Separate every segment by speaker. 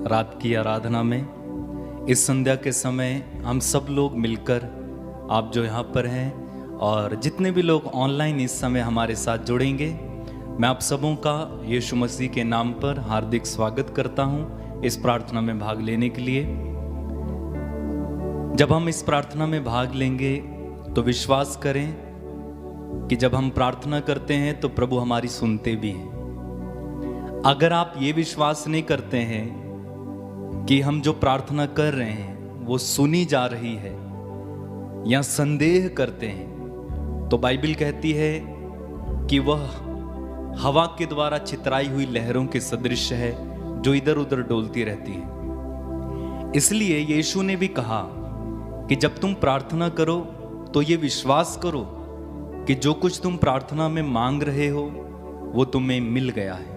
Speaker 1: रात की आराधना में इस संध्या के समय हम सब लोग मिलकर, आप जो यहाँ पर हैं और जितने भी लोग ऑनलाइन इस समय हमारे साथ जुड़ेंगे, मैं आप सबों का यीशु मसीह के नाम पर हार्दिक स्वागत करता हूँ इस प्रार्थना में भाग लेने के लिए। जब हम इस प्रार्थना में भाग लेंगे तो विश्वास करें कि जब हम प्रार्थना करते हैं तो प्रभु हमारी सुनते भी हैं। अगर आप ये विश्वास नहीं करते हैं कि हम जो प्रार्थना कर रहे हैं वो सुनी जा रही है या संदेह करते हैं, तो बाइबल कहती है कि वह हवा के द्वारा चितराई हुई लहरों के सदृश है जो इधर उधर डोलती रहती है। इसलिए यीशु ने भी कहा कि जब तुम प्रार्थना करो तो ये विश्वास करो कि जो कुछ तुम प्रार्थना में मांग रहे हो वो तुम्हें मिल गया है।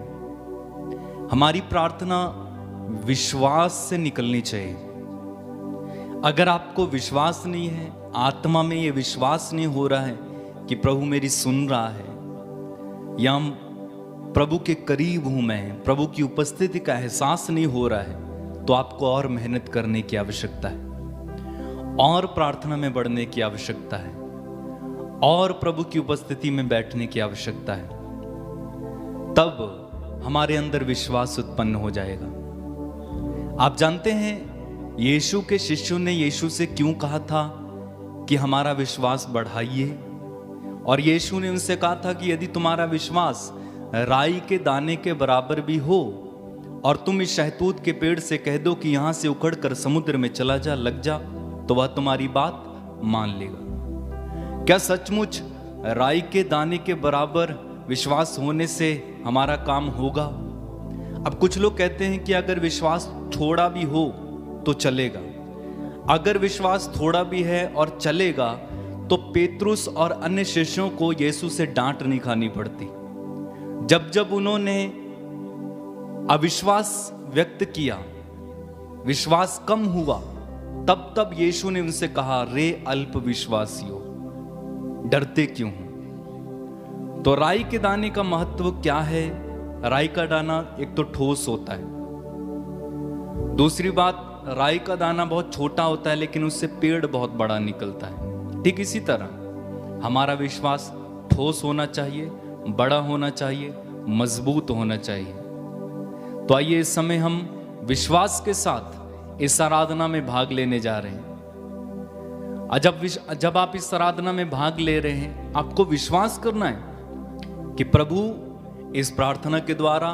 Speaker 1: हमारी प्रार्थना विश्वास से निकलनी चाहिए। अगर आपको विश्वास नहीं है, आत्मा में ये विश्वास नहीं हो रहा है कि प्रभु मेरी सुन रहा है या प्रभु के करीब हूं मैं, प्रभु की उपस्थिति का एहसास नहीं हो रहा है, तो आपको और मेहनत करने की आवश्यकता है, और प्रार्थना में बढ़ने की आवश्यकता है, और प्रभु की उपस्थिति में बैठने की आवश्यकता है। तब हमारे अंदर विश्वास उत्पन्न हो जाएगा। आप जानते हैं यीशु के शिष्यों ने यीशु से क्यों कहा था कि हमारा विश्वास बढ़ाइए, और यीशु ने उनसे कहा था कि यदि तुम्हारा विश्वास राई के दाने के बराबर भी हो और तुम इस शहतूत के पेड़ से कह दो कि यहां से उखड़कर समुद्र में चला जा, लग जा, तो वह तुम्हारी बात मान लेगा। क्या सचमुच राई के दाने के बराबर विश्वास होने से हमारा काम होगा? अब कुछ लोग कहते हैं कि अगर विश्वास थोड़ा भी हो तो चलेगा। अगर विश्वास थोड़ा भी है और चलेगा तो पेतरुस और अन्य शिष्यों को यीशु से डांट नहीं खानी पड़ती। जब जब उन्होंने अविश्वास व्यक्त किया, विश्वास कम हुआ, तब तब यीशु ने उनसे कहा, रे अल्प विश्वासियों, डरते क्यों हो? तो राई के दाने का महत्व क्या है? राई का दाना एक तो ठोस होता है, दूसरी बात राई का दाना बहुत छोटा होता है लेकिन उससे पेड़ बहुत बड़ा निकलता है। ठीक इसी तरह हमारा विश्वास ठोस होना चाहिए, बड़ा होना चाहिए, मजबूत होना चाहिए। तो आइए इस समय हम विश्वास के साथ इस आराधना में भाग लेने जा रहे हैं। जब आप इस आराधना में भाग ले रहे हैं, आपको विश्वास करना है कि प्रभु इस प्रार्थना के द्वारा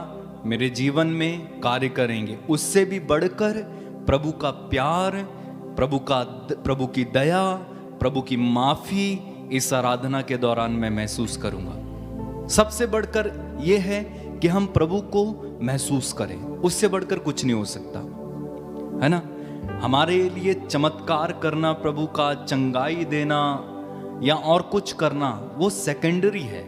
Speaker 1: मेरे जीवन में कार्य करेंगे। उससे भी बढ़कर प्रभु का प्यार, प्रभु की दया, प्रभु की माफी इस आराधना के दौरान मैं महसूस करूंगा। सबसे बढ़कर यह है कि हम प्रभु को महसूस करें, उससे बढ़कर कुछ नहीं हो सकता, है ना। हमारे लिए चमत्कार करना, प्रभु का चंगाई देना या और कुछ करना वो सेकेंडरी है,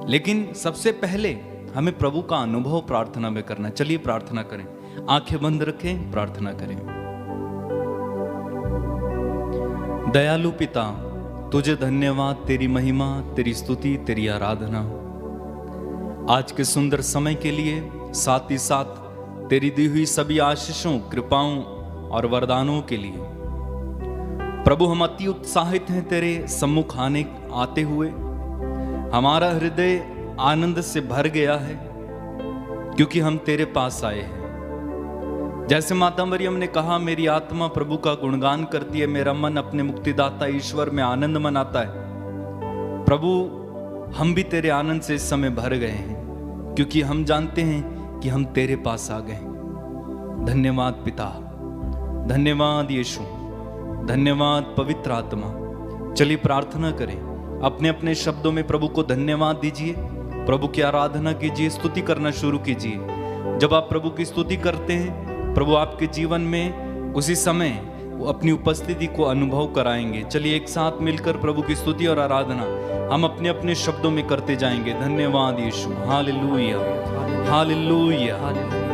Speaker 1: लेकिन सबसे पहले हमें प्रभु का अनुभव प्रार्थना में करना। चलिए प्रार्थना करें, आंखें बंद रखें, प्रार्थना करें। दयालु पिता, तुझे धन्यवाद, तेरी महिमा, तेरी स्तुति, तेरी आराधना आज के सुंदर समय के लिए, साथ ही साथ तेरी दी हुई सभी आशीषों, कृपाओं और वरदानों के लिए। प्रभु, हम अति उत्साहित हैं तेरे सम्मुख आते हुए। हमारा हृदय आनंद से भर गया है क्योंकि हम तेरे पास आए हैं। जैसे माता मरियम ने कहा, मेरी आत्मा प्रभु का गुणगान करती है, मेरा मन अपने मुक्तिदाता ईश्वर में आनंद मनाता है। प्रभु, हम भी तेरे आनंद से इस समय भर गए हैं क्योंकि हम जानते हैं कि हम तेरे पास आ गए। धन्यवाद पिता, धन्यवाद यीशु, धन्यवाद पवित्र आत्मा। चलिए प्रार्थना करें, अपने अपने शब्दों में प्रभु को धन्यवाद दीजिए, प्रभु की आराधना कीजिए, स्तुति करना शुरू कीजिए। जब आप प्रभु की स्तुति करते हैं, प्रभु आपके जीवन में उसी समय वो अपनी उपस्थिति को अनुभव कराएंगे। चलिए एक साथ मिलकर प्रभु की स्तुति और आराधना हम अपने अपने शब्दों में करते जाएंगे। धन्यवाद यीशु, हालेलुया, हालेलुया,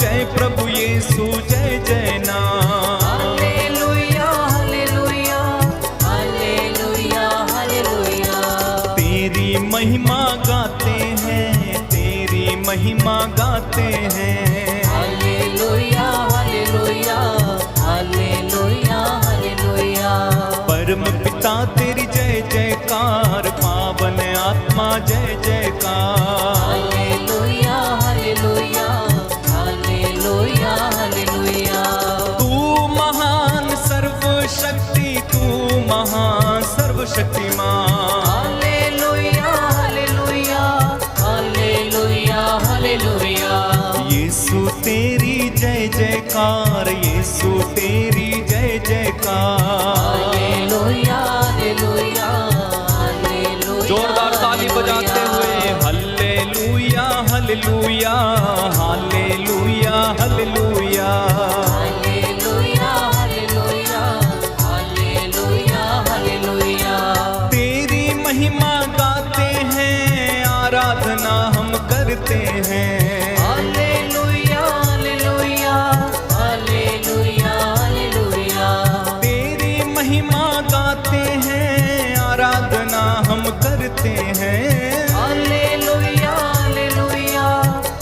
Speaker 1: जय प्रभु यीशु जय जय नाम।
Speaker 2: Hallelujah hallelujah hallelujah hallelujah.
Speaker 1: तेरी महिमा गाते हैं, तेरी महिमा गाते हैं।
Speaker 2: Hallelujah hallelujah hallelujah hallelujah.
Speaker 1: परम पिता तेरी जय जयकार, पावन आत्मा जय जयकार।
Speaker 2: Hallelujah hallelujah hallelujah hallelujah.
Speaker 1: तू महान सर्वशक्ति, तू महान सर्वशक्तिमान।
Speaker 2: Hallelujah hallelujah hallelujah hallelujah.
Speaker 1: Yeshu तेरी जय जयकार, यीशु तेरी जय जयकार।
Speaker 2: Hallelujah hallelujah hallelujah.
Speaker 1: जोरदार ताली बजाते हुए hallelujah hallelujah hallelujah hallelujah.
Speaker 2: Hallelujah hallelujah hallelujah hallelujah.
Speaker 1: तेरी महिमा गाते हैं, आराधना हम करते हैं।
Speaker 2: Hallelujah hallelujah hallelujah hallelujah.
Speaker 1: तेरी महिमा गाते हैं, आराधना हम करते हैं।
Speaker 2: Hallelujah hallelujah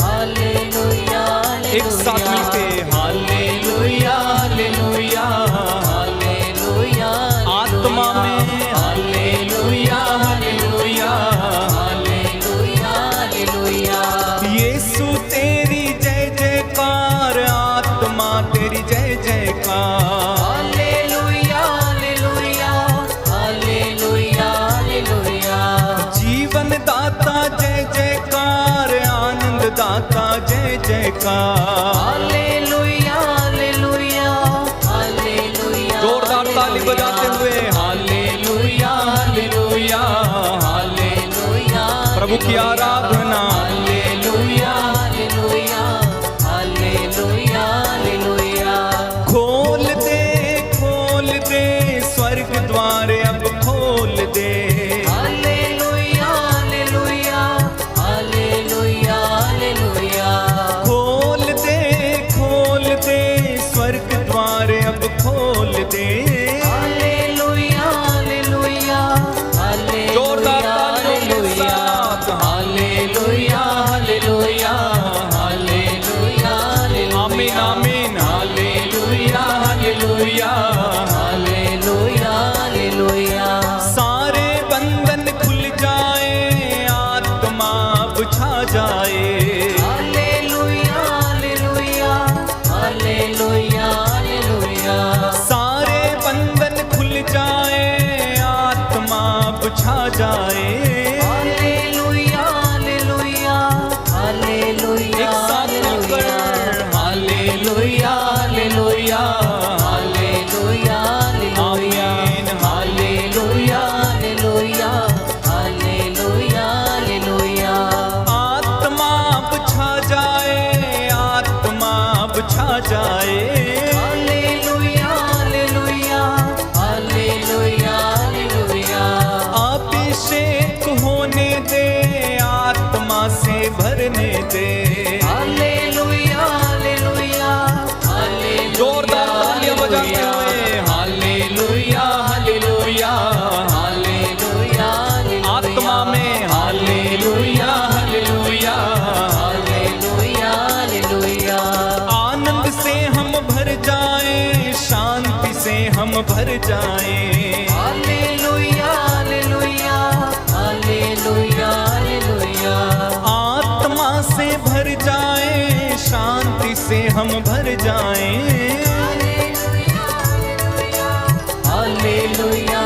Speaker 2: hallelujah.
Speaker 1: एक साथ मिलके हालेलुया हालेलुया
Speaker 2: हालेलुया।
Speaker 1: आत्मा में hallelujah hallelujah.
Speaker 2: Hallelujah hallelujah.
Speaker 1: Yeshu तेरी जय जयकार, आत्मा तेरी जय जयकार।
Speaker 2: Hallelujah hallelujah hallelujah hallelujah.
Speaker 1: जीवन दाता जय जयकार, आनंद दाता जय जयकार।
Speaker 2: Hallelujah hallelujah hallelujah.
Speaker 1: जोरदार ताली बजाते हुए हालेलुया हालेलुया हालेलुया। प्रभु की आराधना हालेलुया।
Speaker 2: Hallelujah hallelujah hallelujah.
Speaker 1: खोल दे स्वर्ग द्वार अब खोल दे।
Speaker 2: Hallelujah hallelujah hallelujah hallelujah.
Speaker 1: खोल दे स्वर्ग द्वार अब खोल दे।
Speaker 2: Hallelujah hallelujah hallelujah.
Speaker 1: जोरदार तालियों के साथ हालेलुया हालेलुया हालेलुया। आमीन आमीन हालेलुया हालेलुया
Speaker 2: हालेलुया हालेलुया।
Speaker 1: सारे बंधन खुल जाए, आत्मा बुझा जाए।
Speaker 2: Hallelujah hallelujah hallelujah hallelujah.
Speaker 1: सारे बंधन खुल जाए, आत्मा बुझा जाए।
Speaker 2: Hallelujah hallelujah hallelujah.
Speaker 1: एक साथ मिलकर हालेलुया हालेलुया
Speaker 2: हालेलुया हालेलुया।
Speaker 1: आमीन
Speaker 2: हालेलुया हालेलुया हालेलुया हालेलुया।
Speaker 1: आत्मा बुझा जाए, आत्मा बुझा जाए।
Speaker 2: Hallelujah hallelujah hallelujah hallelujah.
Speaker 1: अभिषेक होने दे, आत्मा से भरने दे।
Speaker 2: Hallelujah hallelujah hallelujah.
Speaker 1: जोरदार तालियां बजाते हुए हालेलुया हालेलुया
Speaker 2: हालेलुया
Speaker 1: आत्मा में हालेलुया हालेलुया।
Speaker 2: Hallelujah hallelujah.
Speaker 1: आनंद से हम भर जाएं, शांति से हम भर जाएं।
Speaker 2: Hallelujah hallelujah hallelujah hallelujah.
Speaker 1: आत्मा से भर जाएं, शांति से हम भर जाएं।
Speaker 2: हालेलुया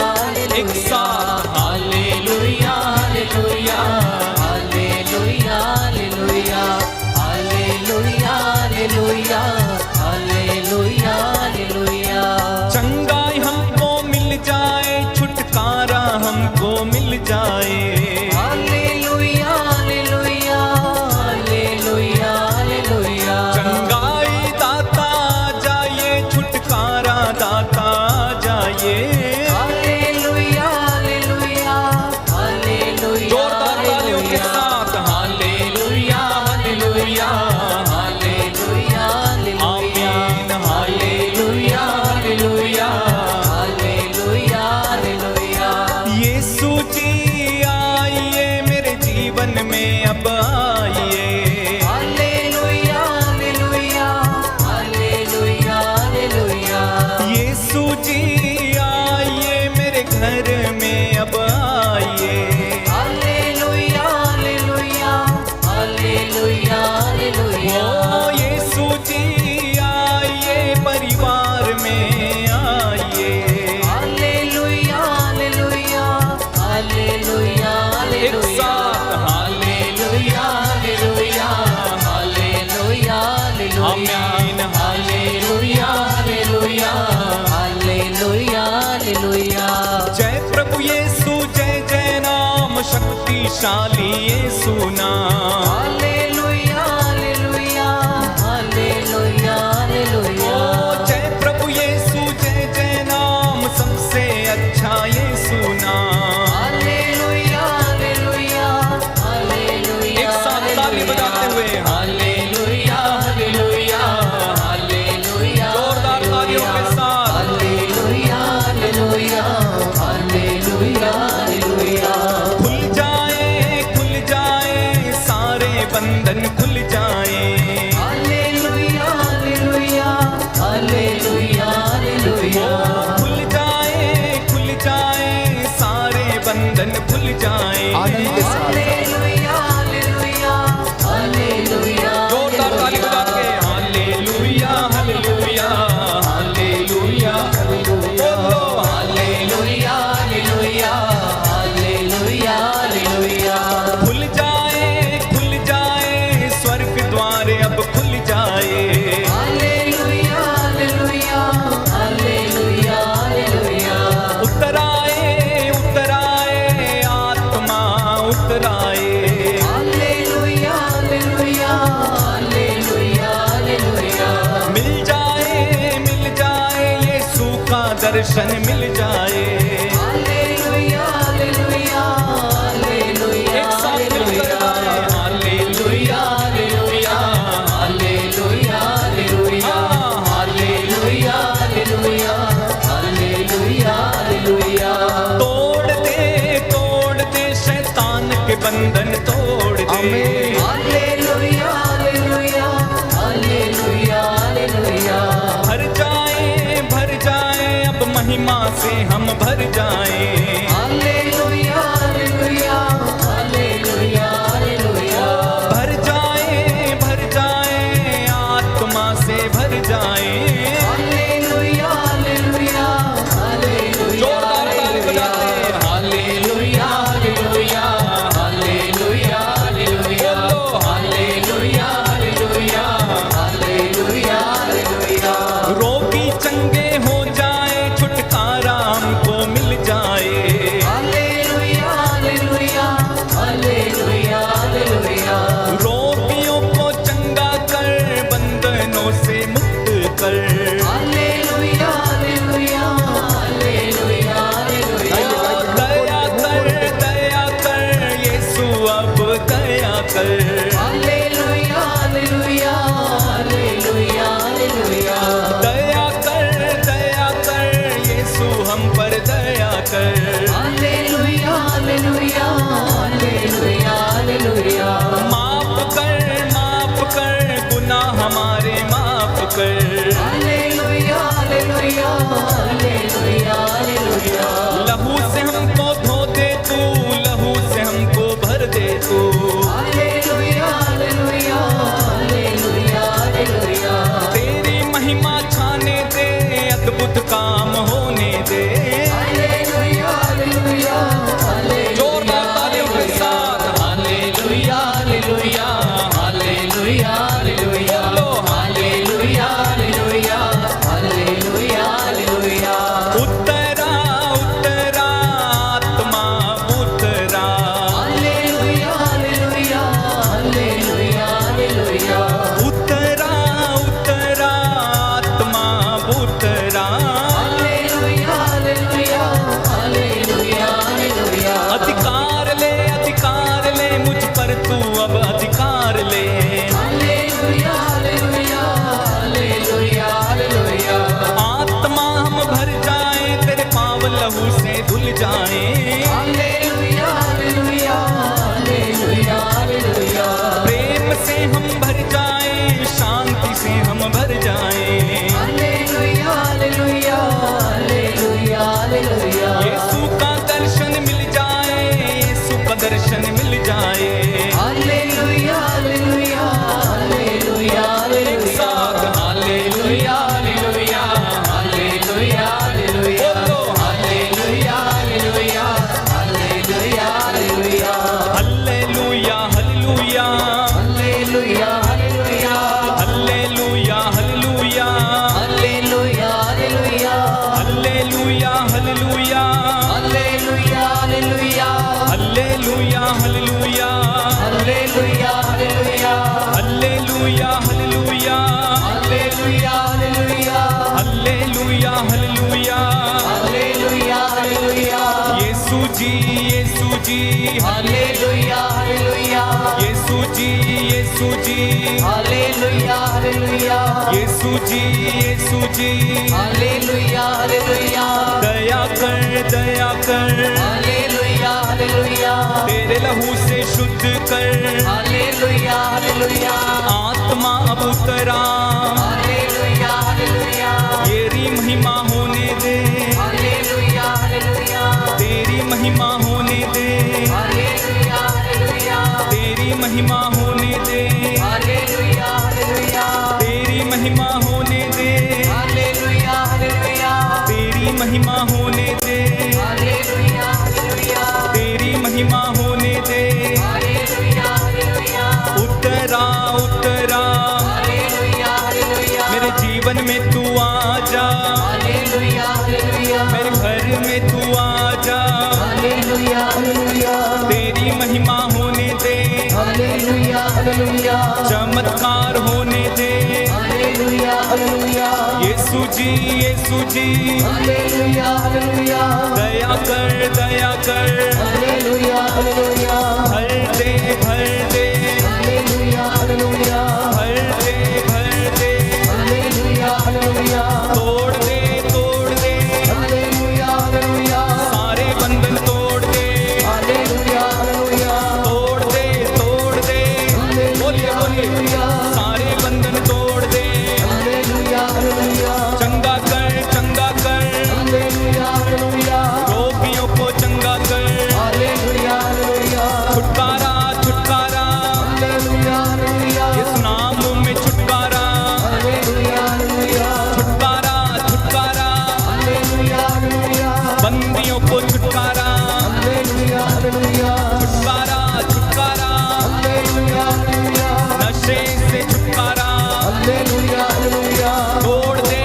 Speaker 1: एक साथ hallelujah hallelujah
Speaker 2: hallelujah hallelujah hallelujah hallelujah hallelujah hallelujah.
Speaker 1: चंगाई हमको मिल जाए, छुटकारा हमको मिल जाए।
Speaker 2: Hallelujah hallelujah hallelujah hallelujah.
Speaker 1: चंगाई दाता जा आमीन।
Speaker 2: Hallelujah hallelujah hallelujah hallelujah.
Speaker 1: जय प्रभु यीशु जय जय नाम शक्तिशाली यीशु नाम।
Speaker 2: Hallelujah hallelujah hallelujah hallelujah.
Speaker 1: जय प्रभु यीशु जय जय नाम सबसे अच्छा यीशु नाम।
Speaker 2: Hallelujah hallelujah hallelujah.
Speaker 1: एक साथ ताली बजाते हुए
Speaker 2: हालेलुया हालेलुया हालेलुया।
Speaker 1: जोरदार तालियों के साथ
Speaker 2: हालेलुया हालेलुया हालेलुया हालेलुया।
Speaker 1: खुल जाए सारे बंधन खुल जाए।
Speaker 2: Hallelujah hallelujah hallelujah hallelujah.
Speaker 1: खुल जाए सारे बंधन खुल जाए।
Speaker 3: आनंद के साथ
Speaker 2: हालेलुया हालेलुया हालेलुया।
Speaker 1: जोरदार ताली बजा के हालेलुया हालेलुया हालेलुया बोलो
Speaker 2: हालेलुया हालेलुया हालेलुया हालेलुया।
Speaker 1: खुल जाए स्वर्ग द्वार अब खुल जाए।
Speaker 2: Hallelujah hallelujah hallelujah hallelujah.
Speaker 1: उतर आए आत्मा उतर आए।
Speaker 2: Hallelujah hallelujah hallelujah hallelujah.
Speaker 1: मिल जाए यीशु का दर्शन मिल जाए।
Speaker 2: हालेलुया हालेलुया हालेलुया
Speaker 1: एक साथ मिलकर गाएं hallelujah hallelujah
Speaker 2: hallelujah hallelujah hallelujah hallelujah hallelujah hallelujah.
Speaker 1: तोड़ दे शैतान के बंधन तोड़ दे।
Speaker 3: आमीन।
Speaker 2: Hallelujah hallelujah hallelujah hallelujah.
Speaker 1: भर जाए अब महिमा से हम भर जाए।
Speaker 2: Hallelujah hallelujah hallelujah hallelujah.
Speaker 1: भर जाए आत्मा से भर जाए।
Speaker 2: Hallelujah hallelujah hallelujah.
Speaker 1: जोरदार ताली बजाते हैं
Speaker 2: hallelujah hallelujah hallelujah hallelujah. Hallelujah hallelujah hallelujah hallelujah.
Speaker 1: रोगी चंगे हो जाए छुटकारा हमको मिल जाए।
Speaker 2: Hallelujah hallelujah hallelujah hallelujah.
Speaker 1: रोगियों को चंगा कर बंधनों से मुक्त कर।
Speaker 2: Hallelujah hallelujah hallelujah hallelujah.
Speaker 1: दया कर यीशु अब दया कर।
Speaker 2: Hallelujah hallelujah hallelujah hallelujah.
Speaker 1: दया कर यीशु हम पर दया कर।
Speaker 2: Hallelujah hallelujah hallelujah hallelujah.
Speaker 1: माफ कर गुनाह हमारे माफ कर।
Speaker 2: Hallelujah hallelujah hallelujah hallelujah.
Speaker 1: लहू से हमको धो दे तू लहू से हमको भर दे तू।
Speaker 2: Hallelujah hallelujah hallelujah hallelujah.
Speaker 1: तेरी महिमा छाने दे अद्भुत काम होने दे।
Speaker 2: Hallelujah hallelujah hallelujah.
Speaker 1: जोरदार तालियों के साथ
Speaker 2: hallelujah hallelujah hallelujah hallelujah. Hallelujah hallelujah hallelujah hallelujah.
Speaker 1: Uttara आत्मा उतरा।
Speaker 2: Hallelujah hallelujah hallelujah hallelujah.
Speaker 1: उतरा आत्मा उतरा।
Speaker 2: Hallelujah hallelujah hallelujah hallelujah.
Speaker 1: अधिकार ले मुझ पर तू अब अधिकार ले।
Speaker 2: Hallelujah hallelujah hallelujah hallelujah.
Speaker 1: आत्मा हम भर जाए तेरे पाव लहू से धुल जाए।
Speaker 2: Hallelujah hallelujah hallelujah hallelujah.
Speaker 1: प्रेम से हम भर जाए शांति से हम भर जाए।
Speaker 2: Hallelujah hallelujah hallelujah hallelujah.
Speaker 1: Yeshu का दर्शन मिल जाए यीशु का दर्शन मिल जाए।
Speaker 2: हालेलुया हालेलुया हालेलुया
Speaker 1: एक
Speaker 2: हालेलुया।
Speaker 1: साथ
Speaker 2: हालेलुया हालेलुया हालेलुया हालेलुया।
Speaker 1: बोलो
Speaker 2: hallelujah hallelujah hallelujah hallelujah.
Speaker 1: Hallelujah hallelujah
Speaker 2: hallelujah hallelujah
Speaker 1: hallelujah
Speaker 2: hallelujah hallelujah
Speaker 1: hallelujah hallelujah
Speaker 2: hallelujah hallelujah
Speaker 1: Yeshu ji Yeshu ji
Speaker 2: hallelujah hallelujah
Speaker 1: Yeshu ji Yeshu ji
Speaker 2: hallelujah hallelujah
Speaker 1: Yeshu ji Yeshu ji
Speaker 2: hallelujah hallelujah
Speaker 1: दया कर
Speaker 2: हालेलुया हालेलुया
Speaker 1: तेरे लहू से शुद्ध कर
Speaker 2: हालेलुया हालेलुया
Speaker 1: आत्मा अब उतरा
Speaker 2: हालेलुया हालेलुया
Speaker 1: तेरी महिमा होने दे
Speaker 2: हालेलुया हालेलुया
Speaker 1: तेरी महिमा होने दे
Speaker 2: हालेलुया हालेलुया
Speaker 1: तेरी महिमा होने दे
Speaker 2: हालेलुया हालेलुया
Speaker 1: तेरी महिमा होने दे
Speaker 2: हालेलुया हालेलुया
Speaker 1: तेरी महिमा होने दे
Speaker 2: हालेलुया हालेलुया
Speaker 1: तेरी महिमा होने दे
Speaker 2: हालेलुया हालेलुया
Speaker 1: उतरा उतरा
Speaker 2: हालेलुया हालेलुया
Speaker 1: मेरे जीवन में तू आजा
Speaker 2: हालेलुया हालेलुया
Speaker 1: मेरे घर में तू आजा
Speaker 2: हालेलुया हालेलुया
Speaker 1: तेरी महिमा होने दे
Speaker 2: हालेलुया हालेलुया
Speaker 1: चमत्कार होने दे
Speaker 2: hallelujah hallelujah
Speaker 1: Yeshu ji Yeshu ji
Speaker 2: hallelujah hallelujah
Speaker 1: दया कर
Speaker 2: हालेलुया हालेलुया
Speaker 1: भर दे
Speaker 2: हालेलुया हालेलुया
Speaker 1: भर दे
Speaker 2: हालेलुया हालेलुया
Speaker 1: तोड़ दे
Speaker 2: हालेलुया हालेलुया
Speaker 1: सारे बंधन तोड़ दे
Speaker 2: हालेलुया हालेलुया
Speaker 1: तोड़ दे बोलिए बोलिए सारे बंधन तोड़ दे
Speaker 2: हालेलुया हालेलुया
Speaker 1: चंगा कर
Speaker 2: हालेलुया हालेलुया
Speaker 1: रोगियों को चंगा कर
Speaker 2: हालेलुया हालेलुया
Speaker 1: छुटकारा
Speaker 2: हालेलुया हालेलुया
Speaker 1: इस नाम में छुटकारा
Speaker 2: हालेलुया हालेलुया
Speaker 1: छुटकारा
Speaker 2: हालेलुया हालेलुया
Speaker 1: बंदियों को छुटकारा
Speaker 2: हालेलुया हालेलुया
Speaker 1: छुटकारा
Speaker 2: हालेलुया हालेलुया
Speaker 1: नशे से छुटकारा
Speaker 2: हालेलुया हालेलुया
Speaker 1: तोड़ दे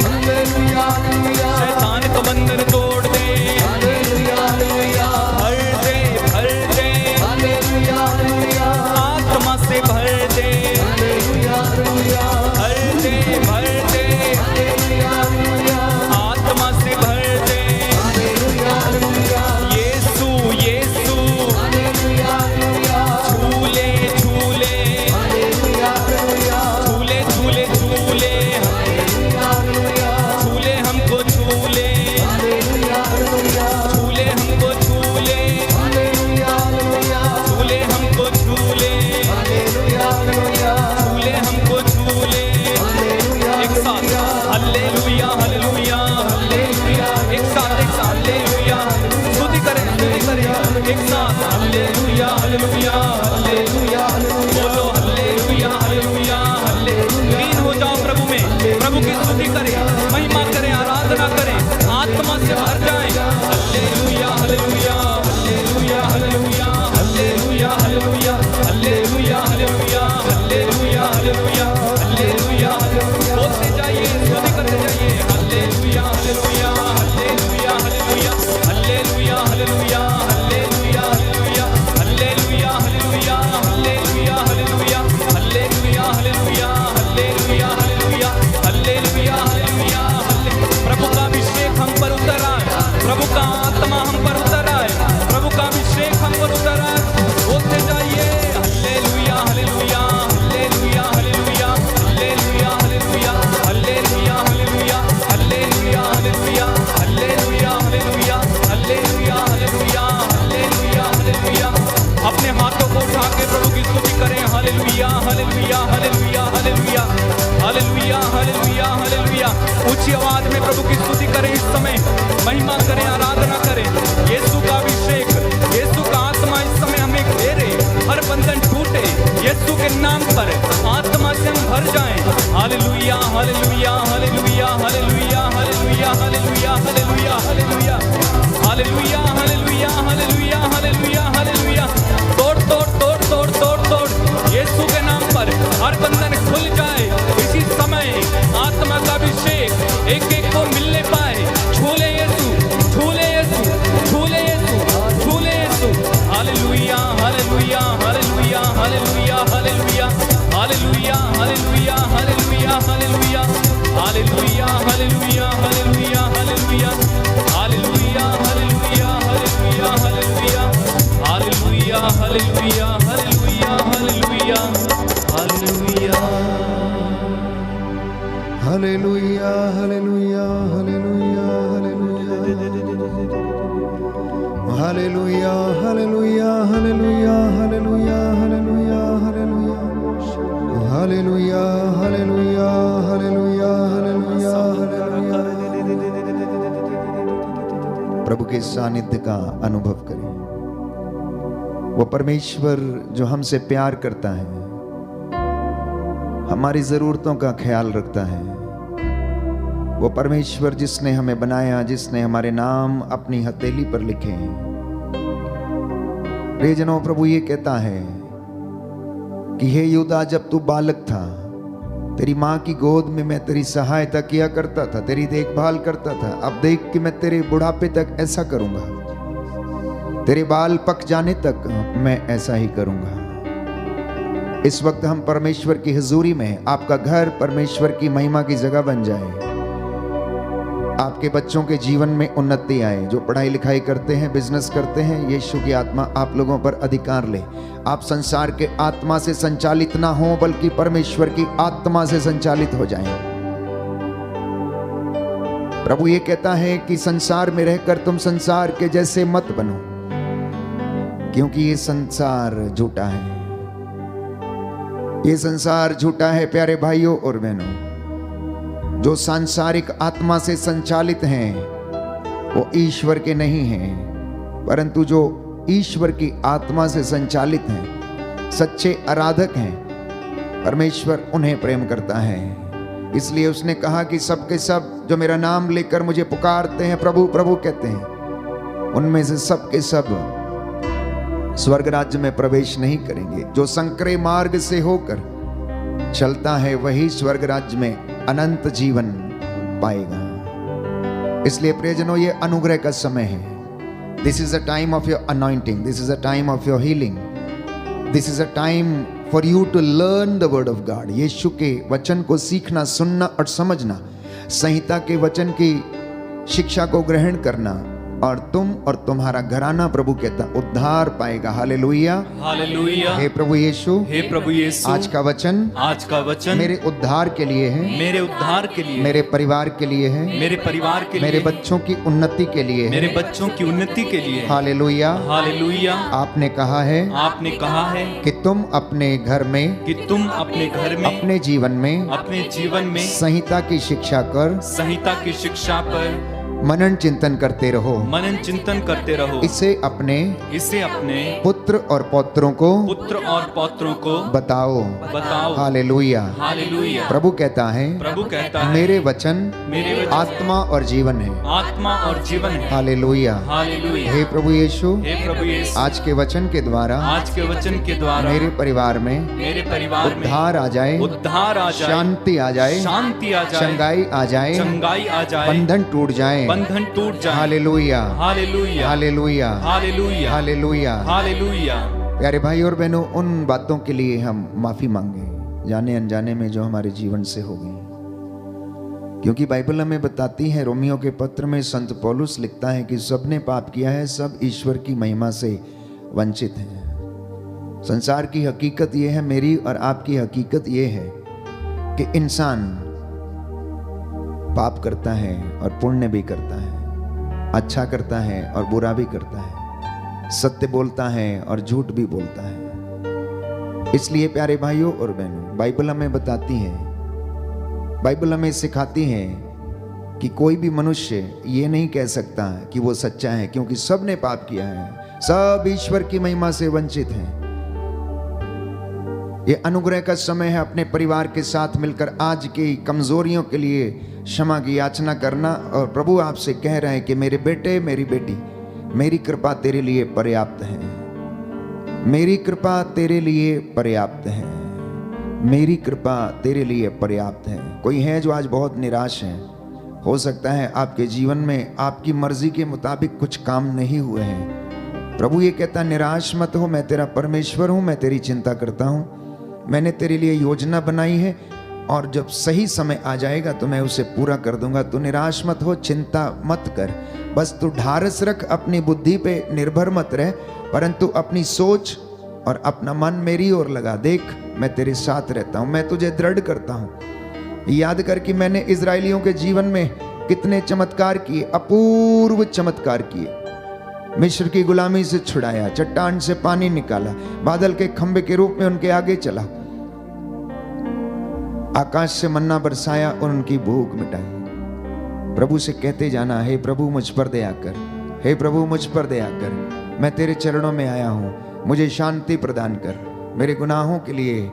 Speaker 2: हालेलुया हालेलुया
Speaker 1: शैतान का बंधन तोड़ दे
Speaker 2: हालेलुया हालेलुया
Speaker 1: भर दे
Speaker 2: हालेलुया हालेलुया
Speaker 1: आत्मा से भर दे
Speaker 2: हालेलुया हालेलुया
Speaker 1: भर दे
Speaker 2: हालेलुया हालेलुया
Speaker 1: आत्मा से भर दे
Speaker 2: हालेलुया हालेलुया
Speaker 1: यीशु
Speaker 2: हालेलुया हालेलुया
Speaker 1: झूले
Speaker 2: हालेलुया हालेलुया
Speaker 1: झूले हमको झूले
Speaker 2: हालेलुया हालेलुया
Speaker 1: झूले हमको झूले
Speaker 2: हालेलुया हालेलुया
Speaker 1: झूले हमको झूले
Speaker 2: हालेलुया हालेलुया
Speaker 1: झूले हमको झूले
Speaker 2: हालेलुया
Speaker 1: एक साथ हालेलुया हालेलुया
Speaker 2: हालेलुया
Speaker 1: एक साथ हालेलुया स्तुति करें एक साथ हालेलुया हालेलुया
Speaker 2: हालेलुया
Speaker 1: बोलो हालेलुया हालेलुया लीन हो जाओ प्रभु में प्रभु की स्तुति करें महिमा करें आराधना करें आत्मा से भर जाएं hallelujah hallelujah hallelujah hallelujah hallelujah hallelujah hallelujah hallelujah hallelujah hallelujah hallelujah बोलते जाइए स्तुति करते जाइए hallelujah hallelujah hallelujah hallelujah hallelujah hallelujah hallelujah hallelujah hallelujah hallelujah hallelujah hallelujah hallelujah hallelujah hallelujah hallelujah hallelujah प्रभु का अभिषेक हम पर उतर आए प्रभु का आत्मा हम पर उतर आए प्रभु का अभिषेक हम पर उतर आए बोलते जाइए hallelujah hallelujah hallelujah hallelujah hallelujah hallelujah hallelujah hallelujah hallelujah hallelujah hallelujah hallelujah hallelujah hallelujah hallelujah hallelujah अपने हाथों को उठा के प्रभु की स्तुति करें hallelujah hallelujah hallelujah hallelujah hallelujah hallelujah hallelujah ऊंची आवाज में प्रभु की स्तुति करें इस समय महिमा करें आराधना करें यीशु का अभिषेक यीशु का आत्मा इस समय हमें घेरे हर बंधन टूटे यीशु के नाम पर आत्मा से हम भर जाएं hallelujah hallelujah hallelujah hallelujah hallelujah hallelujah hallelujah hallelujah hallelujah hallelujah hallelujah hallelujah hallelujah तोड़ तोड़ तोड़ तोड़ तोड़ तोड़ यीशु के नाम पर हर बंधन खुल जाए इसी समय आत्मा का अभिषेक एक एक को मिलने पाए छूले यीशु छूले यीशु छूले यीशु छूले Yeshu hallelujah hallelujah hallelujah hallelujah hallelujah hallelujah hallelujah
Speaker 3: hallelujah hallelujah hallelujah hallelujah hallelujah hallelujah hallelujah hallelujah hallelujah hallelujah hallelujah hallelujah hallelujah hallelujah. प्रभु के सानिध्य का अनुभव करें। वो परमेश्वर जो हमसे प्यार करता है, हमारी जरूरतों का ख्याल रखता है, वो परमेश्वर जिसने हमें बनाया, जिसने हमारे नाम अपनी हथेली पर लिखे हैं। प्रियजनों, प्रभु ये कहता है कि हे यूदा, जब तू बालक था, तेरी माँ की गोद में मैं तेरी सहायता किया करता था, तेरी देखभाल करता था। अब देख कि मैं तेरे बुढ़ापे तक ऐसा करूंगा, तेरे बाल पक जाने तक मैं ऐसा ही करूंगा। इस वक्त हम परमेश्वर की हुजूरी में हैं। आपका घर परमेश्वर की महिमा की जगह बन जाए, आपके बच्चों के जीवन में उन्नति आए। जो पढ़ाई लिखाई करते हैं, बिजनेस करते हैं, यीशु की आत्मा आप लोगों पर अधिकार ले। आप संसार के आत्मा से संचालित ना हो, बल्कि परमेश्वर की आत्मा से संचालित हो जाएं। प्रभु ये कहता है कि संसार में रहकर तुम संसार के जैसे मत बनो, क्योंकि ये संसार झूठा है। ये संसार झूठा है प्यारे भाइयों और बहनों। जो सांसारिक आत्मा से संचालित हैं वो ईश्वर के नहीं हैं, परंतु जो ईश्वर की आत्मा से संचालित हैं, सच्चे आराधक हैं, परमेश्वर उन्हें प्रेम करता है। इसलिए उसने कहा कि सब के सब जो मेरा नाम लेकर मुझे पुकारते हैं, प्रभु प्रभु कहते हैं, उनमें से सब के सब स्वर्ग राज्य में प्रवेश नहीं करेंगे। जो संकरे मार्ग से होकर चलता है वही स्वर्ग राज्य में अनंत जीवन पाएगा। इसलिए प्रियजनों, ये अनुग्रह का समय है। This is a time of your anointing, this is a time of your healing, this is a time for you to learn the word of God. Yeshu के वचन को सीखना, सुनना और समझना, संहिता के वचन की शिक्षा को ग्रहण करना, और तुम और तुम्हारा घराना, प्रभु कहता, उद्धार पाएगा। Hallelujah
Speaker 1: hallelujah.
Speaker 3: हे प्रभु यीशु,
Speaker 1: हे प्रभु यीशु,
Speaker 3: आज का वचन
Speaker 1: मेरे
Speaker 3: उद्धार के लिए है,
Speaker 1: मेरे उद्धार के लिए,
Speaker 3: मेरे परिवार के लिए है,
Speaker 1: मेरे परिवार के लिए,
Speaker 3: मेरे बच्चों की उन्नति के लिए है,
Speaker 1: मेरे बच्चों की उन्नति के लिए।
Speaker 3: Hallelujah
Speaker 1: hallelujah.
Speaker 3: आपने कहा है
Speaker 1: कि
Speaker 3: तुम अपने घर में, अपने जीवन में संहिता की शिक्षा पर मनन चिंतन करते रहो। इसे अपने पुत्र और पौत्रों को बताओ। हालेलुया। प्रभु कहता है मेरे वचन आत्मा और जीवन है। हालेलुया। हे प्रभु यीशु, आज के वचन के द्वारा मेरे परिवार में उद्धार आ जाए, शांति आ जाए, चंगाई आ जाए, बंधन टूट जाए। Hallelujah hallelujah hallelujah hallelujah hallelujah. प्यारे भाई और बहनों, उन बातों के लिए हम माफी मांगे जाने अनजाने में जो हमारे जीवन से हो गई, क्योंकि बाइबल हमें बताती है, रोमियो के पत्र में संत पौलुस लिखता है कि सबने पाप किया है, सब ईश्वर की महिमा से वंचित हैं। संसार की हकीकत यह है, मेरी और आपकी हकीकत यह है कि इंसान पाप करता है और पुण्य भी करता है, अच्छा करता है और बुरा भी करता है, सत्य बोलता है और झूठ भी बोलता है। इसलिए प्यारे भाइयों और बहनों, बाइबल हमें बताती है, बाइबल हमें सिखाती है कि कोई भी मनुष्य ये नहीं कह सकता कि वो सच्चा है, क्योंकि सब ने पाप किया है, सब ईश्वर की महिमा से वंचित हैं। ये अनुग्रह का समय है अपने परिवार के साथ मिलकर आज की कमजोरियों के लिए क्षमा की याचना करना। और प्रभु आपसे कह रहे हैं कि मेरे बेटे, मेरी बेटी, मेरी कृपा तेरे लिए पर्याप्त है, मेरी कृपा तेरे लिए पर्याप्त है, मेरी कृपा तेरे लिए पर्याप्त है। कोई है जो आज बहुत निराश है, हो सकता है आपके जीवन में आपकी मर्जी के मुताबिक कुछ काम नहीं हुए हैं। प्रभु ये कहता, निराश मत हो, मैं तेरा परमेश्वर हूं, मैं तेरी चिंता करता हूं, मैंने तेरे लिए योजना बनाई है, और जब सही समय आ जाएगा तो मैं उसे पूरा कर दूंगा। तू निराश मत हो, चिंता मत कर, बस तू ढारस रख, अपनी बुद्धि पे निर्भर मत रह, परंतु अपनी सोच और अपना मन मेरी ओर लगा। देख, मैं तेरे साथ रहता हूं, मैं तुझे दृढ़ करता हूं, याद कर कि मैंने इजरायलियों के जीवन में कितने चमत्कार किए, अपूर्व चमत्कार किए। मिस्र की गुलामी से छुड़ाया, चट्टान से पानी निकाला, बादल के खंभे के रूप में उनके आगे चला, आकाश से मन्ना बरसाया और उनकी भूख मिटाई। प्रभु से कहते जाना, हे प्रभु मुझ पर दया कर, हे प्रभु मुझ पर दया कर, मैं तेरे चरणों में आया हूं, मुझे शांति प्रदान कर। मेरे गुनाहों के लिए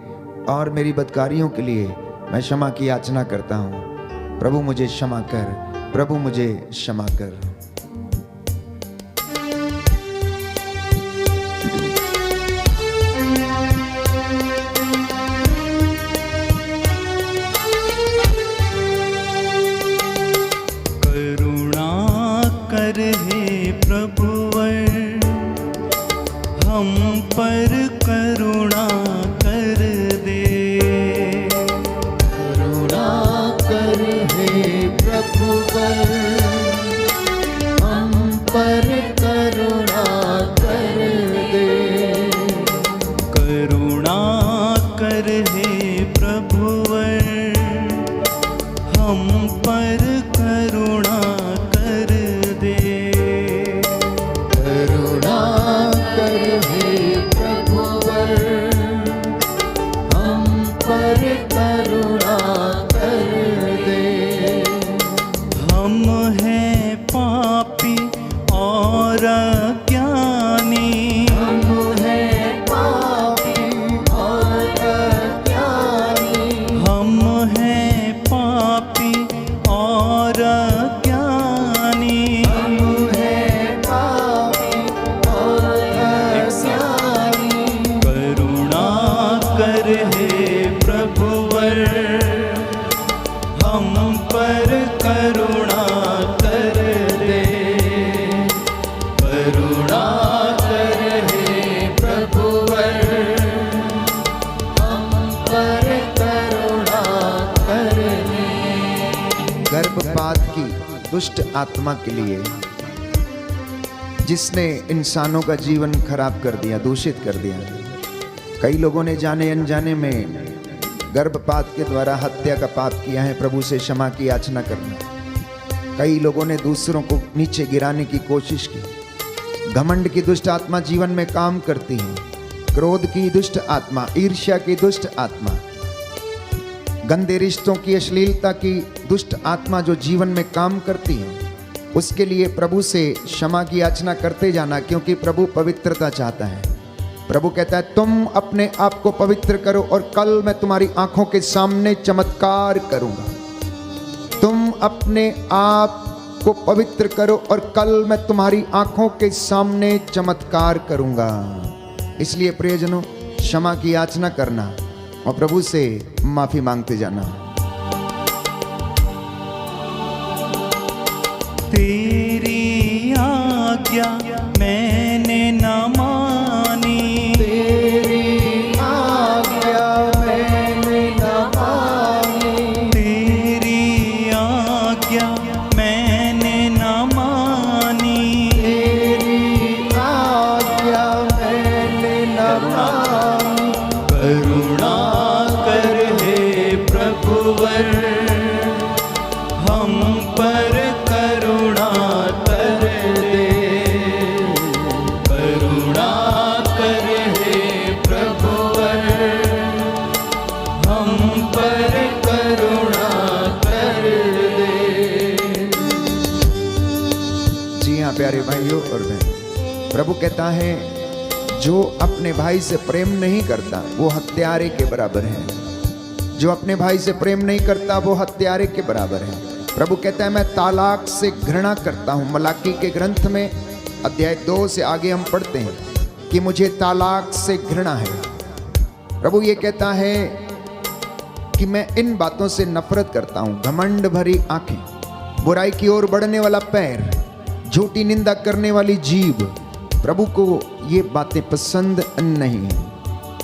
Speaker 3: और मेरी बदकारियों के लिए मैं क्षमा की याचना करता हूं। प्रभु मुझे क्षमा कर, प्रभु मुझे क्षमा कर।
Speaker 1: हे प्रभुवर हम पर करुणा कर दे,
Speaker 3: करुणा कर हे प्रभुवर हम पर करुणा कर दे,
Speaker 1: करुणा कर हे प्रभुवर हम पर करुणा कर दे,
Speaker 3: करुणा कर हे प्रभुवर हम पर करुणा कर दे।
Speaker 1: हम हैं पापी और अज्ञानी,
Speaker 3: हम हैं पापी और अज्ञानी,
Speaker 1: हम हैं पापी और अज्ञानी,
Speaker 3: हम हैं पापी और अज्ञानी।
Speaker 1: करुणा कर हे प्रभुवर हम पर करुणा कर दे, करुणा कर हे प्रभुवर
Speaker 3: हम पर करुणा कर दे। गर्भपात की दुष्ट आत्मा के लिए, जिसने इंसानों का जीवन खराब कर दिया, दूषित कर दिया। कई लोगों ने जाने अनजाने में गर्भपात के द्वारा हत्या का पाप किया है। प्रभु से क्षमा की याचना करना। कई लोगों ने दूसरों को नीचे गिराने की कोशिश की। घमंड की दुष्ट आत्मा जीवन में काम करती है। क्रोध की दुष्ट आत्मा, ईर्ष्या की दुष्ट आत्मा, गंदे रिश्तों की, अश्लीलता की दुष्ट आत्मा जो जीवन में काम करती है, उसके लिए प्रभु से क्षमा की याचना करते जाना, क्योंकि प्रभु पवित्रता चाहता है। प्रभु कहता है तुम अपने आप को पवित्र करो और कल मैं तुम्हारी आंखों के सामने चमत्कार करूंगा। तुम अपने आप को पवित्र करो और कल मैं तुम्हारी आंखों के सामने चमत्कार करूंगा। इसलिए प्रियजनों, क्षमा की याचना करना और प्रभु से माफी मांगते जाना।
Speaker 1: तेरी आज्ञा मैंने न मानी,
Speaker 3: तेरी आज्ञा मैंने न मानी,
Speaker 1: तेरी आज्ञा मैंने न मानी,
Speaker 3: तेरी आज्ञा मैंने न मानी।
Speaker 1: करुणा कर हे प्रभुवर हम पर करुणा कर दे, करुणा कर हे प्रभुवर हम पर करुणा कर दे।
Speaker 3: जी हाँ प्यारे भाइयों और बहन, प्रभु कहता है जो अपने भाई से प्रेम नहीं करता वो हत्यारे के बराबर है। जो अपने भाई से प्रेम नहीं करता वो हत्यारे के बराबर है। प्रभु कहता है मैं तालाक से घृणा करता हूं। मलाकी के ग्रंथ में अध्याय 2 से आगे हम पढ़ते हैं कि मुझे तालाक से घृणा है। प्रभु ये कहता है कि मैं इन बातों से नफरत करता हूं। घमंड भरी आंखें, बुराई की ओर बढ़ने वाला पैर, झूठी निंदा करने वाली जीभ, प्रभु को ये बातें पसंद नहीं है।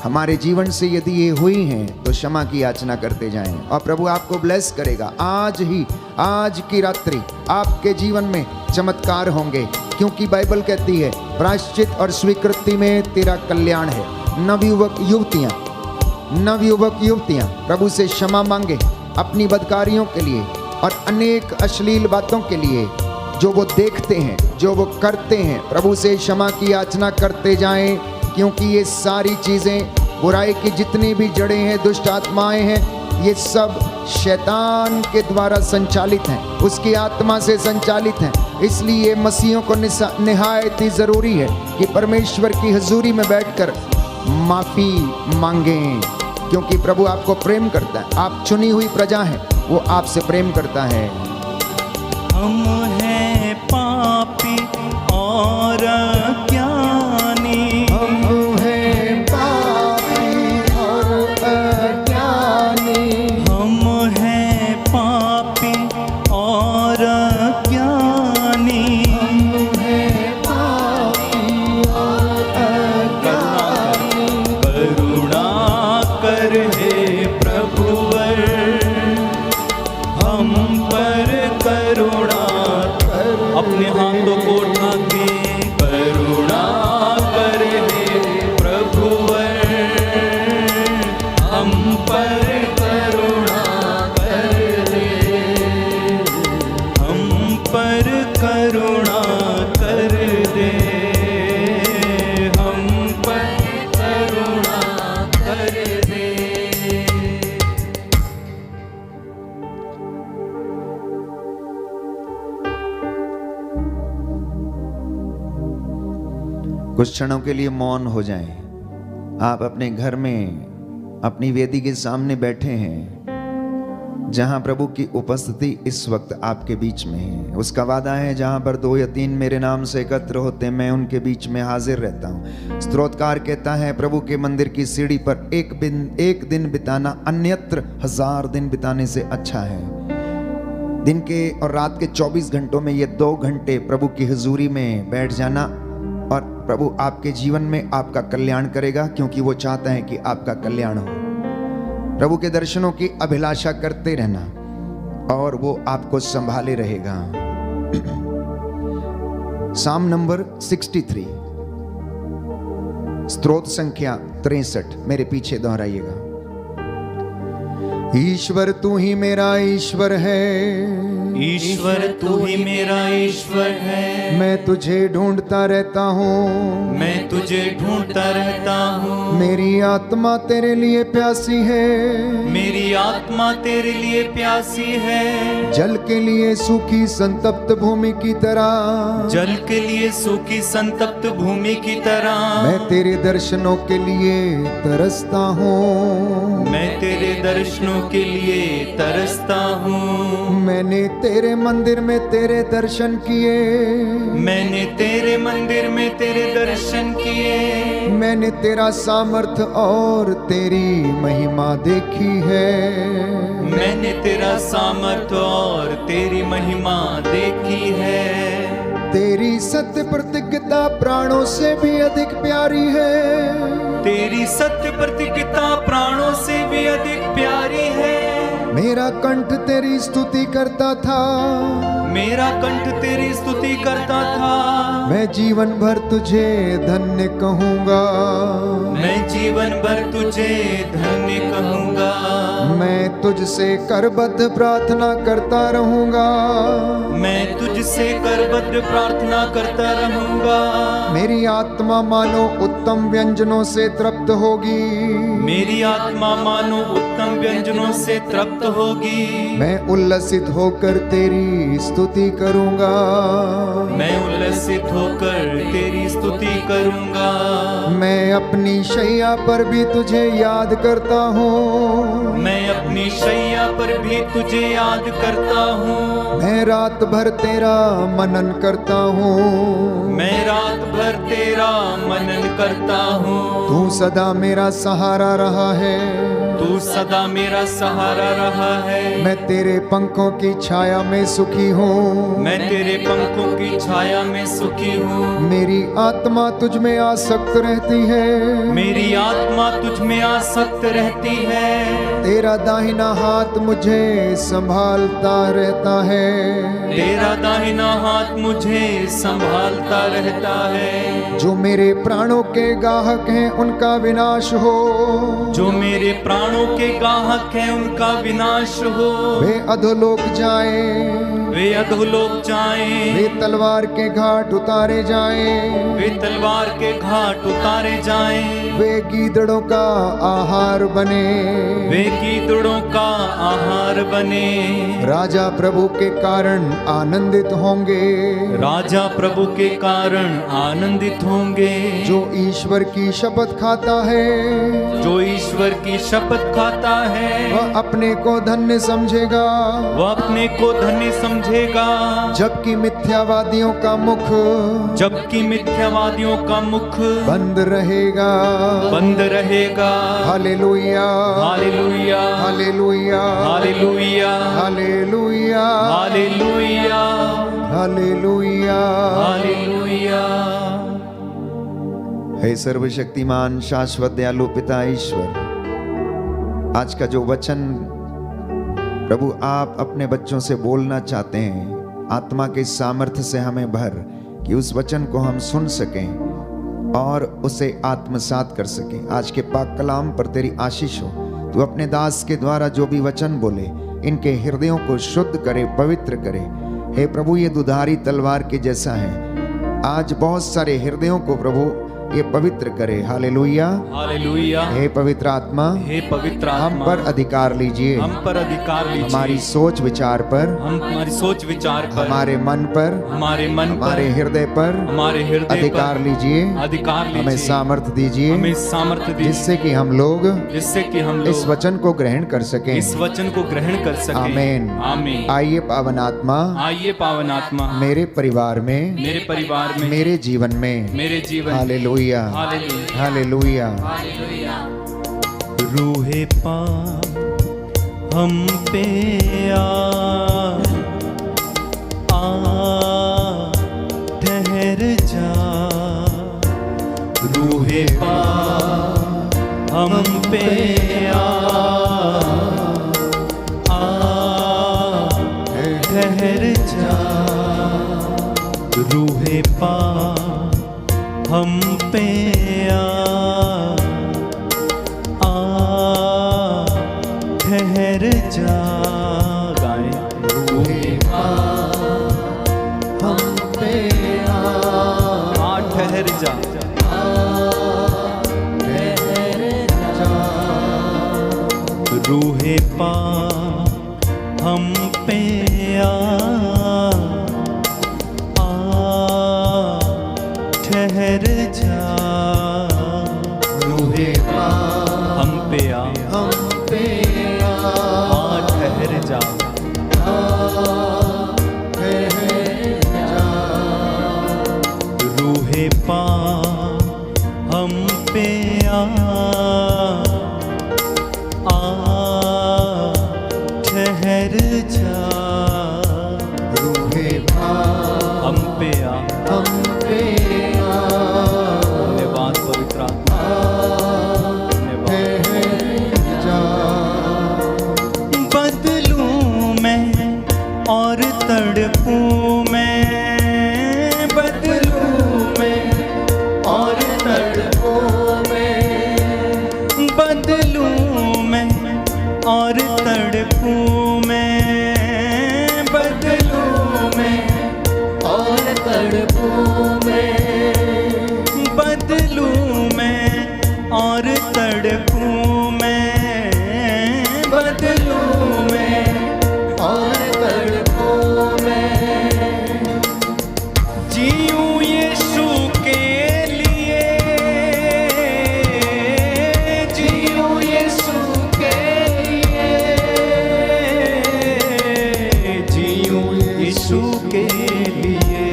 Speaker 3: हमारे जीवन से यदि ये हुई हैं तो क्षमा की याचना करते जाएं और प्रभु आपको ब्लेस करेगा। आज ही, आज की रात्रि आपके जीवन में चमत्कार होंगे, क्योंकि बाइबल कहती है प्रायश्चित और स्वीकृति में तेरा कल्याण है। नवयुवक युवतियां प्रभु से क्षमा मांगे, अपनी बदकारियों के लिए और अनेक अश्लील बातों के लिए जो वो देखते हैं, जो वो करते हैं, प्रभु से क्षमा की याचना करते जाएं, क्योंकि ये सारी चीज़ें, बुराई की जितनी भी जड़ें हैं, दुष्ट आत्माएं हैं, ये सब शैतान के द्वारा संचालित हैं, उसकी आत्मा से संचालित हैं। इसलिए मसीहों को निहायत ही ज़रूरी है कि परमेश्वर की हजूरी में बैठकर माफ़ी मांगें, क्योंकि प्रभु आपको प्रेम करता है। आप चुनी हुई प्रजा हैं, वो आपसे प्रेम करता है।
Speaker 1: हम हैं पापी और अज्ञानी,
Speaker 3: हम हैं पापी और अज्ञानी,
Speaker 1: हम हैं पापी और अज्ञानी,
Speaker 3: हम हैं पापी और अज्ञानी।
Speaker 1: करुणा कर हे प्रभुवर, हम पर करुणा कर। अपने हाथों को उठा के करुणा कर हे प्रभुवर, हम पर करुणा कर दे, हम पर करुणा कर दे, हम पर करुणा कर दे।
Speaker 3: कुछ क्षणों के लिए मौन हो जाएं। आप अपने घर में अपनी वेदी के सामने बैठे हैं, जहां प्रभु की उपस्थिति इस वक्त आपके बीच में है। उसका वादा है, जहां पर 2 या 3 मेरे नाम से एकत्र होते, मैं उनके बीच में हाजिर रहता हूं। स्तोत्रकार कहता है, प्रभु के मंदिर की सीढ़ी पर एक दिन बिताना अन्यत्र 1000 दिन बिताने से अच्छा है। दिन के और रात के 24 घंटों में ये 2 घंटे प्रभु की हजूरी में बैठ जाना, और प्रभु आपके जीवन में आपका कल्याण करेगा, क्योंकि वो चाहता है कि आपका कल्याण हो। प्रभु के दर्शनों की अभिलाषा करते रहना और वो आपको संभाले रहेगा। साम नंबर 63, स्तोत्र संख्या 63, मेरे पीछे दोहराइएगा। ईश्वर तू ही मेरा ईश्वर है,
Speaker 1: ईश्वर तू ही मेरा ईश्वर है,
Speaker 3: मैं तुझे ढूंढता रहता हूँ,
Speaker 1: मैं तुझे ढूंढता रहता हूँ।
Speaker 3: मेरी आत्मा तेरे लिए प्यासी है,
Speaker 1: मेरी आत्मा तेरे लिए प्यासी है,
Speaker 3: जल के लिए सूखी संतप्त भूमि की तरह,
Speaker 1: जल के लिए सूखी संतप्त भूमि की तरह।
Speaker 3: मैं तेरे दर्शनों के लिए तरसता हूँ,
Speaker 1: मैं तेरे दर्शनों के लिए तरसता हूँ।
Speaker 3: मैंने तेरे मंदिर में तेरे दर्शन किए,
Speaker 1: मैंने तेरे मंदिर में तेरे दर्शन किए,
Speaker 3: मैंने तेरा सामर्थ और तेरी महिमा देखी है,
Speaker 1: मैंने तेरा सामर्थ और तेरी महिमा देखी है।
Speaker 3: तेरी सत्य प्रतिज्ञता प्राणों से भी अधिक प्यारी है,
Speaker 1: तेरी सत्य प्रतिज्ञता प्राणों से भी अधिक प्यारी है।
Speaker 3: मेरा कंठ तेरी स्तुति करता था,
Speaker 1: मेरा कंठ तेरी स्तुति करता था।
Speaker 3: मैं जीवन भर तुझे धन्य कहूँगा,
Speaker 1: मैं जीवन भर तुझे धन्य कहूँगा।
Speaker 3: मैं तुझसे करबद्ध प्रार्थना करता रहूँगा,
Speaker 1: मैं तुझसे करबद्ध प्रार्थना करता रहूँगा।
Speaker 3: मेरी आत्मा मानो उत्तम व्यंजनों से तृप्त होगी,
Speaker 1: मेरी आत्मा मानो उत्तम व्यंजनों से तृप्त होगी।
Speaker 3: मैं उल्लसित होकर तेरी स्तुति करूँगा,
Speaker 1: मैं उल्लसित होकर तेरी स्तुति करूँगा।
Speaker 3: मैं अपनी शैया पर भी तुझे याद करता हूँ,
Speaker 1: मैं अपनी शैया पर भी तुझे याद करता हूँ।
Speaker 3: मैं रात भर तेरा मनन करता हूँ,
Speaker 1: मैं रात भर तेरा मनन करता हूँ।
Speaker 3: तू सदा मेरा सहारा रहा है,
Speaker 1: तू सदा मेरा सहारा रहा है।
Speaker 3: मैं तेरे पंखों की छाया में सुखी हूँ,
Speaker 1: मैं तेरे पंखों की छाया में सुखी हूँ।
Speaker 3: मेरी आत्मा तुझ में आसक्त रहती है,
Speaker 1: मेरी आत्मा तुझ में आसक्त रहती है।
Speaker 3: तेरा दाहिना हाथ मुझे संभालता रहता है,
Speaker 1: तेरा दाहिना हाथ मुझे संभालता रहता है।
Speaker 3: जो मेरे प्राणों के गाहक हैं उनका विनाश हो,
Speaker 1: जो मेरे प्राणों प्राणों के गाहक हैं उनका विनाश हो।
Speaker 3: वे अधोलोक जाए,
Speaker 1: वे अधोलोक जाएं,
Speaker 3: वे तलवार के घाट उतारे जाएं,
Speaker 1: वे तलवार के घाट उतारे जाएं,
Speaker 3: वे गीदड़ों का आहार बने,
Speaker 1: वे गीदड़ों का आहार बने।
Speaker 3: राजा प्रभु के कारण आनंदित होंगे,
Speaker 1: राजा प्रभु के कारण आनंदित होंगे।
Speaker 3: जो ईश्वर की शपथ खाता है,
Speaker 1: जो ईश्वर की शपथ खाता है,
Speaker 3: वह अपने को धन्य समझेगा,
Speaker 1: वह अपने को धन्य समझेगा।
Speaker 3: जबकि मिथ्यावादियों का मुख,
Speaker 1: जबकि मिथ्यावादियों का मुख
Speaker 3: बंद रहेगा,
Speaker 1: बंद रहेगा।
Speaker 3: Hallelujah,
Speaker 1: hallelujah,
Speaker 3: hallelujah,
Speaker 1: hallelujah,
Speaker 3: hallelujah,
Speaker 1: hallelujah,
Speaker 3: hallelujah,
Speaker 1: hallelujah.
Speaker 3: हे सर्वशक्तिमान शाश्वत दयालु पिता ईश्वर, आज का जो वचन प्रभु आप अपने बच्चों से बोलना चाहते हैं, आत्मा के सामर्थ्य से हमें भर कि उस वचन को हम सुन सकें और उसे आत्मसात कर सकें। आज के पाक कलाम पर तेरी आशीष हो। तू अपने दास के द्वारा जो भी वचन बोले, इनके हृदयों को शुद्ध करे, पवित्र करे। हे प्रभु, ये दुधारी तलवार के जैसा है। आज बहुत सारे हृदयों को प्रभु ये पवित्र करे। Hallelujah,
Speaker 1: hallelujah.
Speaker 3: हे पवित्र आत्मा,
Speaker 1: हे पवित्र
Speaker 3: हम
Speaker 1: आत्मा,
Speaker 3: पर अधिकार लीजिए,
Speaker 1: हम पर अधिकार लीजिए।
Speaker 3: हमारी सोच विचार पर,
Speaker 1: हमारी सोच विचार पर,
Speaker 3: हमारे मन पर,
Speaker 1: हमारे मन पर,
Speaker 3: हमारे हृदय पर,
Speaker 1: हमारे हृदय
Speaker 3: अधिकार लीजिए,
Speaker 1: अधिकार लीजिए।
Speaker 3: हमें सामर्थ्य दीजिए,
Speaker 1: हमें सामर्थ्य दीजिए,
Speaker 3: जिससे कि हम लोग इस वचन को ग्रहण कर सकें,
Speaker 1: इस वचन को ग्रहण कर सकें।
Speaker 3: आमीन,
Speaker 1: आमीन।
Speaker 3: आइए पावन आत्मा,
Speaker 1: आइए पावन आत्मा,
Speaker 3: मेरे परिवार में,
Speaker 1: मेरे परिवार में,
Speaker 3: मेरे जीवन में,
Speaker 1: मेरे जीवन।
Speaker 3: Hallelujah,
Speaker 1: hallelujah,
Speaker 3: hallelujah.
Speaker 1: रूहे पाक हम पे ठहर जा। रूहे पाक हम पे ठहर जा। रूहे पाक हम पे ठहर जा। गाएं। रूहे
Speaker 3: हम पे
Speaker 1: ठहर जा। रूहे पाक हम पे ठहर जा। रूहे पाक हम पे ठहर जा। रूहे पाक हम पे ठहर जा।
Speaker 3: रूहे पाक
Speaker 1: हम पे धन्यवाद पवित्र आत्मा, बदलूं मैं और तड़पूं मैं, बदलूं मैं और तड़पूं मैं, बदलूं मैं और तड़पूं मैं, बदलूं मैं और तड़पूं मैं, बदलूं मैं और तड़पूं मैं, बदलूं मैं और तड़पूं मैं। जीऊं यीशु के लिए, जीऊं यीशु के लिए, जीऊं यीशु के लिए,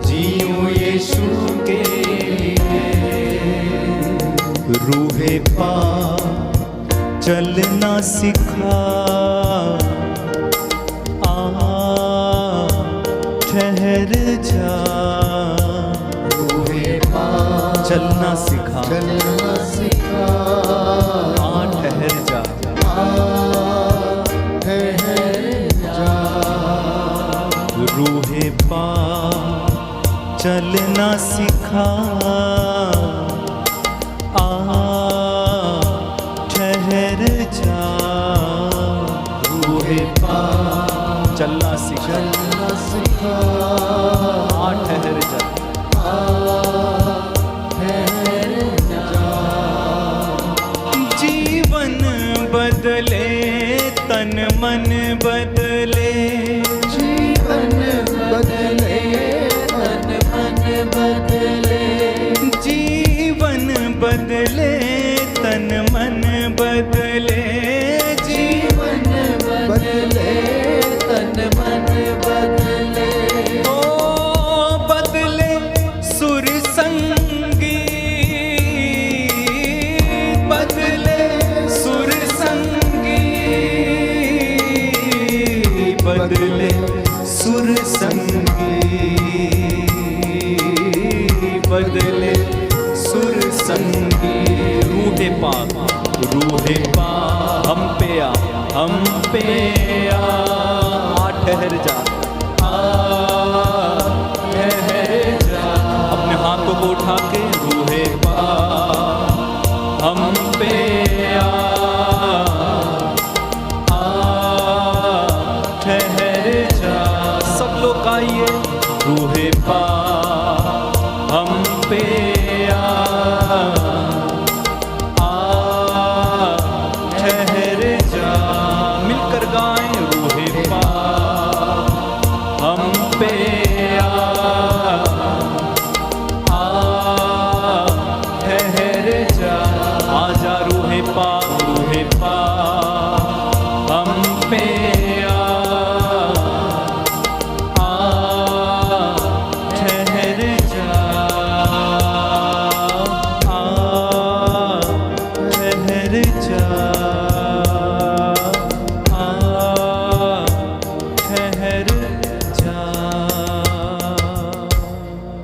Speaker 1: जीऊं यीशु के लिए। रूहे पाक चलना सिखा, ठहर जा। रूहे पाक चलना सिखा,
Speaker 3: चलना सिखा,
Speaker 1: ठहर जा।
Speaker 3: ठहर जा।
Speaker 1: रूहे पाक चलना सिखा, जा रूहे पाक चलना सिखा ठहर जा जीवन बदले तन मन बदले
Speaker 3: जीवन बदले तन मन बदले
Speaker 1: जीवन बदले तन मन बदले
Speaker 3: जीवन बदले तन मन बदले
Speaker 1: ओ बदले सुर संगी बदले सुर संगी बदले सुर संगी बदले सुर संगी रूहे पाक हम पे आ ठहर जा ठहर जा अपने हाथों को उठा के रूहे पाक हम पे आ ठहर जा सब लोग आइए रूहे पाक हम पे ठहर जा मिलकर गाएं रूहे पाक हम पे ठहर जा आजा रूहे पाक हम पे ठहर जा ठहर जा ठहर जा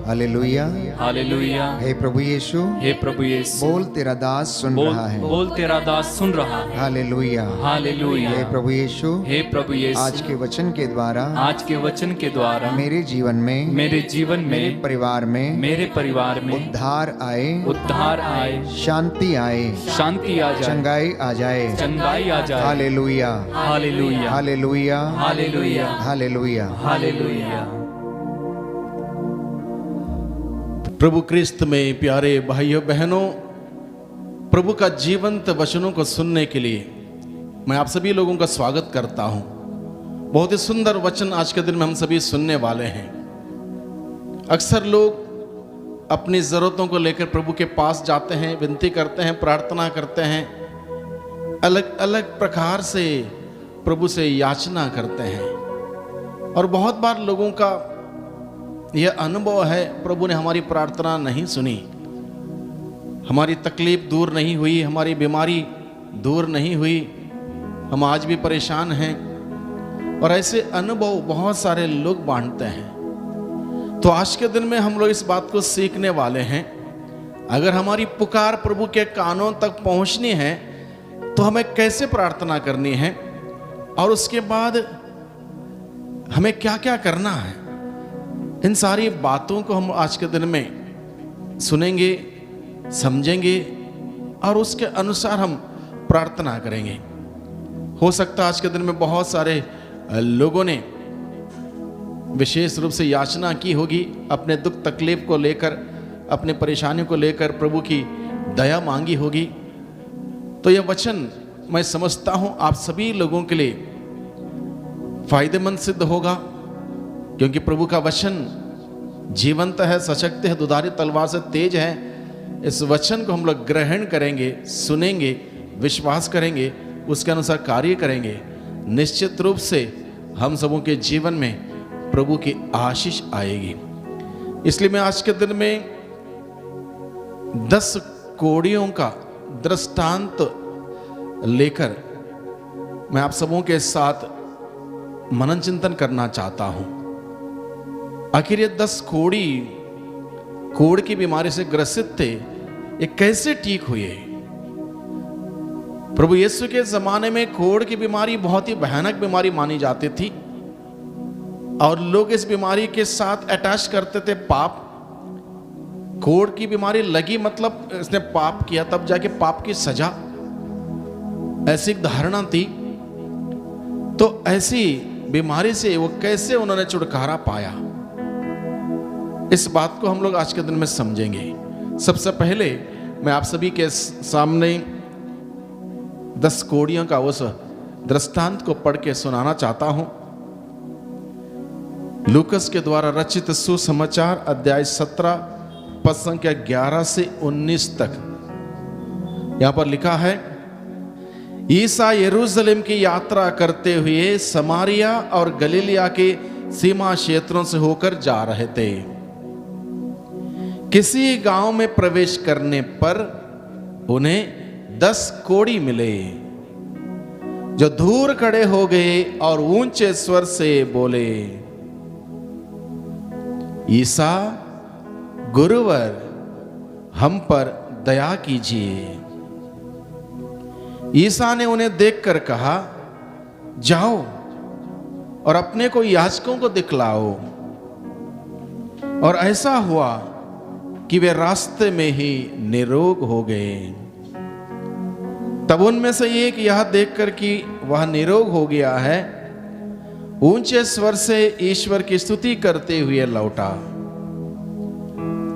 Speaker 3: हालेलुया
Speaker 1: हालेलुया
Speaker 3: हे प्रभु यीशु
Speaker 1: हे प्रभु यीशु
Speaker 3: बोल तेरा दास सुन रहा है
Speaker 1: बोल तेरा दास सुन रहा है
Speaker 3: हालेलुया
Speaker 1: हालेलुया
Speaker 3: हे प्रभु यीशु
Speaker 1: हे प्रभु यीशु
Speaker 3: आज के वचन के द्वारा मेरे जीवन में मेरे परिवार में उद्धार आए शांति आ जाए चंगाई आ जाए hallelujah
Speaker 1: hallelujah
Speaker 3: hallelujah
Speaker 1: hallelujah
Speaker 3: hallelujah
Speaker 1: hallelujah
Speaker 4: प्रभु क्रिस्त में प्यारे भाइयों बहनों, प्रभु का जीवंत वचनों को सुनने के लिए मैं आप सभी लोगों का स्वागत करता हूं। बहुत ही सुंदर वचन आज के दिन में हम सभी सुनने वाले हैं। अक्सर लोग अपनी ज़रूरतों को लेकर प्रभु के पास जाते हैं, विनती करते हैं, प्रार्थना करते हैं, अलग अलग प्रकार से प्रभु से याचना करते हैं। और बहुत बार लोगों का यह अनुभव है, प्रभु ने हमारी प्रार्थना नहीं सुनी, हमारी तकलीफ दूर नहीं हुई, हमारी बीमारी दूर नहीं हुई, हम आज भी परेशान हैं। और ऐसे अनुभव बहुत सारे लोग बांटते हैं। तो आज के दिन में हम लोग इस बात को सीखने वाले हैं, अगर हमारी पुकार प्रभु के कानों तक पहुंचनी है तो हमें कैसे प्रार्थना करनी है और उसके बाद हमें क्या क्या करना है। इन सारी बातों को हम आज के दिन में सुनेंगे, समझेंगे और उसके अनुसार हम प्रार्थना करेंगे। हो सकता है आज के दिन में बहुत सारे लोगों ने विशेष रूप से याचना की होगी, अपने दुख तकलीफ को लेकर, अपने परेशानियों को लेकर प्रभु की दया मांगी होगी। तो यह वचन मैं समझता हूं आप सभी लोगों के लिए फायदेमंद सिद्ध होगा, क्योंकि प्रभु का वचन जीवंत है, सशक्त है, दुधारी तलवार से तेज है। इस वचन को हम लोग ग्रहण करेंगे, सुनेंगे, विश्वास करेंगे, उसके अनुसार कार्य करेंगे, निश्चित रूप से हम सबों के जीवन में प्रभु की आशीष आएगी। इसलिए मैं आज के दिन में 10 कोड़ियों का दृष्टांत लेकर मैं आप सबों के साथ मनन चिंतन करना चाहता हूं। आखिर ये 10 कोढ़ की बीमारी से ग्रसित थे, ये कैसे ठीक हुए। प्रभु यीशु के जमाने में कोढ़ की बीमारी बहुत ही भयानक बीमारी मानी जाती थी और लोग इस बीमारी के साथ अटैच करते थे पाप। कोढ़ की बीमारी लगी मतलब इसने पाप किया, तब जाके पाप की सजा। ऐसी एक धारणा थी। तो ऐसी बीमारी से वो कैसे उन्होंने छुटकारा पाया, इस बात को हम लोग आज के दिन में समझेंगे। सबसे पहले मैं आप सभी के सामने 10 कोड़ियों का उस दृष्टांत को पढ़ के सुनाना चाहता हूं। लूकस के द्वारा रचित सुसमाचार अध्याय 17 पद संख्या 11 से 19 तक। यहां पर लिखा है, ईसा यरूशलेम की यात्रा करते हुए समारिया और गलीलिया के सीमा क्षेत्रों से होकर जा रहे थे। किसी गांव में प्रवेश करने पर उन्हें 10 कोढ़ी मिले, जो दूर खड़े हो गए और ऊंचे स्वर से बोले, ईसा गुरुवर, हम पर दया कीजिए। ईसा ने उन्हें देखकर कहा, जाओ और अपने को याजकों को दिखलाओ। और ऐसा हुआ कि वे रास्ते में ही निरोग हो गए। तब उनमें से एक यह देखकर कि वह निरोग हो गया है, ऊंचे स्वर से ईश्वर की स्तुति करते हुए लौटा।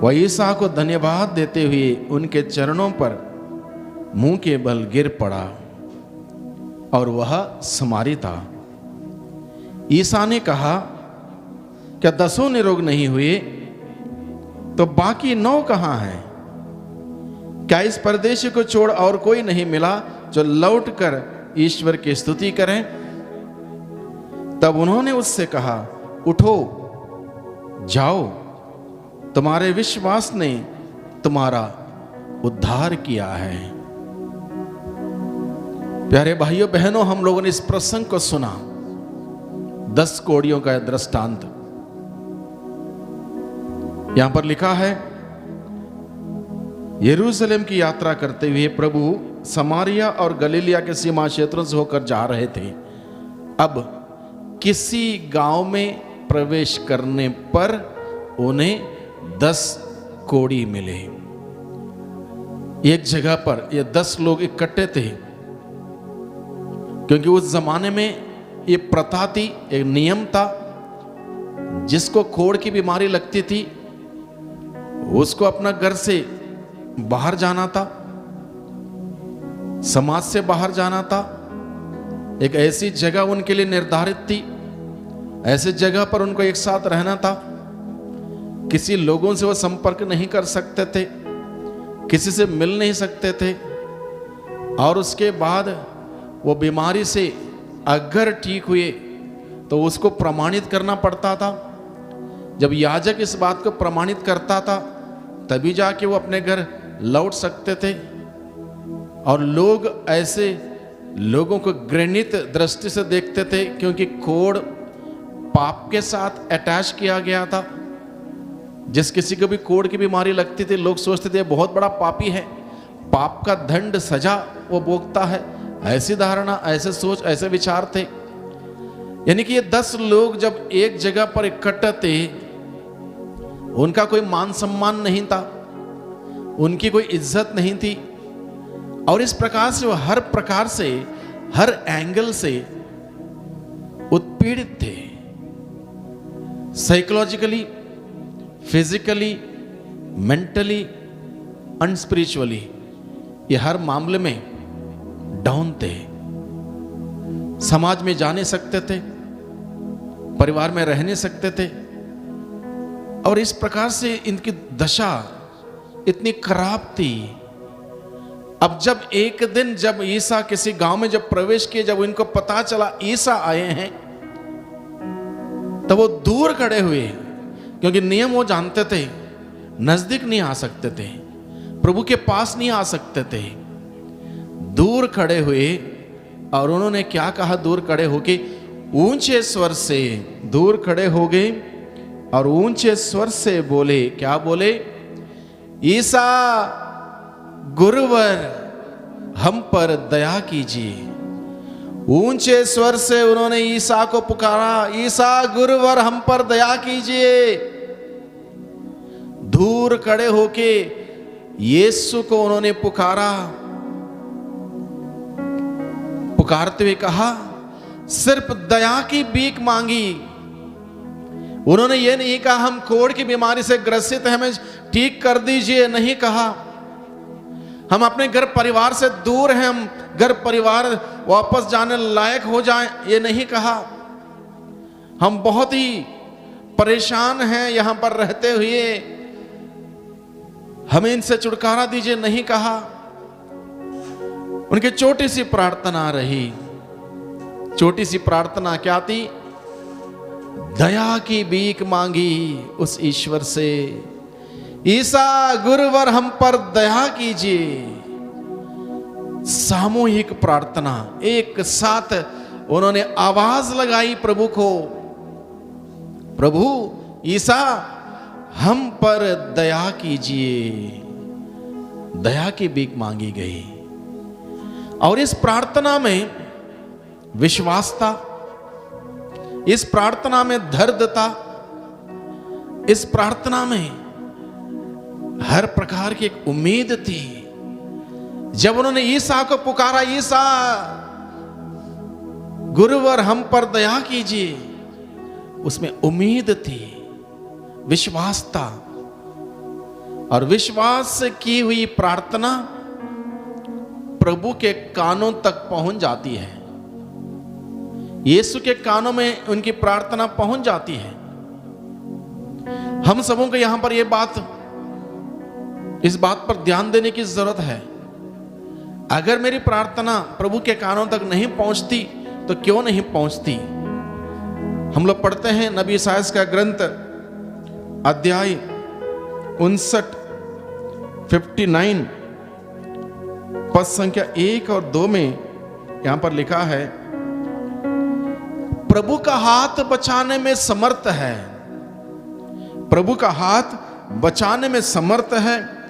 Speaker 4: वह ईसा को धन्यवाद देते हुए उनके चरणों पर मुंह के बल गिर पड़ा, और वह समारी था। ईसा ने कहा, क्या 10 निरोग नहीं हुए? तो बाकी 9 कहां हैं? क्या इस परदेशी को छोड़ और कोई नहीं मिला जो लौटकर ईश्वर की स्तुति करें? तब उन्होंने उससे कहा, उठो, जाओ, तुम्हारे विश्वास ने तुम्हारा उद्धार किया है। प्यारे भाइयों बहनों, हम लोगों ने इस प्रसंग को सुना, 10 कोढ़ियों का दृष्टांत। यहां पर लिखा है, यरूशलेम की यात्रा करते हुए प्रभु समारिया और गलीलिया के सीमा क्षेत्रों से होकर जा रहे थे। अब किसी गांव में प्रवेश करने पर उन्हें 10 कोढ़ी मिले। एक जगह पर ये 10 लोग इकट्ठे थे, क्योंकि उस जमाने में ये प्रथा थी, एक नियम था, जिसको कोढ़ की बीमारी लगती थी उसको अपना घर से बाहर जाना था, समाज से बाहर जाना था। एक ऐसी जगह उनके लिए निर्धारित थी, ऐसे जगह पर उनको एक साथ रहना था। किसी लोगों से वो संपर्क नहीं कर सकते थे, किसी से मिल नहीं सकते थे। और उसके बाद वो बीमारी से अगर ठीक हुए तो उसको प्रमाणित करना पड़ता था। जब याजक इस बात को प्रमाणित करता था तभी जाके वो अपने घर लौट सकते थे। और लोग ऐसे लोगों को घृणित दृष्टि से देखते थे, क्योंकि कोढ़ पाप के साथ अटैच किया गया था। जिस किसी को भी कोढ़ की बीमारी लगती थी, लोग सोचते थे बहुत बड़ा पापी है, पाप का दंड सजा वो भोगता है। ऐसी धारणा, ऐसे सोच, ऐसे विचार थे। यानी कि ये 10 लोग जब एक जगह पर इकट्ठे थे, उनका कोई मान सम्मान नहीं था, उनकी कोई इज्जत नहीं थी। और इस प्रकार से वो हर प्रकार से, हर एंगल से उत्पीड़ित थे। साइकोलॉजिकली, फिजिकली, मेंटली, अनस्पिरिचुअली, ये हर मामले में डाउन थे। समाज में जा नहीं सकते थे, परिवार में रह नहीं सकते थे। और इस प्रकार से इनकी दशा इतनी खराब थी। अब जब एक दिन जब ईसा किसी गांव में जब प्रवेश किए, जब इनको पता चला ईसा आए हैं, तब वो दूर खड़े हुए, क्योंकि नियम वो जानते थे, नजदीक नहीं आ सकते थे, प्रभु के पास नहीं आ सकते थे। दूर खड़े हुए और उन्होंने क्या कहा? दूर खड़े होके ऊंचे स्वर से दूर खड़े हो गए और ऊंचे स्वर से बोले, क्या बोले? ईसा गुरुवर, हम पर दया कीजिए। ऊंचे स्वर से उन्होंने ईसा को पुकारा, ईसा गुरुवर, हम पर दया कीजिए। दूर खड़े होके यीशु को उन्होंने पुकारा। पुकारते हुए कहा, सिर्फ दया की भीख मांगी। उन्होंने ये नहीं कहा हम कोढ़ की बीमारी से ग्रसित हैं, हमें ठीक कर दीजिए, नहीं कहा। हम अपने घर परिवार से दूर हैं, हम घर परिवार वापस जाने लायक हो जाएं, ये नहीं कहा। हम बहुत ही परेशान हैं यहां पर रहते हुए, हमें इनसे छुटकारा दीजिए, नहीं कहा। उनकी छोटी सी प्रार्थना रही। छोटी सी प्रार्थना क्या थी? दया की भीख मांगी उस ईश्वर से, ईसा गुरुवर हम पर दया कीजिए। सामूहिक प्रार्थना, एक साथ उन्होंने आवाज लगाई प्रभु को, प्रभु ईसा हम पर दया कीजिए। दया की भीख मांगी गई और इस प्रार्थना में विश्वास था, इस प्रार्थना में दर्द था, इस प्रार्थना में हर प्रकार की एक उम्मीद थी। जब उन्होंने ईसा को पुकारा, ईसा गुरुवर हम पर दया कीजिए, उसमें उम्मीद थी, विश्वास था। और विश्वास से की हुई प्रार्थना प्रभु के कानों तक पहुंच जाती है। यीशु के कानों में उनकी प्रार्थना पहुंच जाती है। हम सबों को यहां पर इस बात पर ध्यान देने की जरूरत है। अगर मेरी प्रार्थना प्रभु के कानों तक नहीं पहुंचती तो क्यों नहीं पहुंचती? हम लोग पढ़ते हैं नबी इसायाह का ग्रंथ अध्याय 59 पद संख्या 1 और 2 में यहां पर लिखा है, प्रभु का हाथ बचाने में समर्थ है, प्रभु का हाथ बचाने में समर्थ है,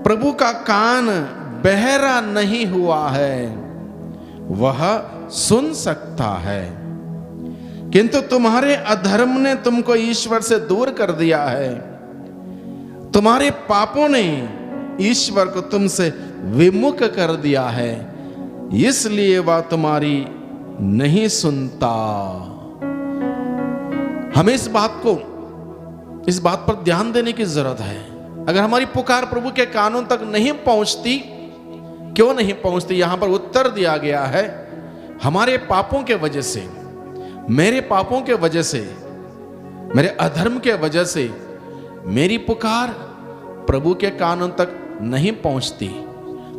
Speaker 4: प्रभु का कान बहरा नहीं हुआ है, वह सुन सकता है, किंतु तुम्हारे अधर्म ने तुमको ईश्वर से दूर कर दिया है, तुम्हारे पापों ने ईश्वर को तुमसे विमुख कर दिया है, इसलिए वह तुम्हारी नहीं सुनता। हमें इस बात पर ध्यान देने की जरूरत है। अगर हमारी पुकार प्रभु के कानों तक नहीं पहुंचती, क्यों नहीं पहुंचती? यहां पर उत्तर दिया गया है, हमारे पापों के वजह से, मेरे पापों के वजह से, मेरे अधर्म के वजह से मेरी पुकार प्रभु के कानों तक नहीं पहुंचती।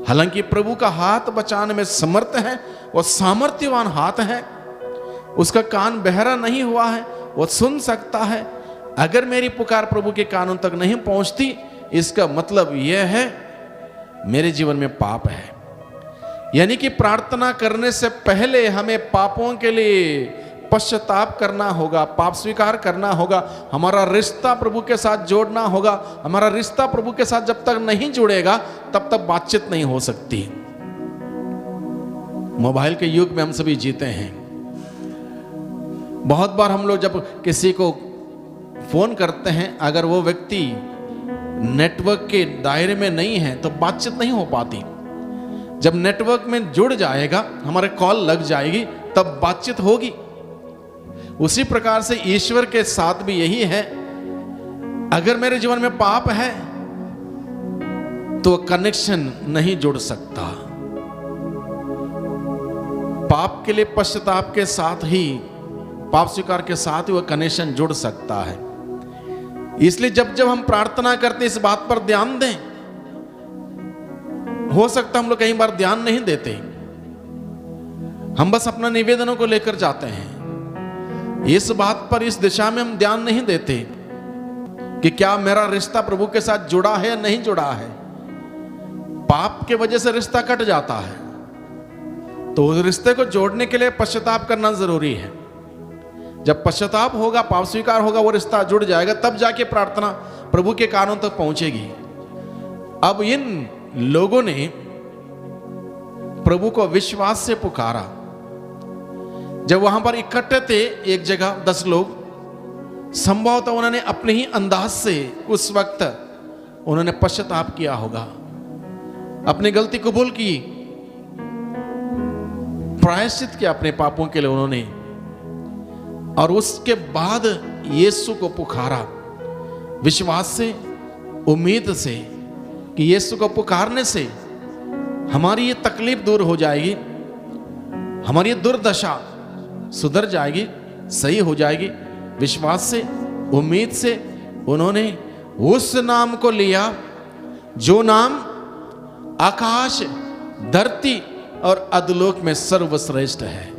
Speaker 4: हालांकि प्रभु का हाथ बचाने में समर्थ है, वो सामर्थ्यवान हाथ है, उसका कान बहरा नहीं हुआ है, वो सुन सकता है। अगर मेरी पुकार प्रभु के कानों तक नहीं पहुंचती, इसका मतलब यह है मेरे जीवन में पाप है। यानी कि प्रार्थना करने से पहले हमें पापों के लिए पश्चाताप करना होगा, पाप स्वीकार करना होगा, हमारा रिश्ता प्रभु के साथ जोड़ना होगा। हमारा रिश्ता प्रभु के साथ जब तक नहीं जुड़ेगा तब तक बातचीत नहीं हो सकती। मोबाइल के युग में हम सभी जीते हैं। बहुत बार हम लोग जब किसी को फोन करते हैं, अगर वो व्यक्ति नेटवर्क के दायरे में नहीं है तो बातचीत नहीं हो पाती। जब नेटवर्क में जुड़ जाएगा, हमारे कॉल लग जाएगी, तब बातचीत होगी। उसी प्रकार से ईश्वर के साथ भी यही है। अगर मेरे जीवन में पाप है तो कनेक्शन नहीं जुड़ सकता। पाप के लिए पश्चाताप के साथ ही, पाप स्वीकार के साथ ही वह कनेक्शन जुड़ सकता है। इसलिए जब जब हम प्रार्थना करते इस बात पर ध्यान दें। हो सकता हम लोग कई बार ध्यान नहीं देते, हम बस अपना निवेदनों को लेकर जाते हैं। इस बात पर, इस दिशा में हम ध्यान नहीं देते कि क्या मेरा रिश्ता प्रभु के साथ जुड़ा है या नहीं जुड़ा है। पाप के वजह से रिश्ता कट जाता है, तो उस रिश्ते को जोड़ने के लिए पश्चाताप करना जरूरी है। जब पश्चाताप होगा, पाप स्वीकार होगा, वो रिश्ता जुड़ जाएगा, तब जाके प्रार्थना प्रभु के कानों तक पहुंचेगी। अब इन लोगों ने प्रभु को विश्वास से पुकारा। जब वहां पर इकट्ठे थे एक जगह 10 लोग, संभवतः उन्होंने अपने ही अंदाज से उस वक्त उन्होंने पश्चाताप किया होगा, अपनी गलती कबूल की, प्रायश्चित किया अपने पापों के लिए उन्होंने, और उसके बाद यीशु को पुकारा विश्वास से, उम्मीद से कि यीशु को पुकारने से हमारी ये तकलीफ दूर हो जाएगी, हमारी ये दुर्दशा सुधर जाएगी, सही हो जाएगी। विश्वास से, उम्मीद से उन्होंने उस नाम को लिया जो नाम आकाश, धरती और अधोलोक में सर्वश्रेष्ठ है।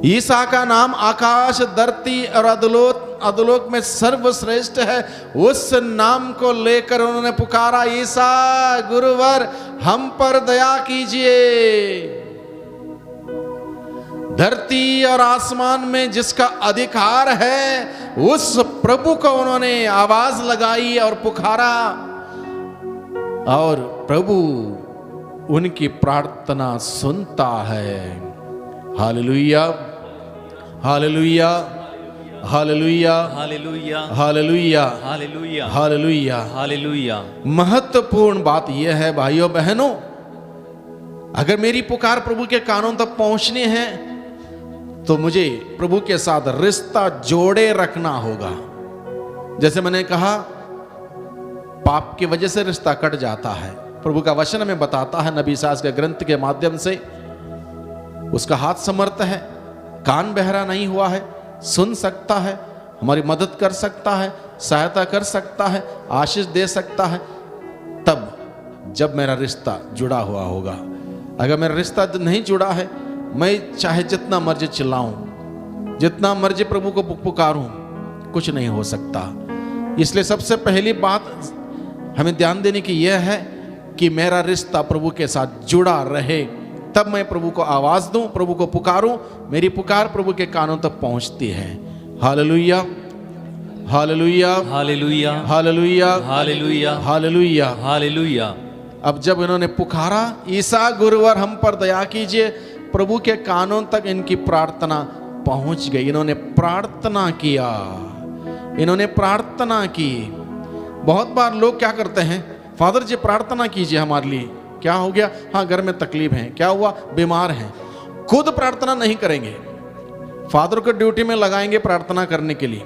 Speaker 4: ईसा का नाम आकाश, धरती और अधोलोक में सर्वश्रेष्ठ है। उस नाम को लेकर उन्होंने पुकारा, ईसा गुरुवर हम पर दया कीजिए। धरती और आसमान में जिसका अधिकार है उस प्रभु को उन्होंने आवाज लगाई और पुकारा, और प्रभु उनकी प्रार्थना सुनता है। Hallelujah, hallelujah, hallelujah,
Speaker 1: hallelujah,
Speaker 4: hallelujah,
Speaker 1: hallelujah,
Speaker 4: hallelujah,
Speaker 1: hallelujah.
Speaker 4: महत्वपूर्ण बात यह है भाइयों बहनों, अगर मेरी पुकार प्रभु के कानों तक पहुंचनी है तो मुझे प्रभु के साथ रिश्ता जोड़े रखना होगा। जैसे मैंने कहा, पाप की वजह से रिश्ता कट जाता है। प्रभु का वचन हमें बताता है नबी सास के ग्रंथ के माध्यम से, उसका हाथ समर्थ है, कान बहरा नहीं हुआ है, सुन सकता है, हमारी मदद कर सकता है, सहायता कर सकता है, आशीष दे सकता है, तब जब मेरा रिश्ता जुड़ा हुआ होगा। अगर मेरा रिश्ता नहीं जुड़ा है, मैं चाहे जितना मर्जी चिल्लाऊं, जितना मर्जी प्रभु को पुकारूं, कुछ नहीं हो सकता। इसलिए सबसे पहली बात हमें ध्यान देने की यह है कि मेरा रिश्ता प्रभु के साथ जुड़ा रहे, तब मैं प्रभु को आवाज दूं, प्रभु को पुकारूं, मेरी पुकार प्रभु के कानों तक पहुंचती है। Hallelujah, hallelujah,
Speaker 1: hallelujah,
Speaker 4: hallelujah,
Speaker 1: hallelujah,
Speaker 4: hallelujah,
Speaker 1: hallelujah.
Speaker 4: अब जब इन्होंने पुकारा, ईसा गुरुवर हम पर दया कीजिए, प्रभु के कानों तक इनकी प्रार्थना पहुंच गई। इन्होंने प्रार्थना किया, इन्होंने प्रार्थना की। बहुत बार लोग क्या करते हैं, फादर जी प्रार्थना कीजिए हमारे लिए। क्या हो गया? हाँ, घर में तकलीफ है। क्या हुआ? बीमार हैं। खुद प्रार्थना नहीं करेंगे, फादर को ड्यूटी में लगाएंगे प्रार्थना करने के लिए,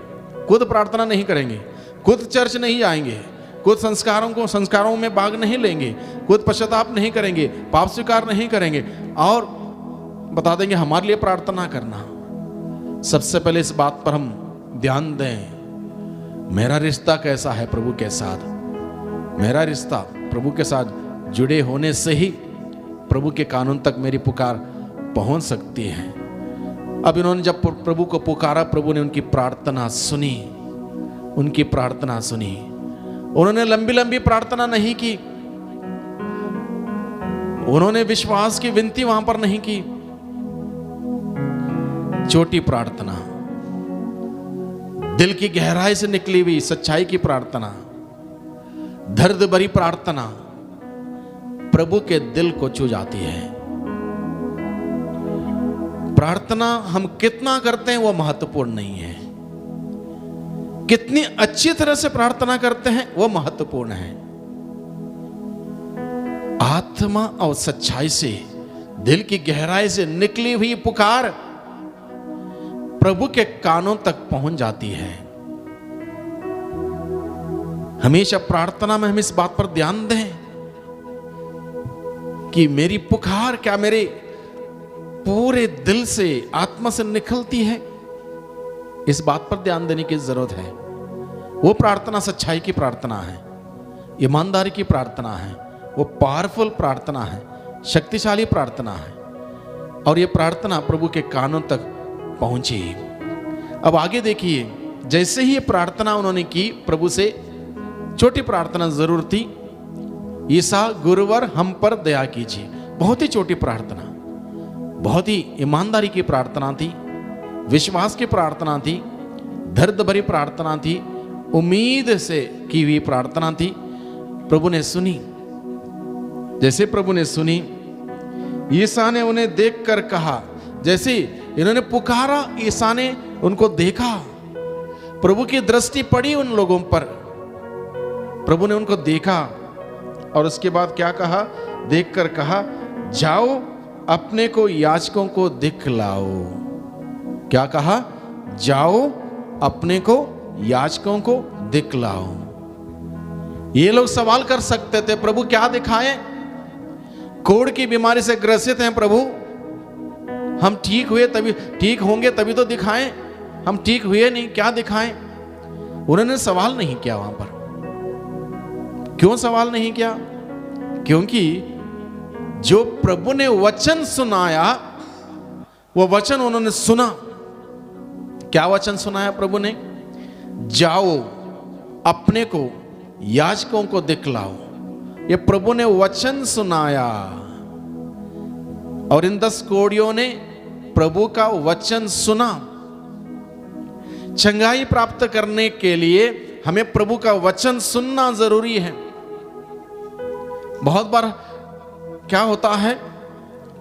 Speaker 4: खुद प्रार्थना नहीं करेंगे, खुद चर्च नहीं आएंगे, खुद संस्कारों में भाग नहीं लेंगे, खुद पश्चाताप नहीं करेंगे, पाप स्वीकार नहीं करेंगे, और बता देंगे हमारे लिए प्रार्थना करना। सबसे पहले इस बात पर हम ध्यान दें, मेरा रिश्ता कैसा है प्रभु के साथ। मेरा रिश्ता प्रभु के साथ जुड़े होने से ही प्रभु के कानून तक मेरी पुकार पहुंच सकती है। अब इन्होंने जब प्रभु को पुकारा, प्रभु ने उनकी प्रार्थना सुनी, उनकी प्रार्थना सुनी। उन्होंने लंबी लंबी प्रार्थना नहीं की, उन्होंने विश्वास की विनती वहां पर नहीं की, छोटी प्रार्थना, दिल की गहराई से निकली हुई सच्चाई की प्रार्थना, दर्द भरी प्रार्थना प्रभु के दिल को छू जाती है। प्रार्थना हम कितना करते हैं वो महत्वपूर्ण नहीं है, कितनी अच्छी तरह से प्रार्थना करते हैं वो महत्वपूर्ण है। आत्मा और सच्चाई से, दिल की गहराई से निकली हुई पुकार प्रभु के कानों तक पहुंच जाती है। हमेशा प्रार्थना में हम इस बात पर ध्यान दें कि मेरी पुकार क्या मेरे पूरे दिल से, आत्मा से निकलती है। इस बात पर ध्यान देने की जरूरत है। वो प्रार्थना सच्चाई की प्रार्थना है, ईमानदारी की प्रार्थना है, वो पावरफुल प्रार्थना है, शक्तिशाली प्रार्थना है, और ये प्रार्थना प्रभु के कानों तक पहुंची। अब आगे देखिए, जैसे ही ये प्रार्थना उन्होंने की प्रभु से, छोटी प्रार्थना जरूर थी, ईसा गुरुवर हम पर दया कीजिए। बहुत ही छोटी प्रार्थना, बहुत ही ईमानदारी की प्रार्थना थी, विश्वास की प्रार्थना थी, दर्द भरी प्रार्थना थी, उम्मीद से की हुई प्रार्थना थी। प्रभु ने सुनी। जैसे प्रभु ने सुनी, ईसा ने उन्हें देखकर कहा, जैसे इन्होंने पुकारा, ईसा ने उनको देखा, प्रभु की दृष्टि पड़ी उन लोगों पर, प्रभु ने उनको देखा और उसके बाद क्या कहा? देखकर कहा, जाओ अपने को याजकों को दिखलाओ। क्या कहा? जाओ अपने को याजकों को दिखलाओ। ये लोग सवाल कर सकते थे, प्रभु क्या दिखाएं? कोढ़ की बीमारी से ग्रसित हैं प्रभु, हम ठीक हुए तभी, ठीक होंगे तभी तो दिखाएं, हम ठीक हुए नहीं, क्या दिखाएं? उन्होंने सवाल नहीं किया वहां पर। क्यों सवाल नहीं किया? क्योंकि जो प्रभु ने वचन सुनाया वो वचन उन्होंने सुना। क्या वचन सुनाया प्रभु ने? जाओ अपने को याजकों को दिखलाओ। ये प्रभु ने वचन सुनाया और इन 10 कोढ़ियों ने प्रभु का वचन सुना। चंगाई प्राप्त करने के लिए हमें प्रभु का वचन सुनना जरूरी है। बहुत बार क्या होता है,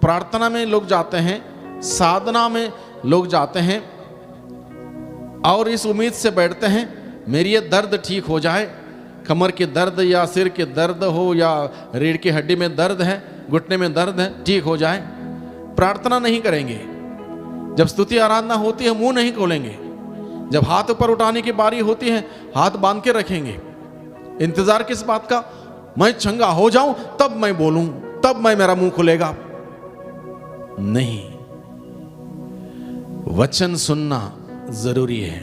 Speaker 4: प्रार्थना में लोग जाते हैं, साधना में लोग जाते हैं और इस उम्मीद से बैठते हैं मेरी ये दर्द ठीक हो जाए, कमर के दर्द या सिर के दर्द हो या रीढ़ की हड्डी में दर्द है, घुटने में दर्द है, ठीक हो जाए। प्रार्थना नहीं करेंगे। जब स्तुति आराधना होती है मुंह नहीं खोलेंगे। जब हाथ ऊपर उठाने की बारी होती है हाथ बांध के रखेंगे। इंतजार किस बात का? मैं चंगा हो जाऊं तब मैं बोलूं, तब मैं मेरा मुंह खुलेगा। नहीं, वचन सुनना जरूरी है।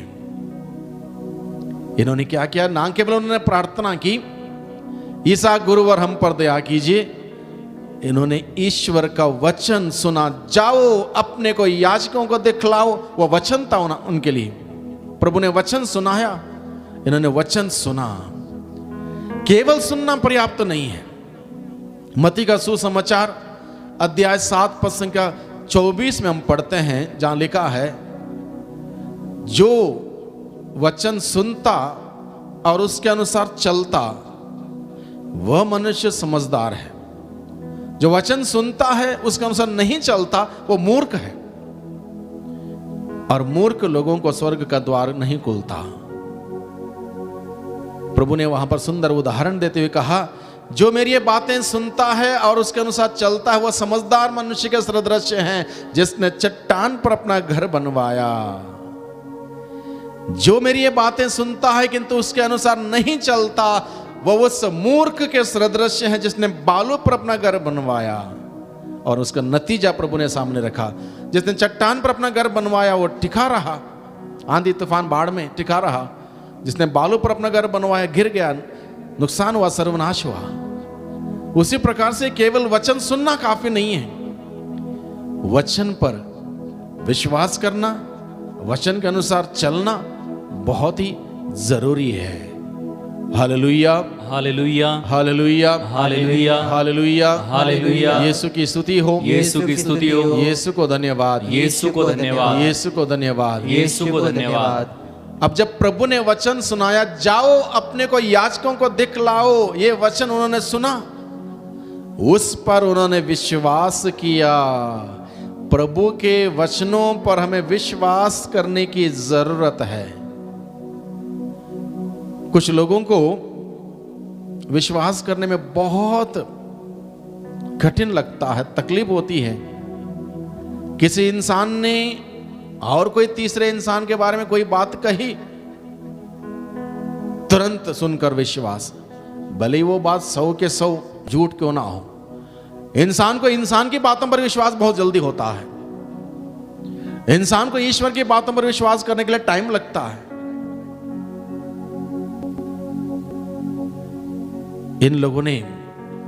Speaker 4: इन्होंने क्या किया? ना केवल उन्होंने प्रार्थना की, ईसा गुरुवर हम पर दया कीजिए, इन्होंने ईश्वर का वचन सुना। जाओ अपने को याजकों को दिखलाओ। वो वचन था उनके लिए। प्रभु ने वचन सुनाया, इन्होंने वचन सुना। केवल सुनना पर्याप्त नहीं है। मत्ती का सुसमाचार अध्याय 7 पद संख्या 24 में हम पढ़ते हैं, जहां लिखा है जो वचन सुनता और उसके अनुसार चलता वह मनुष्य समझदार है। जो वचन सुनता है उसके अनुसार नहीं चलता वो मूर्ख है, और मूर्ख लोगों को स्वर्ग का द्वार नहीं खुलता। प्रभु ने वहां पर सुंदर उदाहरण देते हुए कहा, जो मेरी ये बातें सुनता है और उसके अनुसार चलता है वह समझदार मनुष्य के सदृश है, जिसने चट्टान पर अपना घर बनवाया। जो मेरी ये बातें सुनता है किंतु उसके अनुसार नहीं चलता वह उस मूर्ख के सदृश है, जिसने बालू पर अपना घर बनवाया। और उसका नतीजा प्रभु ने सामने रखा। जिसने चट्टान पर अपना घर बनवाया वो टिका रहा, आंधी तूफान बाढ़ में टिका रहा। जिसने बालू पर अपना घर बनवाया गिर गया, नुकसान हुआ, सर्वनाश हुआ। उसी प्रकार से केवल वचन सुनना काफी नहीं है। वचन पर विश्वास करना, वचन के अनुसार चलना बहुत ही जरूरी है। Hallelujah,
Speaker 1: hallelujah,
Speaker 4: hallelujah,
Speaker 1: hallelujah,
Speaker 4: hallelujah,
Speaker 1: hallelujah.
Speaker 4: Yeshu की स्तुति हो,
Speaker 1: यीशु की स्तुति हो।
Speaker 4: यीशु को धन्यवाद,
Speaker 1: यीशु को धन्यवाद,
Speaker 4: यीशु को धन्यवाद,
Speaker 1: यीशु को धन्यवाद।
Speaker 4: अब जब प्रभु ने वचन सुनाया, जाओ अपने को याजकों को दिखलाओ, ये वचन उन्होंने सुना, उस पर उन्होंने विश्वास किया। प्रभु के वचनों पर हमें विश्वास करने की जरूरत है। कुछ लोगों को विश्वास करने में बहुत कठिन लगता है, तकलीफ होती है। किसी इंसान ने और कोई तीसरे इंसान के बारे में कोई बात कही, तुरंत सुनकर विश्वास, भले ही वो बात 100 के 100 झूठ क्यों ना हो। इंसान को इंसान की बातों पर विश्वास बहुत जल्दी होता है। इंसान को ईश्वर की बातों पर विश्वास करने के लिए टाइम लगता है। इन लोगों ने,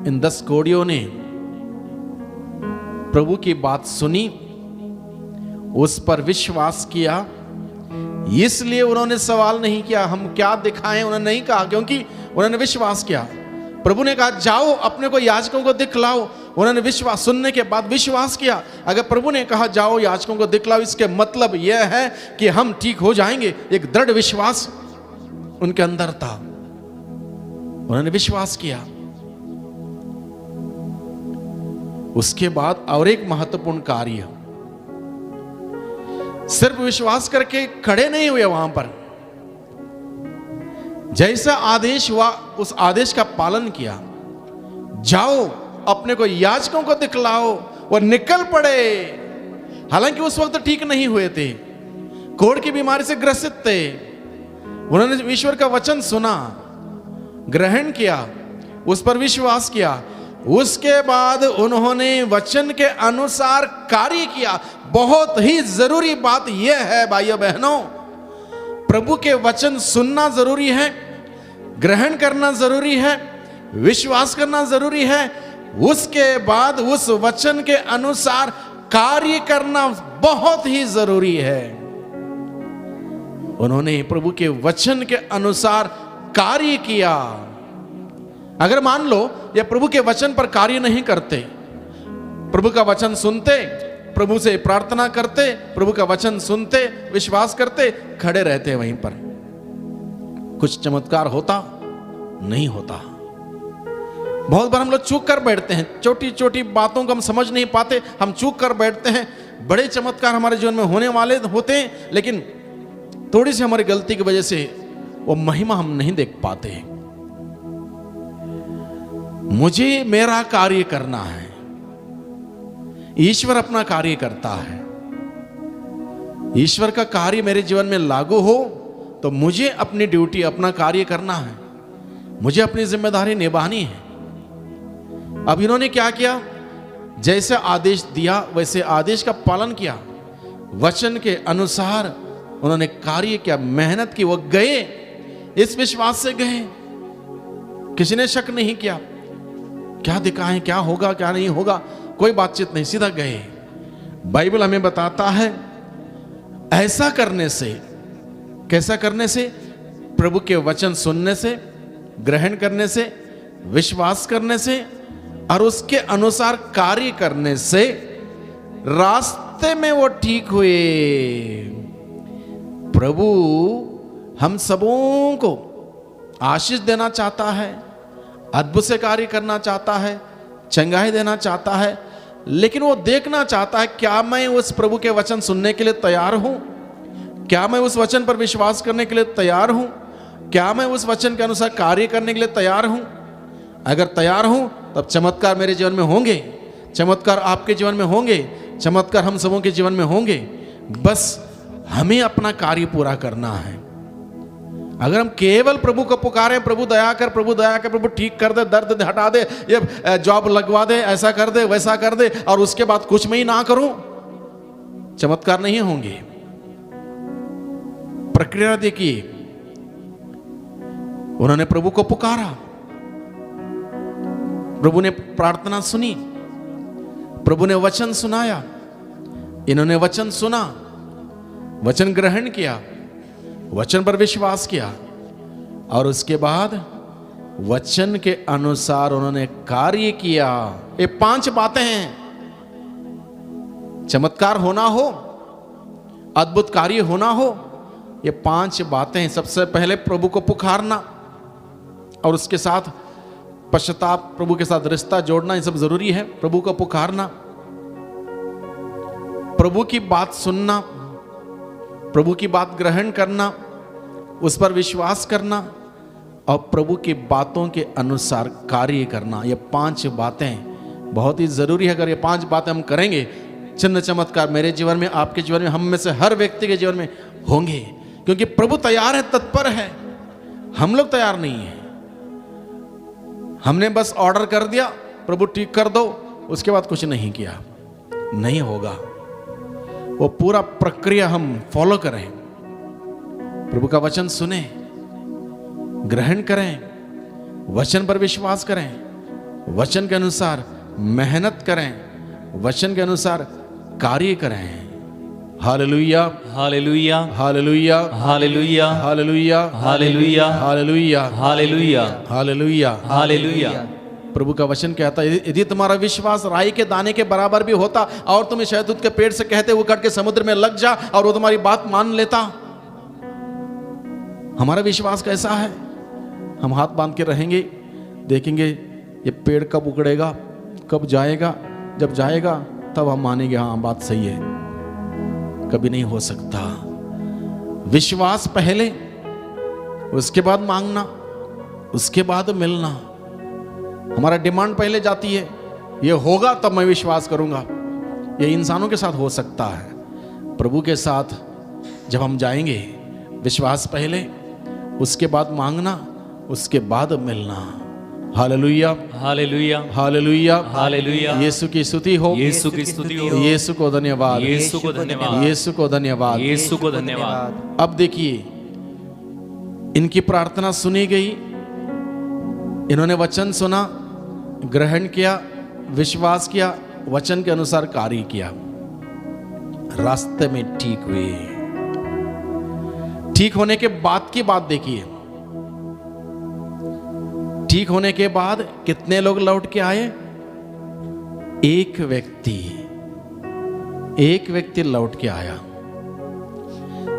Speaker 4: इन 10 कोढ़ियों ने प्रभु की बात सुनी, उस पर विश्वास किया, इसलिए उन्होंने सवाल नहीं किया हम क्या दिखाएं, उन्होंने नहीं कहा, क्योंकि उन्होंने विश्वास किया। प्रभु ने कहा जाओ अपने को याजकों को दिखलाओ, उन्होंने विश्वास, सुनने के बाद विश्वास किया। अगर प्रभु ने कहा जाओ याजकों को दिखलाओ, इसके मतलब यह है कि हम ठीक हो जाएंगे। एक दृढ़ विश्वास उनके अंदर था, उन्होंने विश्वास किया। उसके बाद और एक महत्वपूर्ण कार्य, सिर्फ विश्वास करके खड़े नहीं हुए वहां पर, जैसा आदेश हुआ उस आदेश का पालन किया। जाओ अपने को याजकों को दिखलाओ, वो निकल पड़े। हालांकि उस वक्त ठीक नहीं हुए थे, कोढ़ की बीमारी से ग्रसित थे। उन्होंने ईश्वर का वचन सुना, ग्रहण किया, उस पर विश्वास किया। उसके बाद उन्होंने वचन के अनुसार कार्य किया। बहुत ही जरूरी बात यह है भाइयों बहनों, प्रभु के वचन सुनना जरूरी है, ग्रहण करना जरूरी है, विश्वास करना जरूरी है। उसके बाद उस वचन के अनुसार कार्य करना बहुत ही जरूरी है। उन्होंने प्रभु के वचन के अनुसार कार्य किया। अगर मान लो ये प्रभु के वचन पर कार्य नहीं करते, प्रभु का वचन सुनते, प्रभु से प्रार्थना करते, प्रभु का वचन सुनते, विश्वास करते, खड़े रहते वहीं पर, कुछ चमत्कार होता नहीं होता। बहुत बार हम लोग चूक कर बैठते हैं, छोटी छोटी बातों को हम समझ नहीं पाते, हम चूक कर बैठते हैं। बड़े चमत्कार हमारे जीवन में होने वाले होते हैं, लेकिन थोड़ी सी हमारी गलती की वजह से वो महिमा हम नहीं देख पाते। मुझे मेरा कार्य करना है, ईश्वर अपना कार्य करता है। ईश्वर का कार्य मेरे जीवन में लागू हो तो मुझे अपनी ड्यूटी, अपना कार्य करना है, मुझे अपनी जिम्मेदारी निभानी है। अब इन्होंने क्या किया, जैसे आदेश दिया वैसे आदेश का पालन किया, वचन के अनुसार उन्होंने कार्य किया, मेहनत की। वो गए, इस विश्वास से गए, किसी ने शक नहीं किया क्या दिखाएं, क्या होगा क्या नहीं होगा, कोई बातचीत नहीं, सीधा गए। बाइबल हमें बताता है ऐसा करने से, कैसा करने से, प्रभु के वचन सुनने से, ग्रहण करने से, विश्वास करने से और उसके अनुसार कार्य करने से रास्ते में वो ठीक हुए। प्रभु हम सबों को आशीष देना चाहता है, अद्भुत से कार्य करना चाहता है, चंगाई देना चाहता है, लेकिन वो देखना चाहता है क्या मैं उस प्रभु के वचन सुनने के लिए तैयार हूं, क्या मैं उस वचन पर विश्वास करने के लिए तैयार हूं, क्या मैं उस वचन के अनुसार कार्य करने के लिए तैयार हूं। अगर तैयार हूं तब चमत्कार मेरे जीवन में होंगे, चमत्कार आपके जीवन में होंगे, चमत्कार हम सबों के जीवन में होंगे। बस हमें अपना कार्य पूरा करना है। अगर हम केवल प्रभु को पुकारें, प्रभु दया कर, प्रभु दया कर, प्रभु ठीक कर दे, दर्द हटा दे, ये जॉब लगवा दे, ऐसा कर दे, वैसा कर दे, और उसके बाद कुछ मैं ही ना करूं, चमत्कार नहीं होंगे। प्रक्रिया देखिए, उन्होंने प्रभु को पुकारा, प्रभु ने प्रार्थना सुनी, प्रभु ने वचन सुनाया, इन्होंने वचन सुना, वचन ग्रहण किया, वचन पर विश्वास किया और उसके बाद वचन के अनुसार उन्होंने कार्य किया। ये 5 बातें हैं। चमत्कार होना हो, अद्भुत कार्य होना हो, ये 5 बातें हैं। सबसे पहले प्रभु को पुकारना और उसके साथ पश्चाताप, प्रभु के साथ रिश्ता जोड़ना, ये सब जरूरी है। प्रभु को पुकारना, प्रभु की बात सुनना, प्रभु की बात ग्रहण करना, उस पर विश्वास करना और प्रभु की बातों के अनुसार कार्य करना। ये 5 बातें बहुत ही जरूरी है। अगर ये 5 बातें हम करेंगे, चिन्ह चमत्कार मेरे जीवन में, आपके जीवन में, हम में से हर व्यक्ति के जीवन में होंगे, क्योंकि प्रभु तैयार है, तत्पर है। हम लोग तैयार नहीं है। हमने बस ऑर्डर कर दिया, प्रभु ठीक कर दो, उसके बाद कुछ नहीं किया, नहीं होगा। वो पूरा प्रक्रिया हम फॉलो करें, प्रभु का वचन सुने, ग्रहण करें, वचन पर विश्वास करें, वचन के अनुसार मेहनत करें, वचन के अनुसार कार्य करें। Hallelujah,
Speaker 1: hallelujah,
Speaker 4: hallelujah,
Speaker 1: hallelujah,
Speaker 4: hallelujah,
Speaker 1: hallelujah,
Speaker 4: hallelujah,
Speaker 1: hallelujah,
Speaker 4: hallelujah,
Speaker 1: hallelujah.
Speaker 4: प्रभु का वचन कहता है, यदि तुम्हारा विश्वास राई के दाने के बराबर भी होता और तुम शहतूत के पेड़ से कहते वो कट के समुद्र में लग जा, और वो तुम्हारी बात मान लेता। हमारा विश्वास कैसा है? हम हाथ बांध के रहेंगे, देखेंगे ये पेड़ कब उगड़ेगा, कब जाएगा, जब जाएगा तब हम मानेंगे हाँ बात सही है। कभी नहीं हो सकता। विश्वास पहले, उसके बाद मांगना, उसके बाद मिलना। हमारा डिमांड पहले जाती है, ये होगा तब मैं विश्वास करूंगा, ये इंसानों के साथ हो सकता है, प्रभु के साथ जब हम जाएंगे, विश्वास पहले, उसके बाद मांगना, उसके बाद मिलना। Hallelujah,
Speaker 1: hallelujah,
Speaker 4: hallelujah,
Speaker 1: hallelujah.
Speaker 4: Yeshu की स्तुति हो,
Speaker 1: यीशु की स्तुति हो,
Speaker 4: यीशु को धन्यवाद,
Speaker 1: यीशु को धन्यवाद,
Speaker 4: यीशु को धन्यवाद,
Speaker 1: यीशु को धन्यवाद।
Speaker 4: अब देखिए, इनकी प्रार्थना सुनी गई, इन्होंने वचन सुना, ग्रहण किया, विश्वास किया, वचन के अनुसार कार्य किया, रास्ते में ठीक हुए। ठीक होने के बाद की बात देखिए, ठीक होने के बाद कितने लोग लौट के आए? एक व्यक्ति लौट के आया।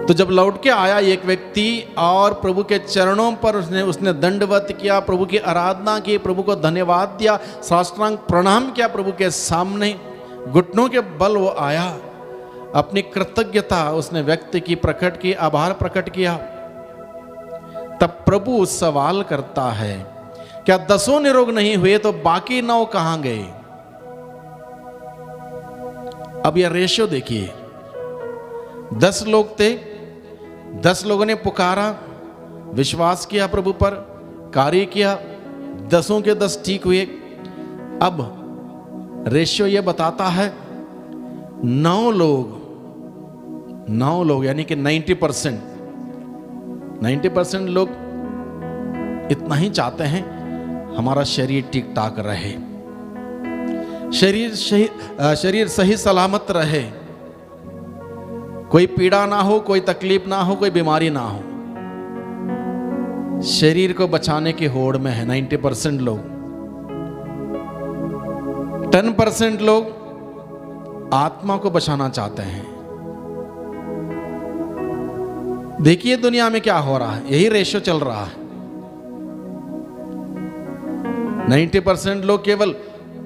Speaker 4: तो जब लौट के आया एक व्यक्ति और प्रभु के चरणों पर उसने दंडवत किया, प्रभु की आराधना की, प्रभु को धन्यवाद दिया, साष्टांग प्रणाम किया प्रभु के सामने, घुटनों के बल वो आया, अपनी कृतज्ञता उसने व्यक्त की, प्रकट की, आभार प्रकट किया। तब प्रभु सवाल करता है, क्या 10 निरोग नहीं हुए तो बाकी 9 कहां गए? अब यह रेशियो देखिए, 10 लोग थे, 10 लोगों ने पुकारा, विश्वास किया प्रभु पर, कार्य किया, 10 के 10 ठीक हुए। अब रेशियो यह बताता है 9 लोग यानी कि 90% लोग इतना ही चाहते हैं हमारा शरीर ठीक ठाक रहे, शरीर सही सलामत रहे, कोई पीड़ा ना हो, कोई तकलीफ ना हो, कोई बीमारी ना हो। शरीर को बचाने की होड़ में है 90% लोग। 10% लोग आत्मा को बचाना चाहते हैं। देखिए दुनिया में क्या हो रहा है, यही रेशियो चल रहा है। 90% लोग केवल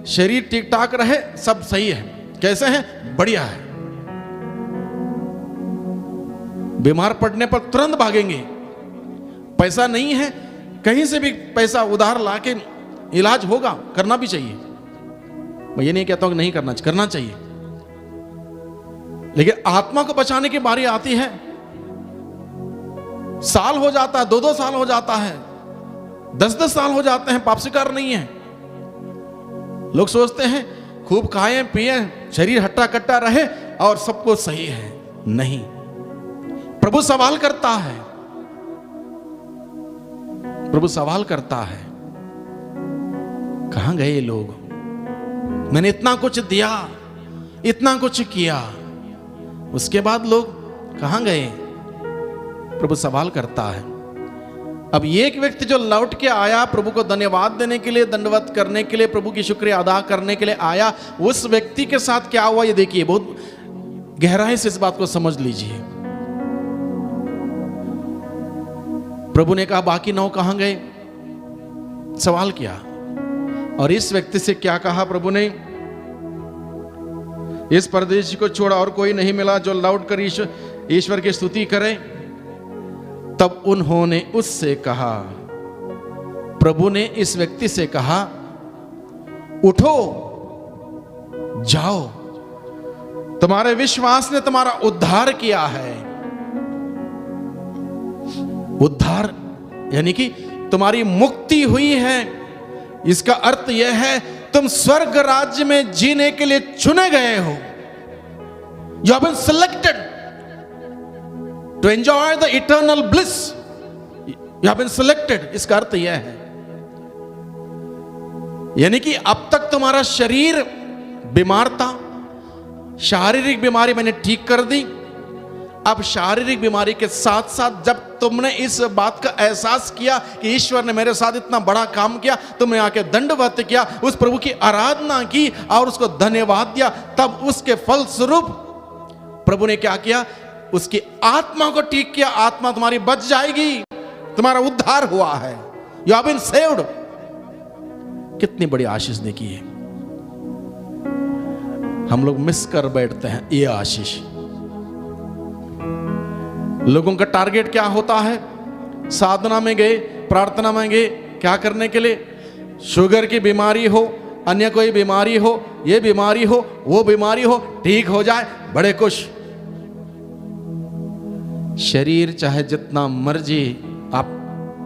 Speaker 4: शरीर ठीक ठाक रहे, सब सही है, कैसे हैं? बढ़िया है। बीमार पड़ने पर तुरंत भागेंगे, पैसा नहीं है, कहीं से भी पैसा उधार लाके इलाज होगा, करना भी चाहिए। मैं ये नहीं कहता हूं कि नहीं करना चाहिए, करना चाहिए, लेकिन आत्मा को बचाने की बारी आती है, साल हो जाता है, 2-2 साल हो जाता है, 10-10 साल हो जाते हैं, पाप स्वीकार नहीं है। लोग सोचते हैं खूब खाएं पिएं, शरीर हट्टा कट्टा रहे और सब कुछ सही है। नहीं, प्रभु सवाल करता है, प्रभु सवाल करता है, कहां गए लोग? मैंने इतना कुछ दिया, इतना कुछ किया, उसके बाद लोग कहां गए? प्रभु सवाल करता है। अब एक व्यक्ति जो लौट के आया, प्रभु को धन्यवाद देने के लिए, दंडवत करने के लिए, प्रभु की शुक्रिया अदा करने के लिए आया, उस व्यक्ति के साथ क्या हुआ ये देखिए, बहुत गहराई से इस बात को समझ लीजिए। प्रभु ने कहा बाकी 9 कहां गए? सवाल किया। और इस व्यक्ति से क्या कहा प्रभु ने? इस परदेशी को छोड़ा और कोई नहीं मिला जो लौट कर ईश्वर की स्तुति करे। तब उन्होंने उससे कहा, प्रभु ने इस व्यक्ति से कहा, उठो जाओ, तुम्हारे विश्वास ने तुम्हारा उद्धार किया है। उद्धार यानी कि तुम्हारी मुक्ति हुई है। इसका अर्थ यह है तुम स्वर्ग राज्य में जीने के लिए चुने गए हो। You have been selected to enjoy the eternal bliss. You have been selected. इसका अर्थ यह है, यानी कि अब तक तुम्हारा शरीर बीमार था, शारीरिक बीमारी मैंने ठीक कर दी। अब शारीरिक बीमारी के साथ साथ जब तुमने इस बात का एहसास किया कि ईश्वर ने मेरे साथ इतना बड़ा काम किया, तुमने आके दंडवत किया, उस प्रभु की आराधना की और उसको धन्यवाद दिया, तब उसके फल स्वरूप प्रभु ने क्या किया? उसकी आत्मा को ठीक किया। आत्मा तुम्हारी बच जाएगी, तुम्हारा उद्धार हुआ है। You have been saved. कितनी बड़ी आशीष देखिए, हम लोग मिस कर बैठते हैं ये आशीष। लोगों का टारगेट क्या होता है? साधना में गए, प्रार्थना में गए, क्या करने के लिए? शुगर की बीमारी हो अन्य कोई बीमारी हो, ये बीमारी हो, वो बीमारी हो, ठीक हो जाए, बड़े खुश। शरीर चाहे जितना मर्जी आप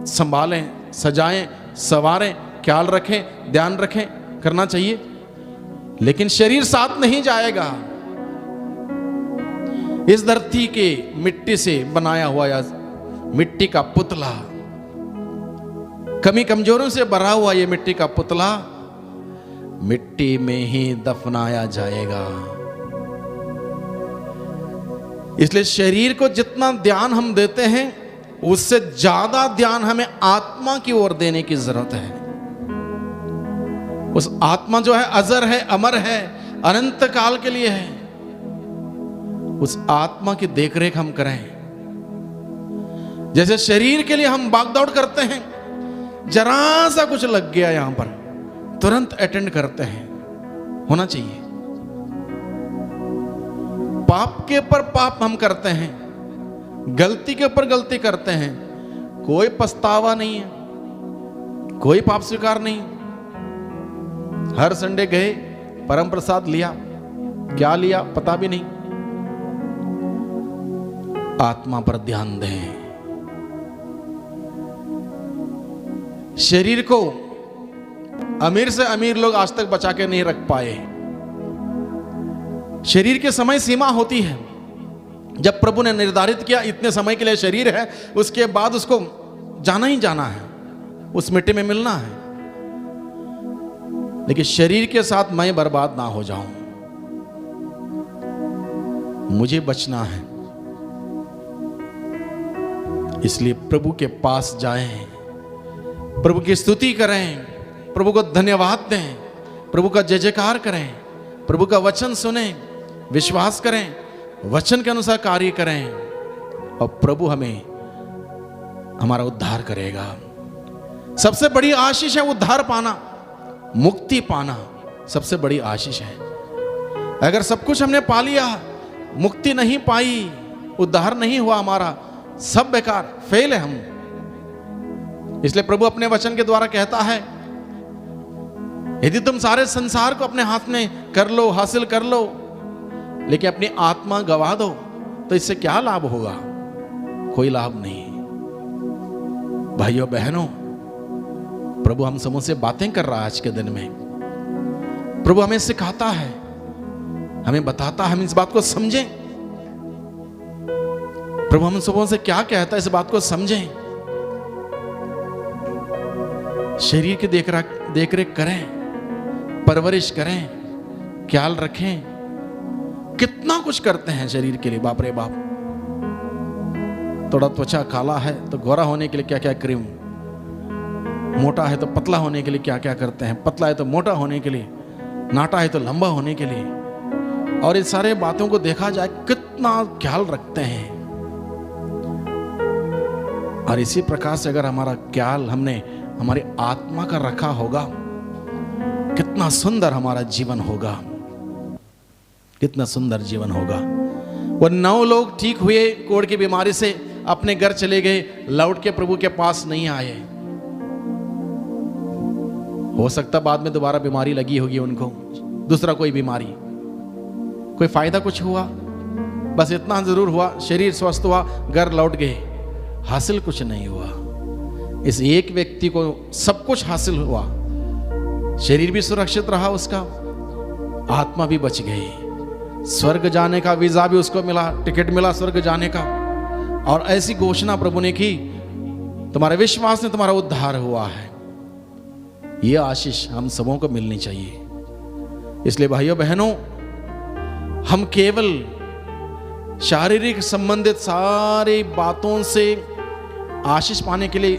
Speaker 4: संभालें, सजाएं, संवारें, ख्याल रखें, ध्यान रखें, करना चाहिए, लेकिन शरीर साथ नहीं जाएगा। इस धरती के मिट्टी से बनाया हुआ या मिट्टी का पुतला, कमी कमजोरों से भरा हुआ ये मिट्टी का पुतला मिट्टी में ही दफनाया जाएगा। इसलिए शरीर को जितना ध्यान हम देते हैं उससे ज्यादा ध्यान हमें आत्मा की ओर देने की जरूरत है। उस आत्मा जो है अजर है, अमर है, अनंत काल के लिए है। उस आत्मा की देखरेख हम करें। जैसे शरीर के लिए हम भागदौड़ करते हैं, जरा सा कुछ लग गया यहां पर तुरंत अटेंड करते हैं, होना चाहिए। पाप के ऊपर पाप हम करते हैं, गलती के ऊपर गलती करते हैं, कोई पछतावा नहीं है, कोई पाप स्वीकार नहीं। हर संडे गए, परम प्रसाद लिया, क्या लिया पता भी नहीं। आत्मा पर ध्यान दें। शरीर को अमीर से अमीर लोग आज तक बचा के नहीं रख पाए। शरीर के समय सीमा होती है। जब प्रभु ने निर्धारित किया इतने समय के लिए शरीर है, उसके बाद उसको जाना ही जाना है, उस मिट्टी में मिलना है। लेकिन शरीर के साथ मैं बर्बाद ना हो जाऊं, मुझे बचना है। इसलिए प्रभु के पास जाएं, प्रभु की स्तुति करें, प्रभु को धन्यवाद दें, प्रभु का जय जयकार करें, प्रभु का वचन सुने, विश्वास करें, वचन के अनुसार कार्य करें, और प्रभु हमें हमारा उद्धार करेगा। सबसे बड़ी आशीष है उद्धार पाना, मुक्ति पाना सबसे बड़ी आशीष है। अगर सब कुछ हमने पा लिया, मुक्ति नहीं पाई, उद्धार नहीं हुआ हमारा, सब बेकार, फेल है हम। इसलिए प्रभु अपने वचन के द्वारा कहता है, यदि तुम सारे संसार को अपने हाथ में कर लो, हासिल कर लो, लेकिन अपनी आत्मा गवा दो, तो इससे क्या लाभ होगा? कोई लाभ नहीं। भाइयों बहनों, प्रभु हम सबों से बातें कर रहा है आज के दिन में। प्रभु हमें सिखाता है, हमें बताता है, हम इस बात को समझें। प्रभु हम सबों से क्या कहता है, इस बात को समझें। शरीर की देखरेख करें, परवरिश करें, ख्याल रखें। कितना कुछ करते हैं शरीर के लिए, बाप रे बाप। थोड़ा त्वचा काला है तो गोरा होने के लिए क्या क्या क्रीम, मोटा है तो पतला होने के लिए क्या क्या करते हैं, पतला है तो मोटा होने के लिए, नाटा है तो लंबा होने के लिए। और इस सारे बातों को देखा जाए कितना ख्याल रखते हैं। और इसी प्रकार से अगर हमारा ख्याल हमने हमारी आत्मा का रखा होगा, कितना सुंदर हमारा जीवन होगा, कितना सुंदर जीवन होगा। वो 9 लोग ठीक हुए कोढ़ की बीमारी से, अपने घर चले गए, लौट के प्रभु के पास नहीं आए। हो सकता बाद में दोबारा बीमारी लगी होगी उनको, दूसरा कोई बीमारी, कोई फायदा कुछ हुआ, बस इतना जरूर हुआ, शरीर स्वस्थ हुआ, घर लौट गए, हासिल कुछ नहीं हुआ। इस एक व्यक्ति को सब कुछ हासिल हुआ, शरीर भी सुरक्षित रहा उसका, आत्मा भी बच गई, स्वर्ग जाने का वीजा भी उसको मिला, टिकट मिला स्वर्ग जाने का। और ऐसी घोषणा प्रभु ने की, तुम्हारे विश्वास ने तुम्हारा उद्धार हुआ है। यह आशीष हम सबों को मिलनी चाहिए। इसलिए भाइयों बहनों, हम केवल शारीरिक संबंधित सारी बातों से आशीष पाने के लिए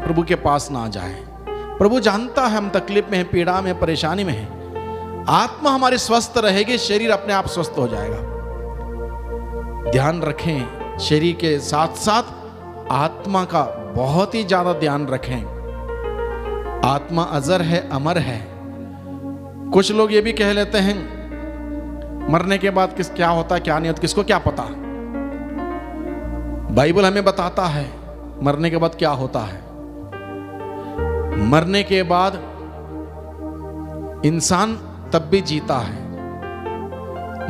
Speaker 4: प्रभु के पास ना जाएं। प्रभु जानता है हम तकलीफ में हैं, पीड़ा में, परेशानी में हैं। आत्मा हमारी स्वस्थ रहेगी, शरीर अपने आप स्वस्थ हो जाएगा। ध्यान रखें, शरीर के साथ साथ आत्मा का बहुत ही ज्यादा ध्यान रखें। आत्मा अजर है, अमर है। कुछ लोग ये भी कह लेते हैं मरने के बाद क्या होता है क्या नहीं होता, किसको क्या पता। बाइबल हमें बताता है मरने के बाद क्या होता है। मरने के बाद इंसान तब भी जीता है,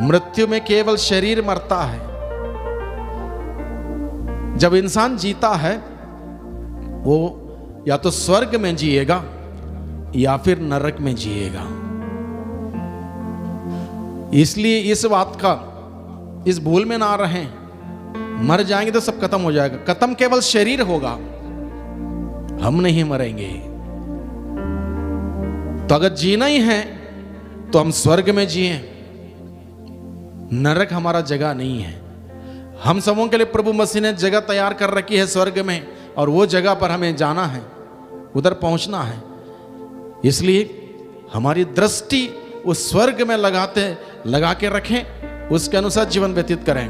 Speaker 4: मृत्यु में केवल शरीर मरता है। जब इंसान जीता है वो या तो स्वर्ग में जिएगा या फिर नरक में जिएगा। इसलिए इस बात का, इस भूल में ना रहें, मर जाएंगे तो सब खत्म हो जाएगा। खत्म केवल शरीर होगा, हम नहीं मरेंगे। तो अगर जीना ही है तो हम स्वर्ग में जिए, नरक हमारा जगह नहीं है। हम सबों के लिए प्रभु मसीह ने जगह तैयार कर रखी है स्वर्ग में, और वो जगह पर हमें जाना है, उधर पहुंचना है। इसलिए हमारी दृष्टि उस स्वर्ग में लगा के रखें, उसके अनुसार जीवन व्यतीत करें,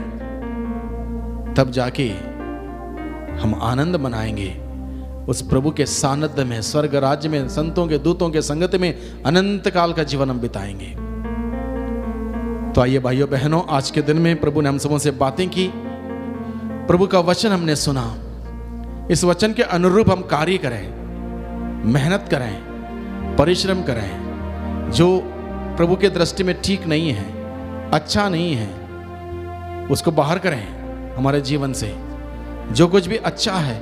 Speaker 4: तब जाके हम आनंद मनाएंगे उस प्रभु के सानिध्य में, स्वर्ग राज्य में, संतों के दूतों के संगत में अनंत काल का जीवन हम बिताएंगे। तो आइए भाइयों बहनों, आज के दिन में प्रभु ने हम सबों से बातें की, प्रभु का वचन हमने सुना। इस वचन के अनुरूप हम कार्य करें, मेहनत करें, परिश्रम करें। जो प्रभु के दृष्टि में ठीक नहीं है, अच्छा नहीं है, उसको बाहर करें हमारे जीवन से। जो कुछ भी अच्छा है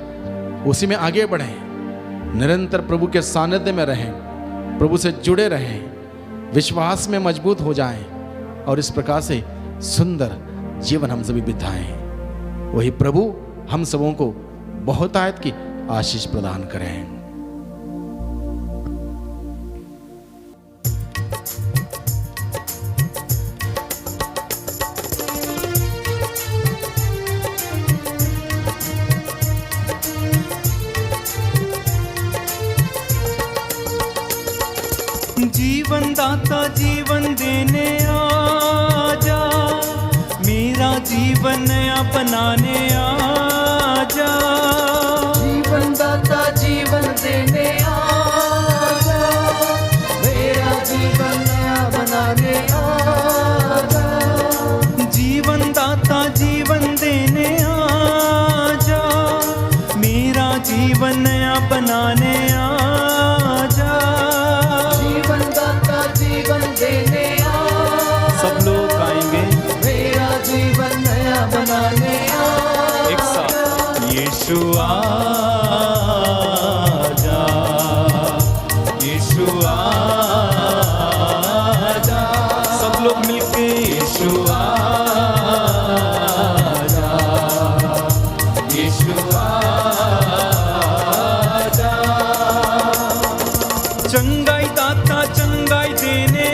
Speaker 4: उसी में आगे बढ़ें, निरंतर प्रभु के सानिध्य में रहें, प्रभु से जुड़े रहें, विश्वास में मजबूत हो जाएं, और इस प्रकार से सुंदर जीवन हम सभी बिताएं। वही प्रभु हम सबों को बहुतायत की आशीष प्रदान करें।
Speaker 1: जीवन दाता जीवन देने आजा, मेरा जीवन नया बनाने आजा।
Speaker 2: जीवन दाता जीवन देने आजा, मेरा जीवन नया बनाने आजा।
Speaker 1: जीवन दाता जीवन देने आजा, मेरा जीवन नया बनाने आजा।
Speaker 2: देने आ,
Speaker 1: सब लोग गाएंगे,
Speaker 2: मेरा जीवन नया बनाने आ।
Speaker 1: एक साथ यीशु आजा, यीशु आजा, सब लोग मिलके यीशु आजा, यीशु आजा। चंगाई दाता चंगाई देने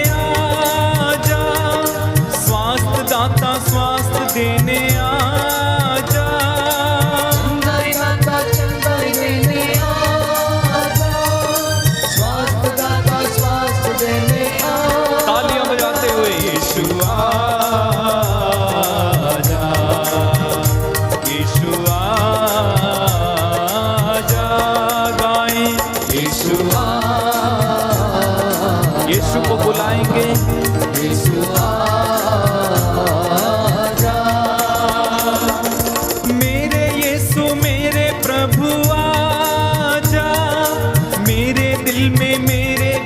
Speaker 1: स्वास्थ्य देने आजा।
Speaker 2: चंगाई दाता चंगाई देने आजा, स्वास्थ्य दाता स्वास्थ्य देने आजा।
Speaker 1: तालियां बजाते हुए यीशु आजा, यीशु आजा, गाएं यीशु आजा। यीशु को बुलाएंगे,
Speaker 2: यीशु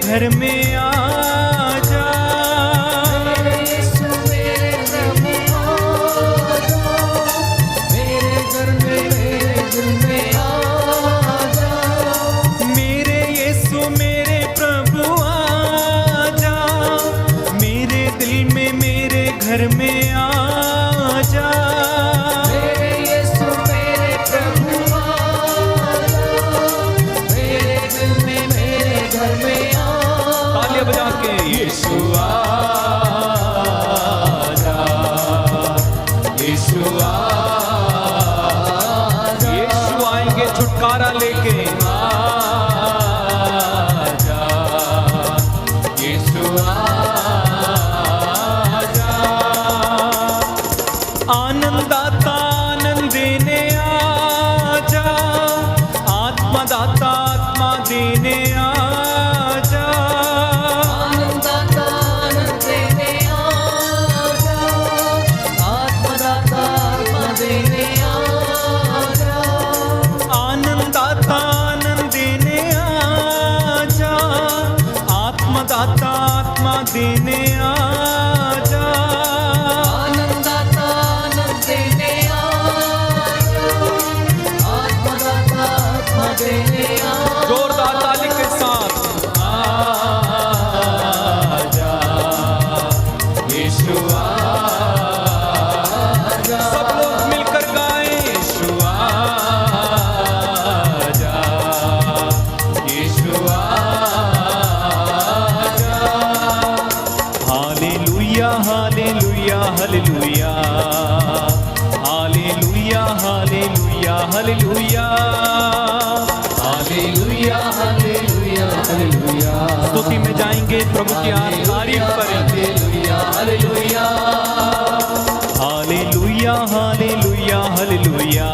Speaker 1: घर में आजा।
Speaker 2: मेरे यीशु मेरे प्रभु आजा, मेरे घर में मेरे दिल में आजा।
Speaker 1: मेरे यीशु मेरे प्रभु आजा, मेरे दिल में मेरे घर में आजा।
Speaker 2: मेरे यीशु मेरे प्रभु आजा, मेरे दिल में मेरे घर में
Speaker 1: बजा के यीशु आजा, यीशु आजा। यीशु आएंगे छुटकारा लेके, आजा यीशु आजा। आनंददाता आनंद देने आजा, आत्मदाता आत्मा देने आजा। दाता प्रभु की तारीफ करें।
Speaker 2: Hallelujah
Speaker 1: hallelujah hallelujah hallelujah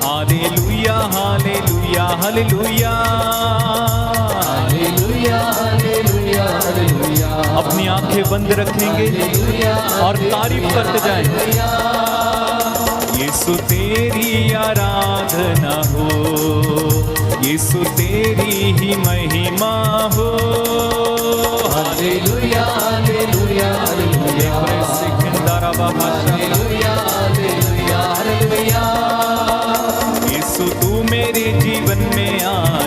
Speaker 1: hallelujah hallelujah hallelujah
Speaker 2: hallelujah hallelujah hallelujah.
Speaker 1: अपनी आंखें बंद रखेंगे और तारीफ करते जाएंगे। यीशु तेरी आराधना हो, यीशु तेरी ही महिमा हो।
Speaker 2: Hallelujah hallelujah hallelujah hallelujah hallelujah hallelujah.
Speaker 1: Yeshu तू मेरे जीवन में आ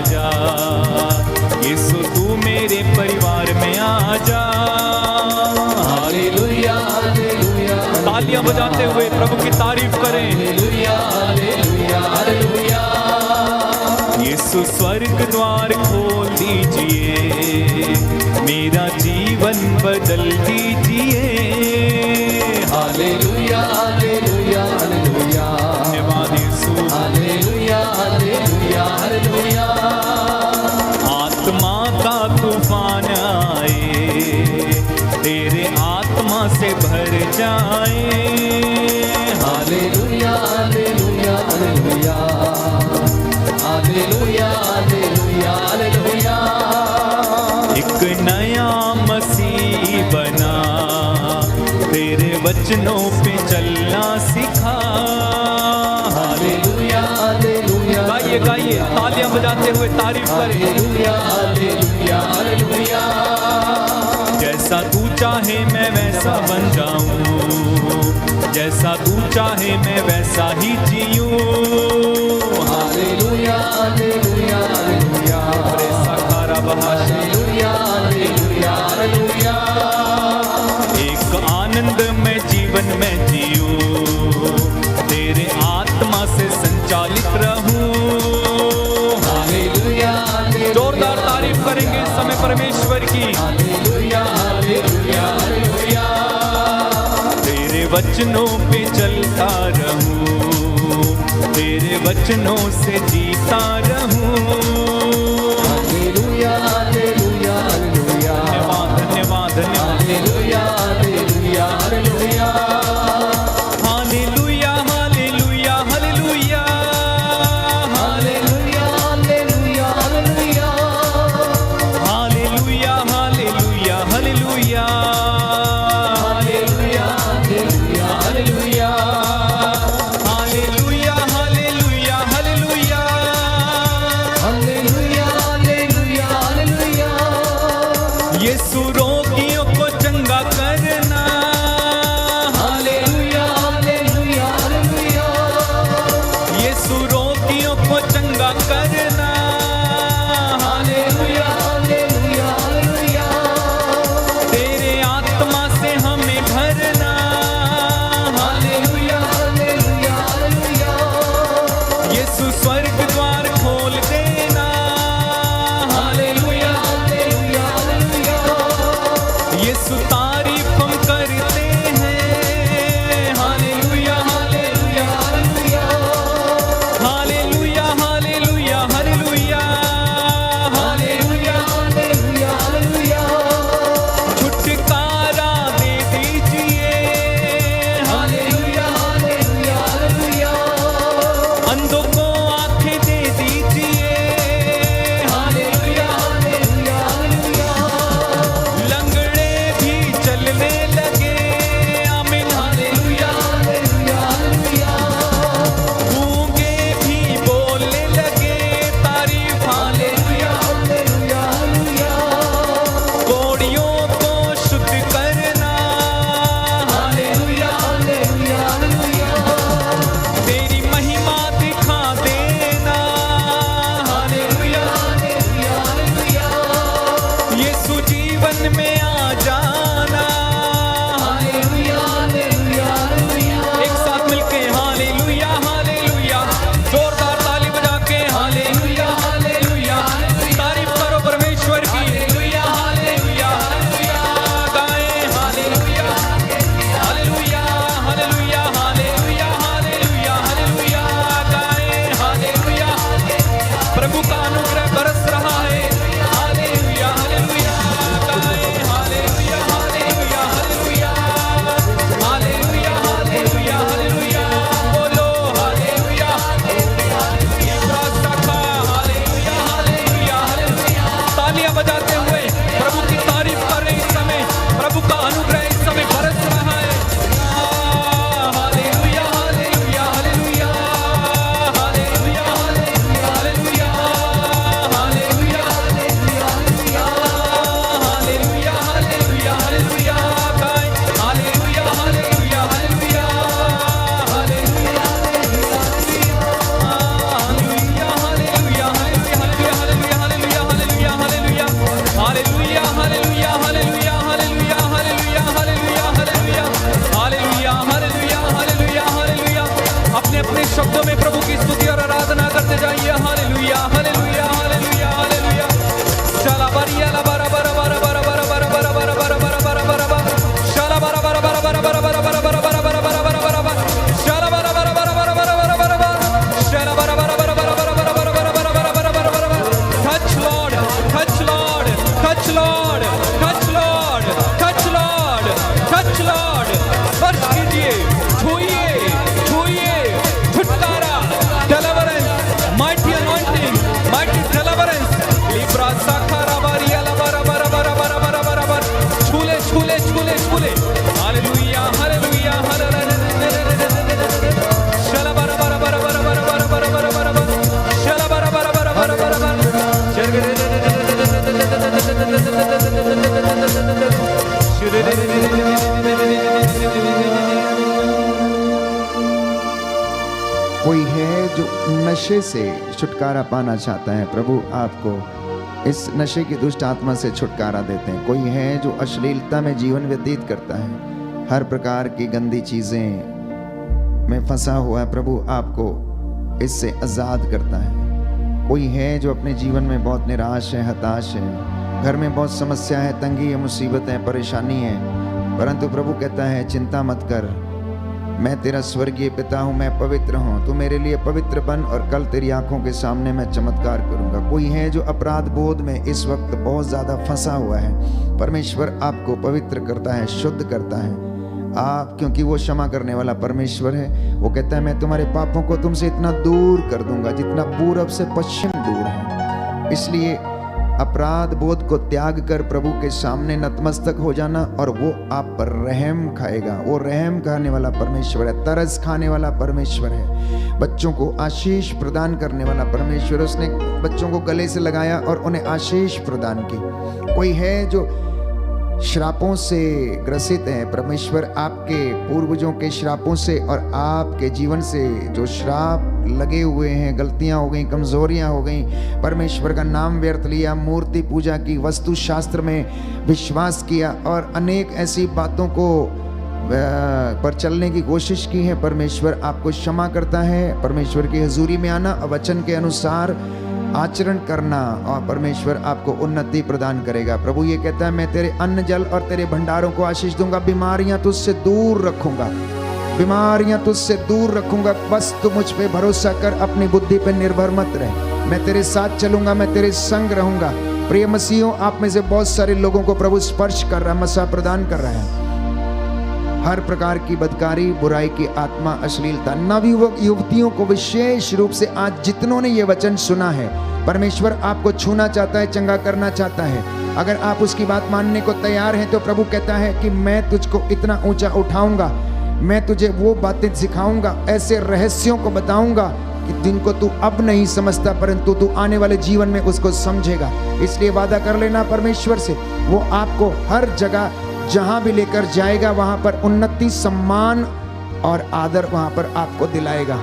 Speaker 1: जा, यीशु तू मेरे परिवार में आ जा।
Speaker 2: Hallelujah hallelujah.
Speaker 1: तालियां बजाते हुए प्रभु की तारीफ करें।
Speaker 2: Hallelujah hallelujah hallelujah.
Speaker 1: यीशु स्वर्ग द्वार खोल दीजिए, मेरा जीवन बदल दीजिए।
Speaker 2: Hallelujah hallelujah hallelujah.
Speaker 1: धन्यवाद यीशु।
Speaker 2: Hallelujah hallelujah hallelujah.
Speaker 1: आत्मा का तूफान आए, तेरे आत्मा से भर जाए।
Speaker 2: Hallelujah hallelujah hallelujah. Hallelujah hallelujah hallelujah.
Speaker 1: एक नया मसीह बना, तेरे वचनों पे चलना सिखा।
Speaker 2: Hallelujah hallelujah.
Speaker 1: गाइए गाइए, तालियां बजाते हुए तारीफ करें।
Speaker 2: Hallelujah hallelujah hallelujah.
Speaker 1: जैसा तू चाहे मैं वैसा बन जाऊं, जैसा तू चाहे मैं वैसा ही जीऊं।
Speaker 2: Hallelujah hallelujah hallelujah. Hallelujah hallelujah hallelujah.
Speaker 1: एक आनंद में जीवन में जीऊं, तेरे आत्मा से संचालित रहूं।
Speaker 2: Hallelujah hallelujah.
Speaker 1: जोरदार तारीफ करेंगे इस समय परमेश्वर की।
Speaker 2: Hallelujah hallelujah hallelujah.
Speaker 1: तेरे वचनों पे चलता रहूं, तेरे वचनों से जीता रहूं।
Speaker 2: Hallelujah hallelujah hallelujah.
Speaker 1: धन्यवाद धन्यवाद धन्यवाद।
Speaker 2: Hallelujah hallelujah hallelujah.
Speaker 1: Hallelujah hallelujah hallelujah
Speaker 2: hallelujah hallelujah hallelujah.
Speaker 1: Hallelujah hallelujah hallelujah
Speaker 2: hallelujah hallelujah hallelujah.
Speaker 1: Hallelujah hallelujah hallelujah.
Speaker 2: शब्दों में प्रभु की स्तुति और आराधना करते जाइए। Hallelujah hallelujah hallelujah hallelujah. शाला बरिया ला बरा बरा बरा बरा बरा बरा बरा बरा बरा बरा बरा बरा बरा शाला बरा बरा बरा बरा बरा बरा बरा बरा बरा बरा बरा बरा बरा बरा शाला बरा बरा बरा बरा बरा बरा बरा बरा शाला बरा बरा बरा बरा बरा बरा बरा बरा बरा बरा बरा बरा बरा। Touch Lord touch Lord touch Lord touch Lord touch Lord touch Lord. स्पर्श कीजिए, छूइए छूइए। छुटकारा, deliverance, mighty anointing, mighty deliverance. लिब्रा साखारा बारिया ला बरा बरा बरा बरा बरा बरा बरा। छूले छूले छूले छूले। Hallelujah hallelujah hallelujah. शला बरा बरा बरा बरा बरा बरा बरा बरा बरा बरा शला बरा बरा बरा बरा बरा बरा।
Speaker 3: कोई है जो नशे से छुटकारा पाना चाहता है, प्रभु आपको इस नशे की दुष्ट आत्मा से छुटकारा देते हैं। कोई है जो अश्लीलता में जीवन व्यतीत करता है, हर प्रकार की गंदी चीजें में फंसा हुआ है, प्रभु आपको इससे आजाद करता है। कोई है जो अपने जीवन में बहुत निराश है, हताश है, घर में बहुत समस्या है, तंगी है, मुसीबत है, परेशानी है, परंतु प्रभु कहता है चिंता मत कर, मैं तेरा स्वर्गीय पिता हूँ, मैं पवित्र हूँ, तू मेरे लिए पवित्र बन और कल तेरी आंखों के सामने मैं चमत्कार करूंगा। कोई है जो अपराध बोध में इस वक्त बहुत ज्यादा फंसा हुआ है, परमेश्वर आपको पवित्र करता है, शुद्ध करता है। आप क्योंकि वो क्षमा करने वाला परमेश्वर है, वो कहता है मैं तुम्हारे पापों को तुमसे इतना दूर कर दूंगा जितना पूरब से पश्चिम दूर है। इसलिए अपराध बोध को त्याग कर प्रभु के सामने नतमस्तक हो जाना और वो आप पर रहम खाएगा। वो रहम खाने वाला परमेश्वर है, तरस खाने वाला परमेश्वर है, बच्चों को आशीष प्रदान करने वाला परमेश्वर। उसने बच्चों को गले से लगाया और उन्हें आशीष प्रदान की। कोई है जो श्रापों से ग्रसित है, परमेश्वर आपके पूर्वजों के श्रापों से और आपके जीवन से जो श्राप लगे हुए हैं, गलतियां हो गई, कमजोरियां हो गई, परमेश्वर का नाम व्यर्थ लिया, मूर्ति पूजा की, वस्तु शास्त्र में विश्वास किया और अनेक ऐसी बातों को पर चलने की कोशिश की है, परमेश्वर आपको क्षमा करता है। परमेश्वर की हजूरी में आना, वचन के अनुसार आचरण करना और परमेश्वर आपको उन्नति प्रदान करेगा। प्रभु ये कहता है मैं तेरे अन्न जल और तेरे भंडारों को आशीष दूंगा, बीमारियां तुझसे दूर रखूंगा, बीमारियां तुझसे दूर रखूंगा। बस तू मुझ पे भरोसा कर, अपनी बुद्धि पे निर्भर मत रह, मैं तेरे साथ चलूंगा, मैं तेरे संग रहूंगा। प्रिय मसीहों, आप में से बहुत सारे लोगों को प्रभु स्पर्श कर रहा है, मसा प्रदान कर रहा है। हर प्रकार की बदकारी, बुराई की आत्मा, अश्लीलता, नवयुवक युवतियों को विशेष रूप से आज जितनों ने ये वचन सुना है, परमेश्वर आपको छूना चाहता है, चंगा करना चाहता है। अगर आप उसकी बात मानने को तैयार हैं तो प्रभु कहता है कि मैं तुझको इतना ऊंचा उठाऊंगा, मैं तुझे वो बातें सिखाऊंगा, ऐसे रहस्यों को बताऊंगा कि जिनको तू अब नहीं समझता, परंतु तू आने वाले जीवन में उसको समझेगा। इसलिए वादा कर लेना परमेश्वर से, वो आपको हर जगह जहां भी लेकर जाएगा वहां पर उन्नति, सम्मान और आदर वहां पर आपको दिलाएगा।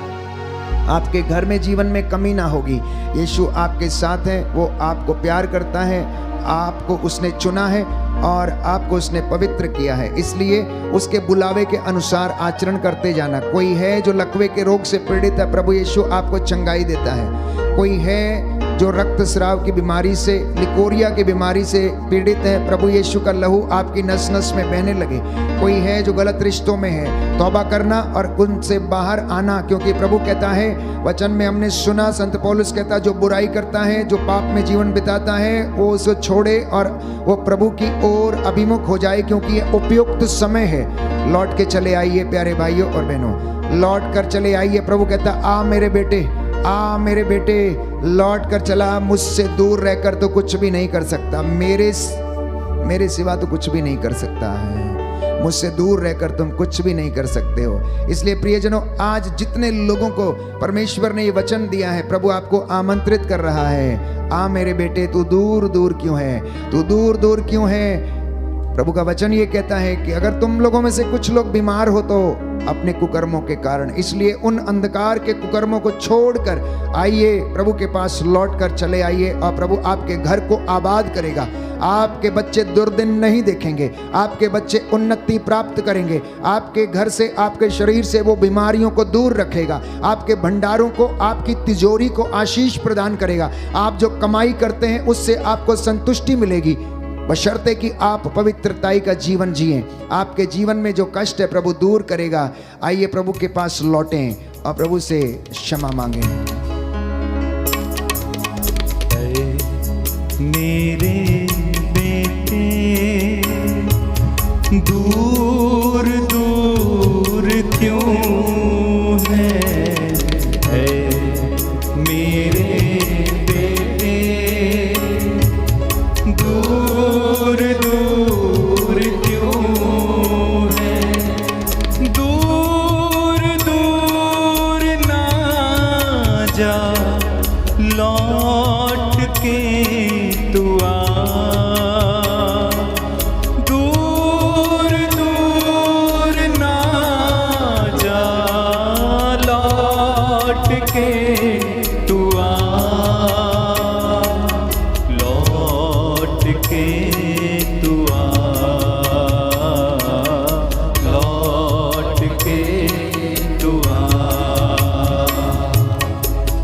Speaker 3: आपके घर में जीवन में कमी ना होगी। यीशु आपके साथ है, वो आपको प्यार करता है, आपको उसने चुना है और आपको उसने पवित्र किया है। इसलिए उसके बुलावे के अनुसार आचरण करते जाना। कोई है जो लकवे के रोग से पीड़ित है, प्रभु यीशु आपको चंगाई देता है। कोई है जो रक्तस्राव की बीमारी से, लिकोरिया की बीमारी से पीड़ित है, प्रभु यीशु का लहू आपकी नस नस में बहने लगे। कोई है जो गलत रिश्तों में है, तौबा करना और उनसे बाहर आना, क्योंकि प्रभु कहता है, वचन में हमने सुना, संत पौलुस कहता है जो बुराई करता है, जो पाप में जीवन बिताता है, वो उसे छोड़े और वो प्रभु की ओर अभिमुख हो जाए, क्योंकि ये उपयुक्त समय है। लौट के चले आइए प्यारे भाइयों और बहनों, लौट कर चले आइए। प्रभु कहता आ मेरे बेटे, आ मेरे बेटे, लौट कर चला। मुझसे दूर रहकर तो कुछ भी नहीं कर सकता, मेरे सिवा तो कुछ भी नहीं कर सकता है। मुझसे दूर रहकर तुम कुछ भी नहीं कर सकते हो। इसलिए प्रियजनों, आज जितने लोगों को परमेश्वर ने ये वचन दिया है, प्रभु आपको आमंत्रित कर रहा है, आ मेरे बेटे, तू दूर दूर क्यों है, तू दूर दूर क्यों है। प्रभु का वचन ये कहता है कि अगर तुम लोगों में से कुछ लोग बीमार हो तो अपने कुकर्मों के कारण, इसलिए उन अंधकार के कुकर्मों को छोड़कर आइए, प्रभु के पास लौट कर चले आइए और प्रभु आपके घर को आबाद करेगा, आपके बच्चे दुर्दिन नहीं देखेंगे, आपके बच्चे उन्नति प्राप्त करेंगे, आपके घर से, आपके शरीर से वो बीमारियों को दूर रखेगा, आपके भंडारों को, आपकी तिजोरी को आशीष प्रदान करेगा। आप जो कमाई करते हैं उससे आपको संतुष्टि मिलेगी, बशर्ते कि आप पवित्रताई का जीवन जिएं। आपके जीवन में जो कष्ट है प्रभु दूर करेगा। आइए प्रभु के पास लौटें और प्रभु से क्षमा मांगें।
Speaker 1: मेरे बेटे दूर दूर क्यों है मेरे बेटे दूर दूर क्यों है, दूर दूर ना जा लौट के तू आ, दूर दूर ना जा लौट के तू आ, लौट के तू आ, लौट के तू आ।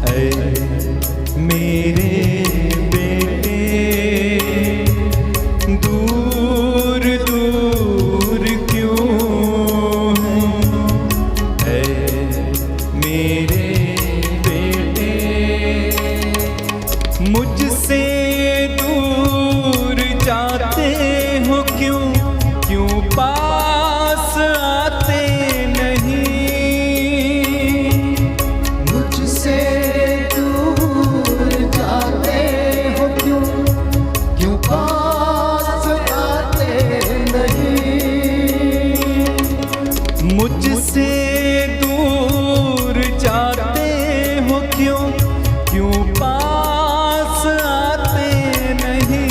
Speaker 1: ऐ मेरे बेटे दूर दूर क्यों है मेरे बेटे, मुझसे दूर जाते हो क्यों, क्यों पास आते नहीं,
Speaker 3: मुझसे दूर जाते हो क्यों, क्यों पास आते नहीं,
Speaker 1: मुझसे दूर जाते हो क्यों, क्यों पास आते नहीं,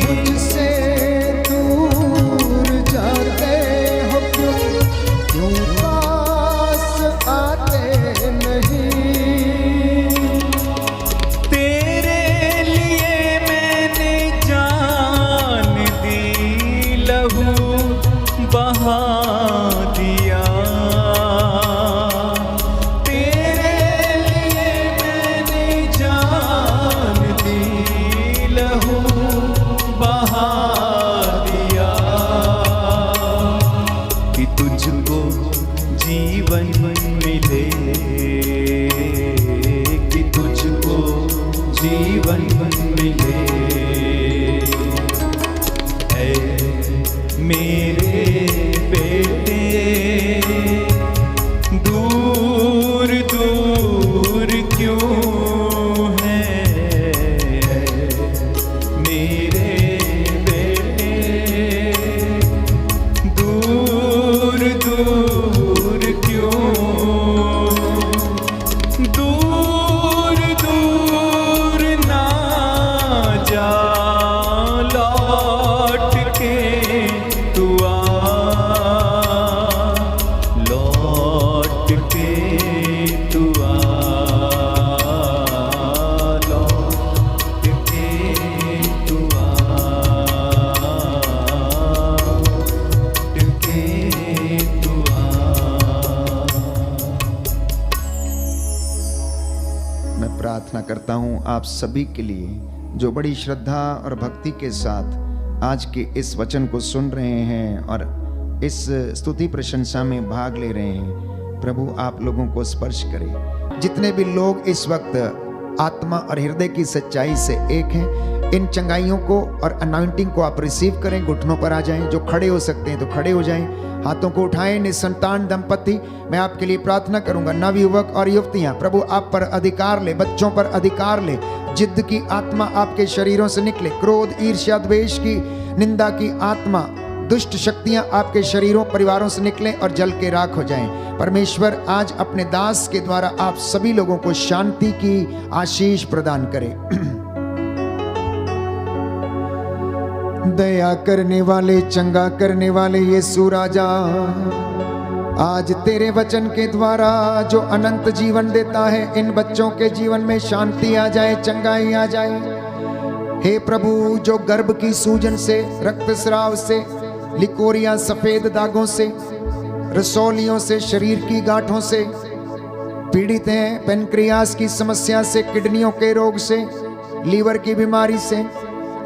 Speaker 3: मुझसे दूर जाते हो क्यों, क्यों पास आते नहीं,
Speaker 1: तेरे लिए मैंने जान दी, लहू बहा दिया, तेरे लिए मैंने जान दी, लहू बहा दिया, कि तुझको जीवन मिले, कि तुझको जीवन मिले। ऐ मेरे बेटे दूर दूर क्यों है मेरे बेटे दूर दूर क्यों, दूर दूर ना जा लौट के तू आ, लौट के तू आ, लौट के तू आ, लौट के तू आ।
Speaker 3: मैं प्रार्थना करता हूँ आप सभी के लिए जो बड़ी श्रद्धा और भक्ति के साथ आज के इस वचन को सुन रहे हैं और इस स्तुति प्रशंसा में भाग ले रहे हैं। प्रभु आप लोगों को स्पर्श करे। जितने भी लोग इस वक्त आत्मा और हृदय की सच्चाई से एक हैं, इन चंगाइयों को और अनाउंटिंग को आप रिसीव करें। घुटनों पर आ जाएं, जो खड़े हो सकते हैं तो खड़े हो जाएं, हाथों को उठाएं। निसंतान दंपति, मैं आपके लिए प्रार्थना करूंगा। नवयुवक और युवतियां, प्रभु आप पर अधिकार ले, बच्चों पर अधिकार ले। जिद्द की आत्मा आपके शरीरों से निकले, क्रोध, ईर्ष्या, द्वेष की, निंदा की आत्मा, दुष्ट शक्तियां आपके शरीरों, परिवारों से निकलें और जल के राख हो जाएं। परमेश्वर आज अपने दास के द्वारा आप सभी लोगों को शांति की आशीष प्रदान करें। दया करने वाले, चंगा करने वाले यीशु राजा, आज तेरे वचन के द्वारा जो अनंत जीवन देता है, इन बच्चों के जीवन में शांति आ जाए, चंगाई आ जाए। हे प्रभु, जो गर्भ की सूजन से, रक्तस्राव से, लिकोरिया सफेद दागों से, रसौलियों से, शरीर की गांठों से पीड़ित हैं, पेनक्रियास की समस्या से, किडनियों के रोग से, लीवर की बीमारी से,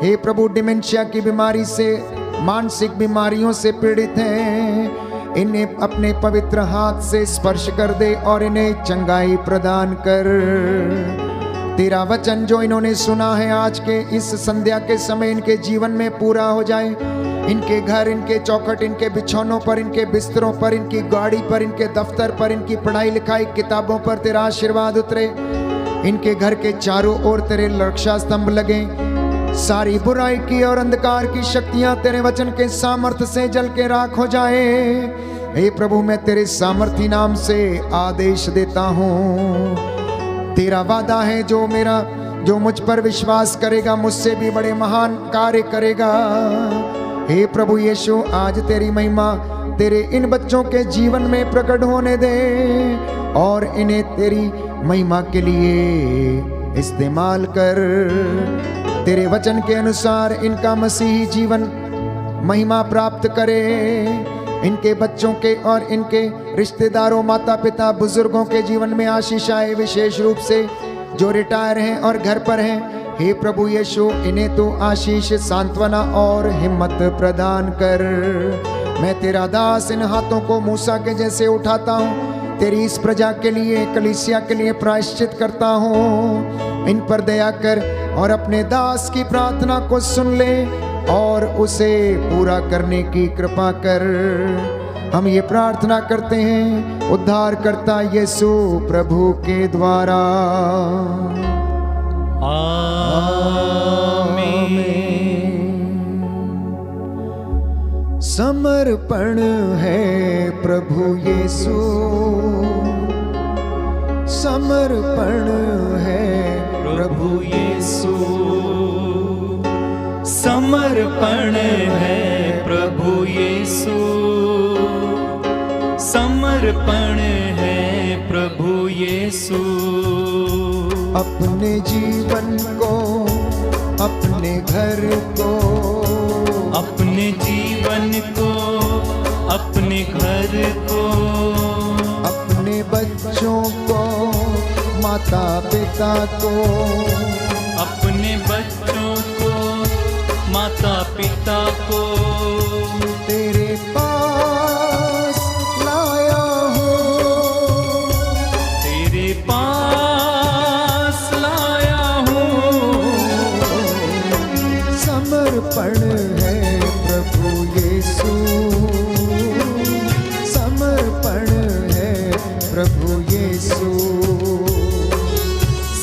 Speaker 3: हे प्रभु डिमेंशिया की बीमारी से, मानसिक बीमारियों से पीड़ित हैं, इन्हें अपने पवित्र हाथ से स्पर्श कर दे और इन्हें चंगाई प्रदान कर। तेरा वचन जो इन्होंने सुना है आज के इस संध्या के समय इनके जीवन में पूरा हो जाए। इनके घर, इनके चौखट, इनके बिछौनों पर, इनके बिस्तरों पर, इनकी गाड़ी पर, इनके दफ्तर पर, इनकी पढ़ाई लिखाई किताबों पर तेरा आशीर्वाद उतरे। इनके घर के चारों ओर तेरे रक्षा स्तंभ लगे। सारी बुराई की और अंधकार की शक्तियां तेरे वचन के सामर्थ्य से जल के राख हो जाए। हे प्रभु, मैं तेरे सामर्थी नाम से आदेश देता हूँ। तेरा वादा है, जो मुझ पर विश्वास करेगा मुझसे भी बड़े महान कार्य करेगा। हे प्रभु यीशु, आज तेरी महिमा तेरे इन बच्चों के जीवन में प्रकट होने दे और इन्हें तेरी महिमा के लिए इस्तेमाल कर। तेरे वचन के अनुसार इनका मसीही जीवन महिमा प्राप्त करे। इनके बच्चों के और इनके रिश्तेदारों, माता पिता, बुजुर्गों के जीवन में आशीष आए, विशेष रूप से जो रिटायर हैं और घर पर हैं। हे प्रभु यीशु, इन्हें तो आशीष, सांत्वना और हिम्मत प्रदान कर। मैं तेरा दास इन हाथों को मूसा के जैसे उठाता हूँ। तेरी इस प्रजा के लिए, कलीसिया के लिए प्रायश्चित करता हूँ। इन पर दया कर और अपने दास की प्रार्थना को सुन ले और उसे पूरा करने की कृपा कर। हम ये प्रार्थना करते हैं उद्धारकर्ता यीशु प्रभु के द्वारा। आमीन। समर्पण है प्रभु यीशु, समर्पण है प्रभु यीशु,
Speaker 1: समर्पण है प्रभु यीशु, समर्पण है प्रभु यीशु।
Speaker 3: अपने जीवन को, अपने घर को,
Speaker 1: अपने जीवन को, अपने घर को,
Speaker 3: अपने बच्चों को, माता पिता को,
Speaker 1: अपने बच्चों को, माता पिता को
Speaker 3: तेरे पास लाया हूँ,
Speaker 1: तेरे पास लाया हूँ।
Speaker 3: समर्पण है प्रभु यीशु, समर्पण है प्रभु यीशु,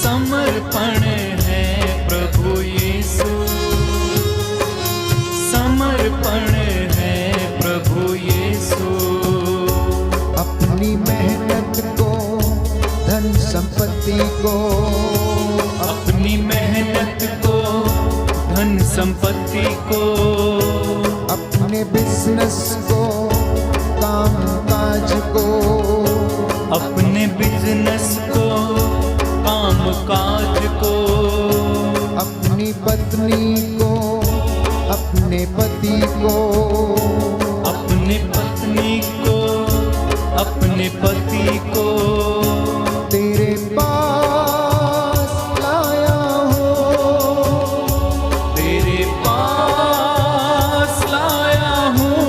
Speaker 1: समर्पण है प्रभु यीशु, समर्पण है प्रभु यीशु।
Speaker 3: अपनी मेहनत को, धन संपत्ति को,
Speaker 1: अपनी मेहनत को, धन संपत्ति को,
Speaker 3: अपने बिजनेस को, काम काज को,
Speaker 1: अपने बिजनेस को, काम काज को,
Speaker 3: अपनी पत्नी को, अपने पति को,
Speaker 1: अपने पत्नी को, अपने पति को
Speaker 3: तेरे पास लाया हूँ,
Speaker 1: तेरे पास लाया हूँ।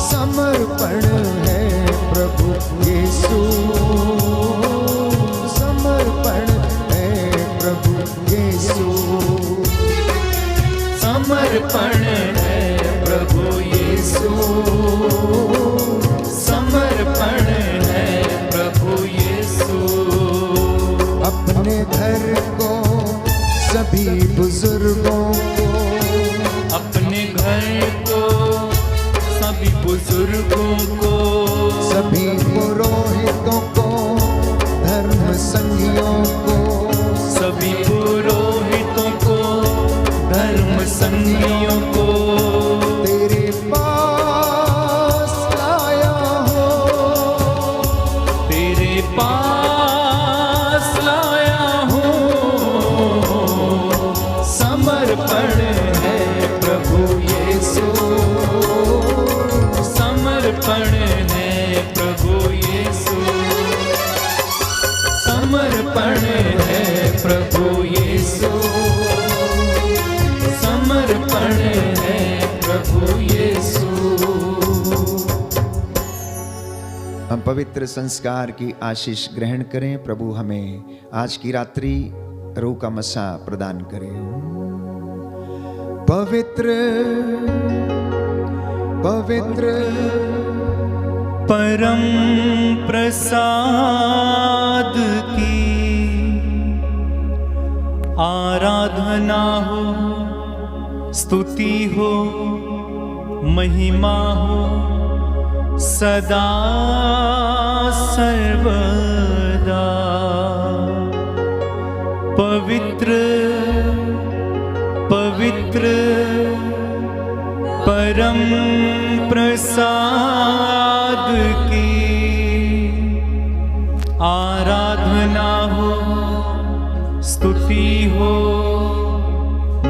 Speaker 3: समर्पण है प्रभु यीशु, समर्पण है प्रभु यीशु,
Speaker 1: समर्पण है प्रभु यीशु, समर्पण है प्रभु यीशु।
Speaker 3: अपने घर को, सभी बुजुर्गों को,
Speaker 1: अपने घर को, सभी बुजुर्गों को,
Speaker 3: सभी पुरोहितों को, धर्म संगियों को,
Speaker 1: सभी पुरोहितों को, धर्म संगियों को
Speaker 3: तेरे पास लाया हूँ,
Speaker 1: तेरे पास लाया हूँ।
Speaker 3: हम पवित्र संस्कार की आशीष ग्रहण करें। प्रभु हमें आज की रात्रि रूह का मसा प्रदान करें। पवित्र पवित्र
Speaker 1: परम प्रसाद की आराधना हो, स्तुति हो, महिमा हो सदा सर्वदा। पवित्र पवित्र परम प्रसाद की आराधना हो, स्तुति हो,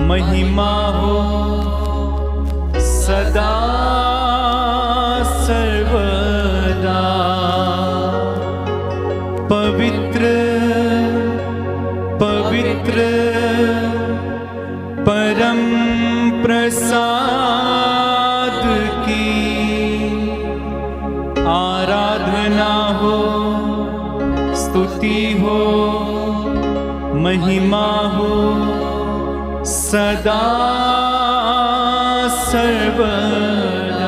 Speaker 1: महिमा हो सदा सर्वदा। पवित्र पवित्र परम प्रसाद की आराधना हो, स्तुति हो, महिमा हो सदा सर्वदा।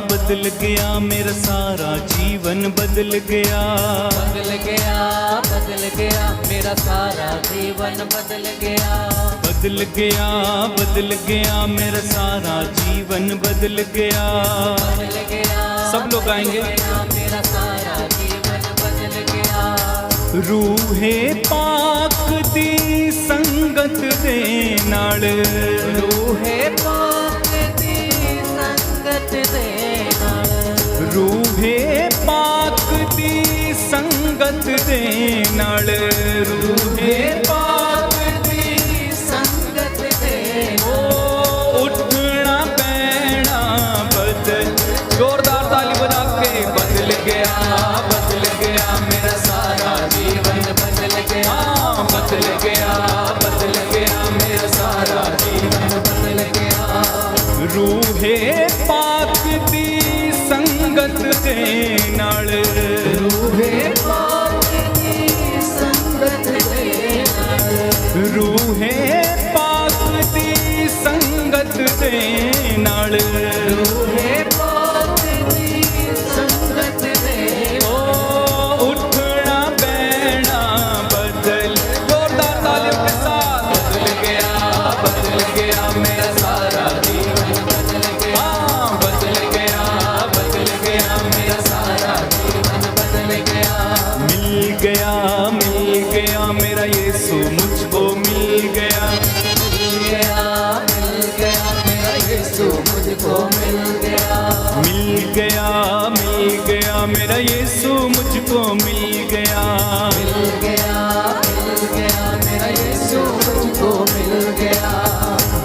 Speaker 1: बदल गया मेरा सारा जीवन बदल गया।
Speaker 5: बदल गया मेरा सारा जीवन बदल गया।
Speaker 1: बदल गया मेरा सारा जीवन बदल गया।
Speaker 5: बदल गया
Speaker 1: सब लोग गाएंगे।
Speaker 5: मेरा सारा जीवन बदल गया।
Speaker 1: रूहे पाक दी संगत दे नाल,
Speaker 5: रूहे पाक दी संगत दे नाल,
Speaker 1: रूहे पाक दी संगत दे नाल, रूहे पाक दी
Speaker 5: संगत दे
Speaker 1: ओ उठना पैना बदल। जोरदार ताली बजा के बदल गया मेरा सारा जीवन
Speaker 5: बदल गया।
Speaker 1: बदल गया मेरा सारा जीवन
Speaker 5: बदल गया।
Speaker 1: रूहे पाक दी संगत दे नाल,
Speaker 5: रूहे पाक दी संगत दे नाल,
Speaker 1: रूहे पाक दी संगत दे नाल,
Speaker 5: रूहे पाक दी संगत दे
Speaker 1: ओ उठना बैठना बदल। जोरदार तालियों के साथ बदल गया मेरा सारा जीवन
Speaker 5: बदल गया।
Speaker 1: बदल गया मेरा सारा
Speaker 5: जीवन बदल गया।
Speaker 1: मिल गया मेरा यीशु मुझको मिल गया।
Speaker 5: मिल गया मेरा यीशु मुझको मिल गया।
Speaker 1: मिल गया मेरा यीशु मुझको मिल गया।
Speaker 5: मिल गया मेरा यीशु मुझको मिल गया।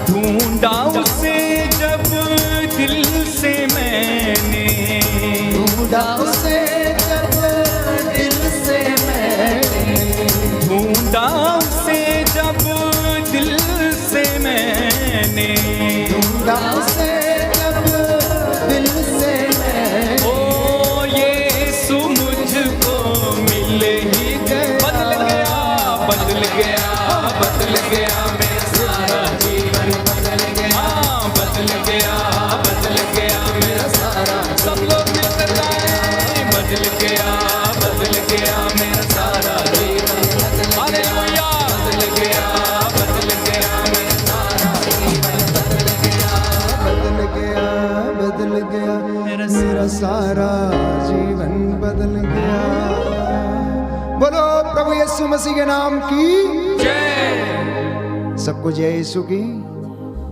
Speaker 1: ढूंढा उसे जब दिल से मैंने,
Speaker 5: ढूंढा उसे जब दिल से मैंने,
Speaker 1: ढूंढा उसे जब दिल से मैंने,
Speaker 5: ढूंढा उसे जब दिल से मैंने,
Speaker 1: ओ यीशु मुझको मिल ही गया। बदल गया मेरा सारा जीवन बदल गया। बदल गया मेरा सारा। सब लोग मिलकर गाएं। बदल गया मेरा सारा जीवन। हालेलुया।
Speaker 3: प्रभु यीशु मसीह के नाम की
Speaker 2: जय।
Speaker 3: सबको जय यीशु की।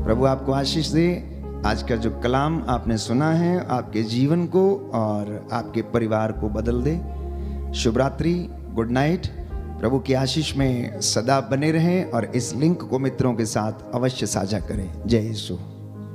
Speaker 3: प्रभु आपको आशीष दे। आज का जो कलाम आपने सुना है आपके जीवन को और आपके परिवार को बदल दे। शुभ रात्रि, गुड नाइट। प्रभु की आशीष में सदा बने रहें और इस लिंक को मित्रों के साथ अवश्य साझा करें। जय यीशु।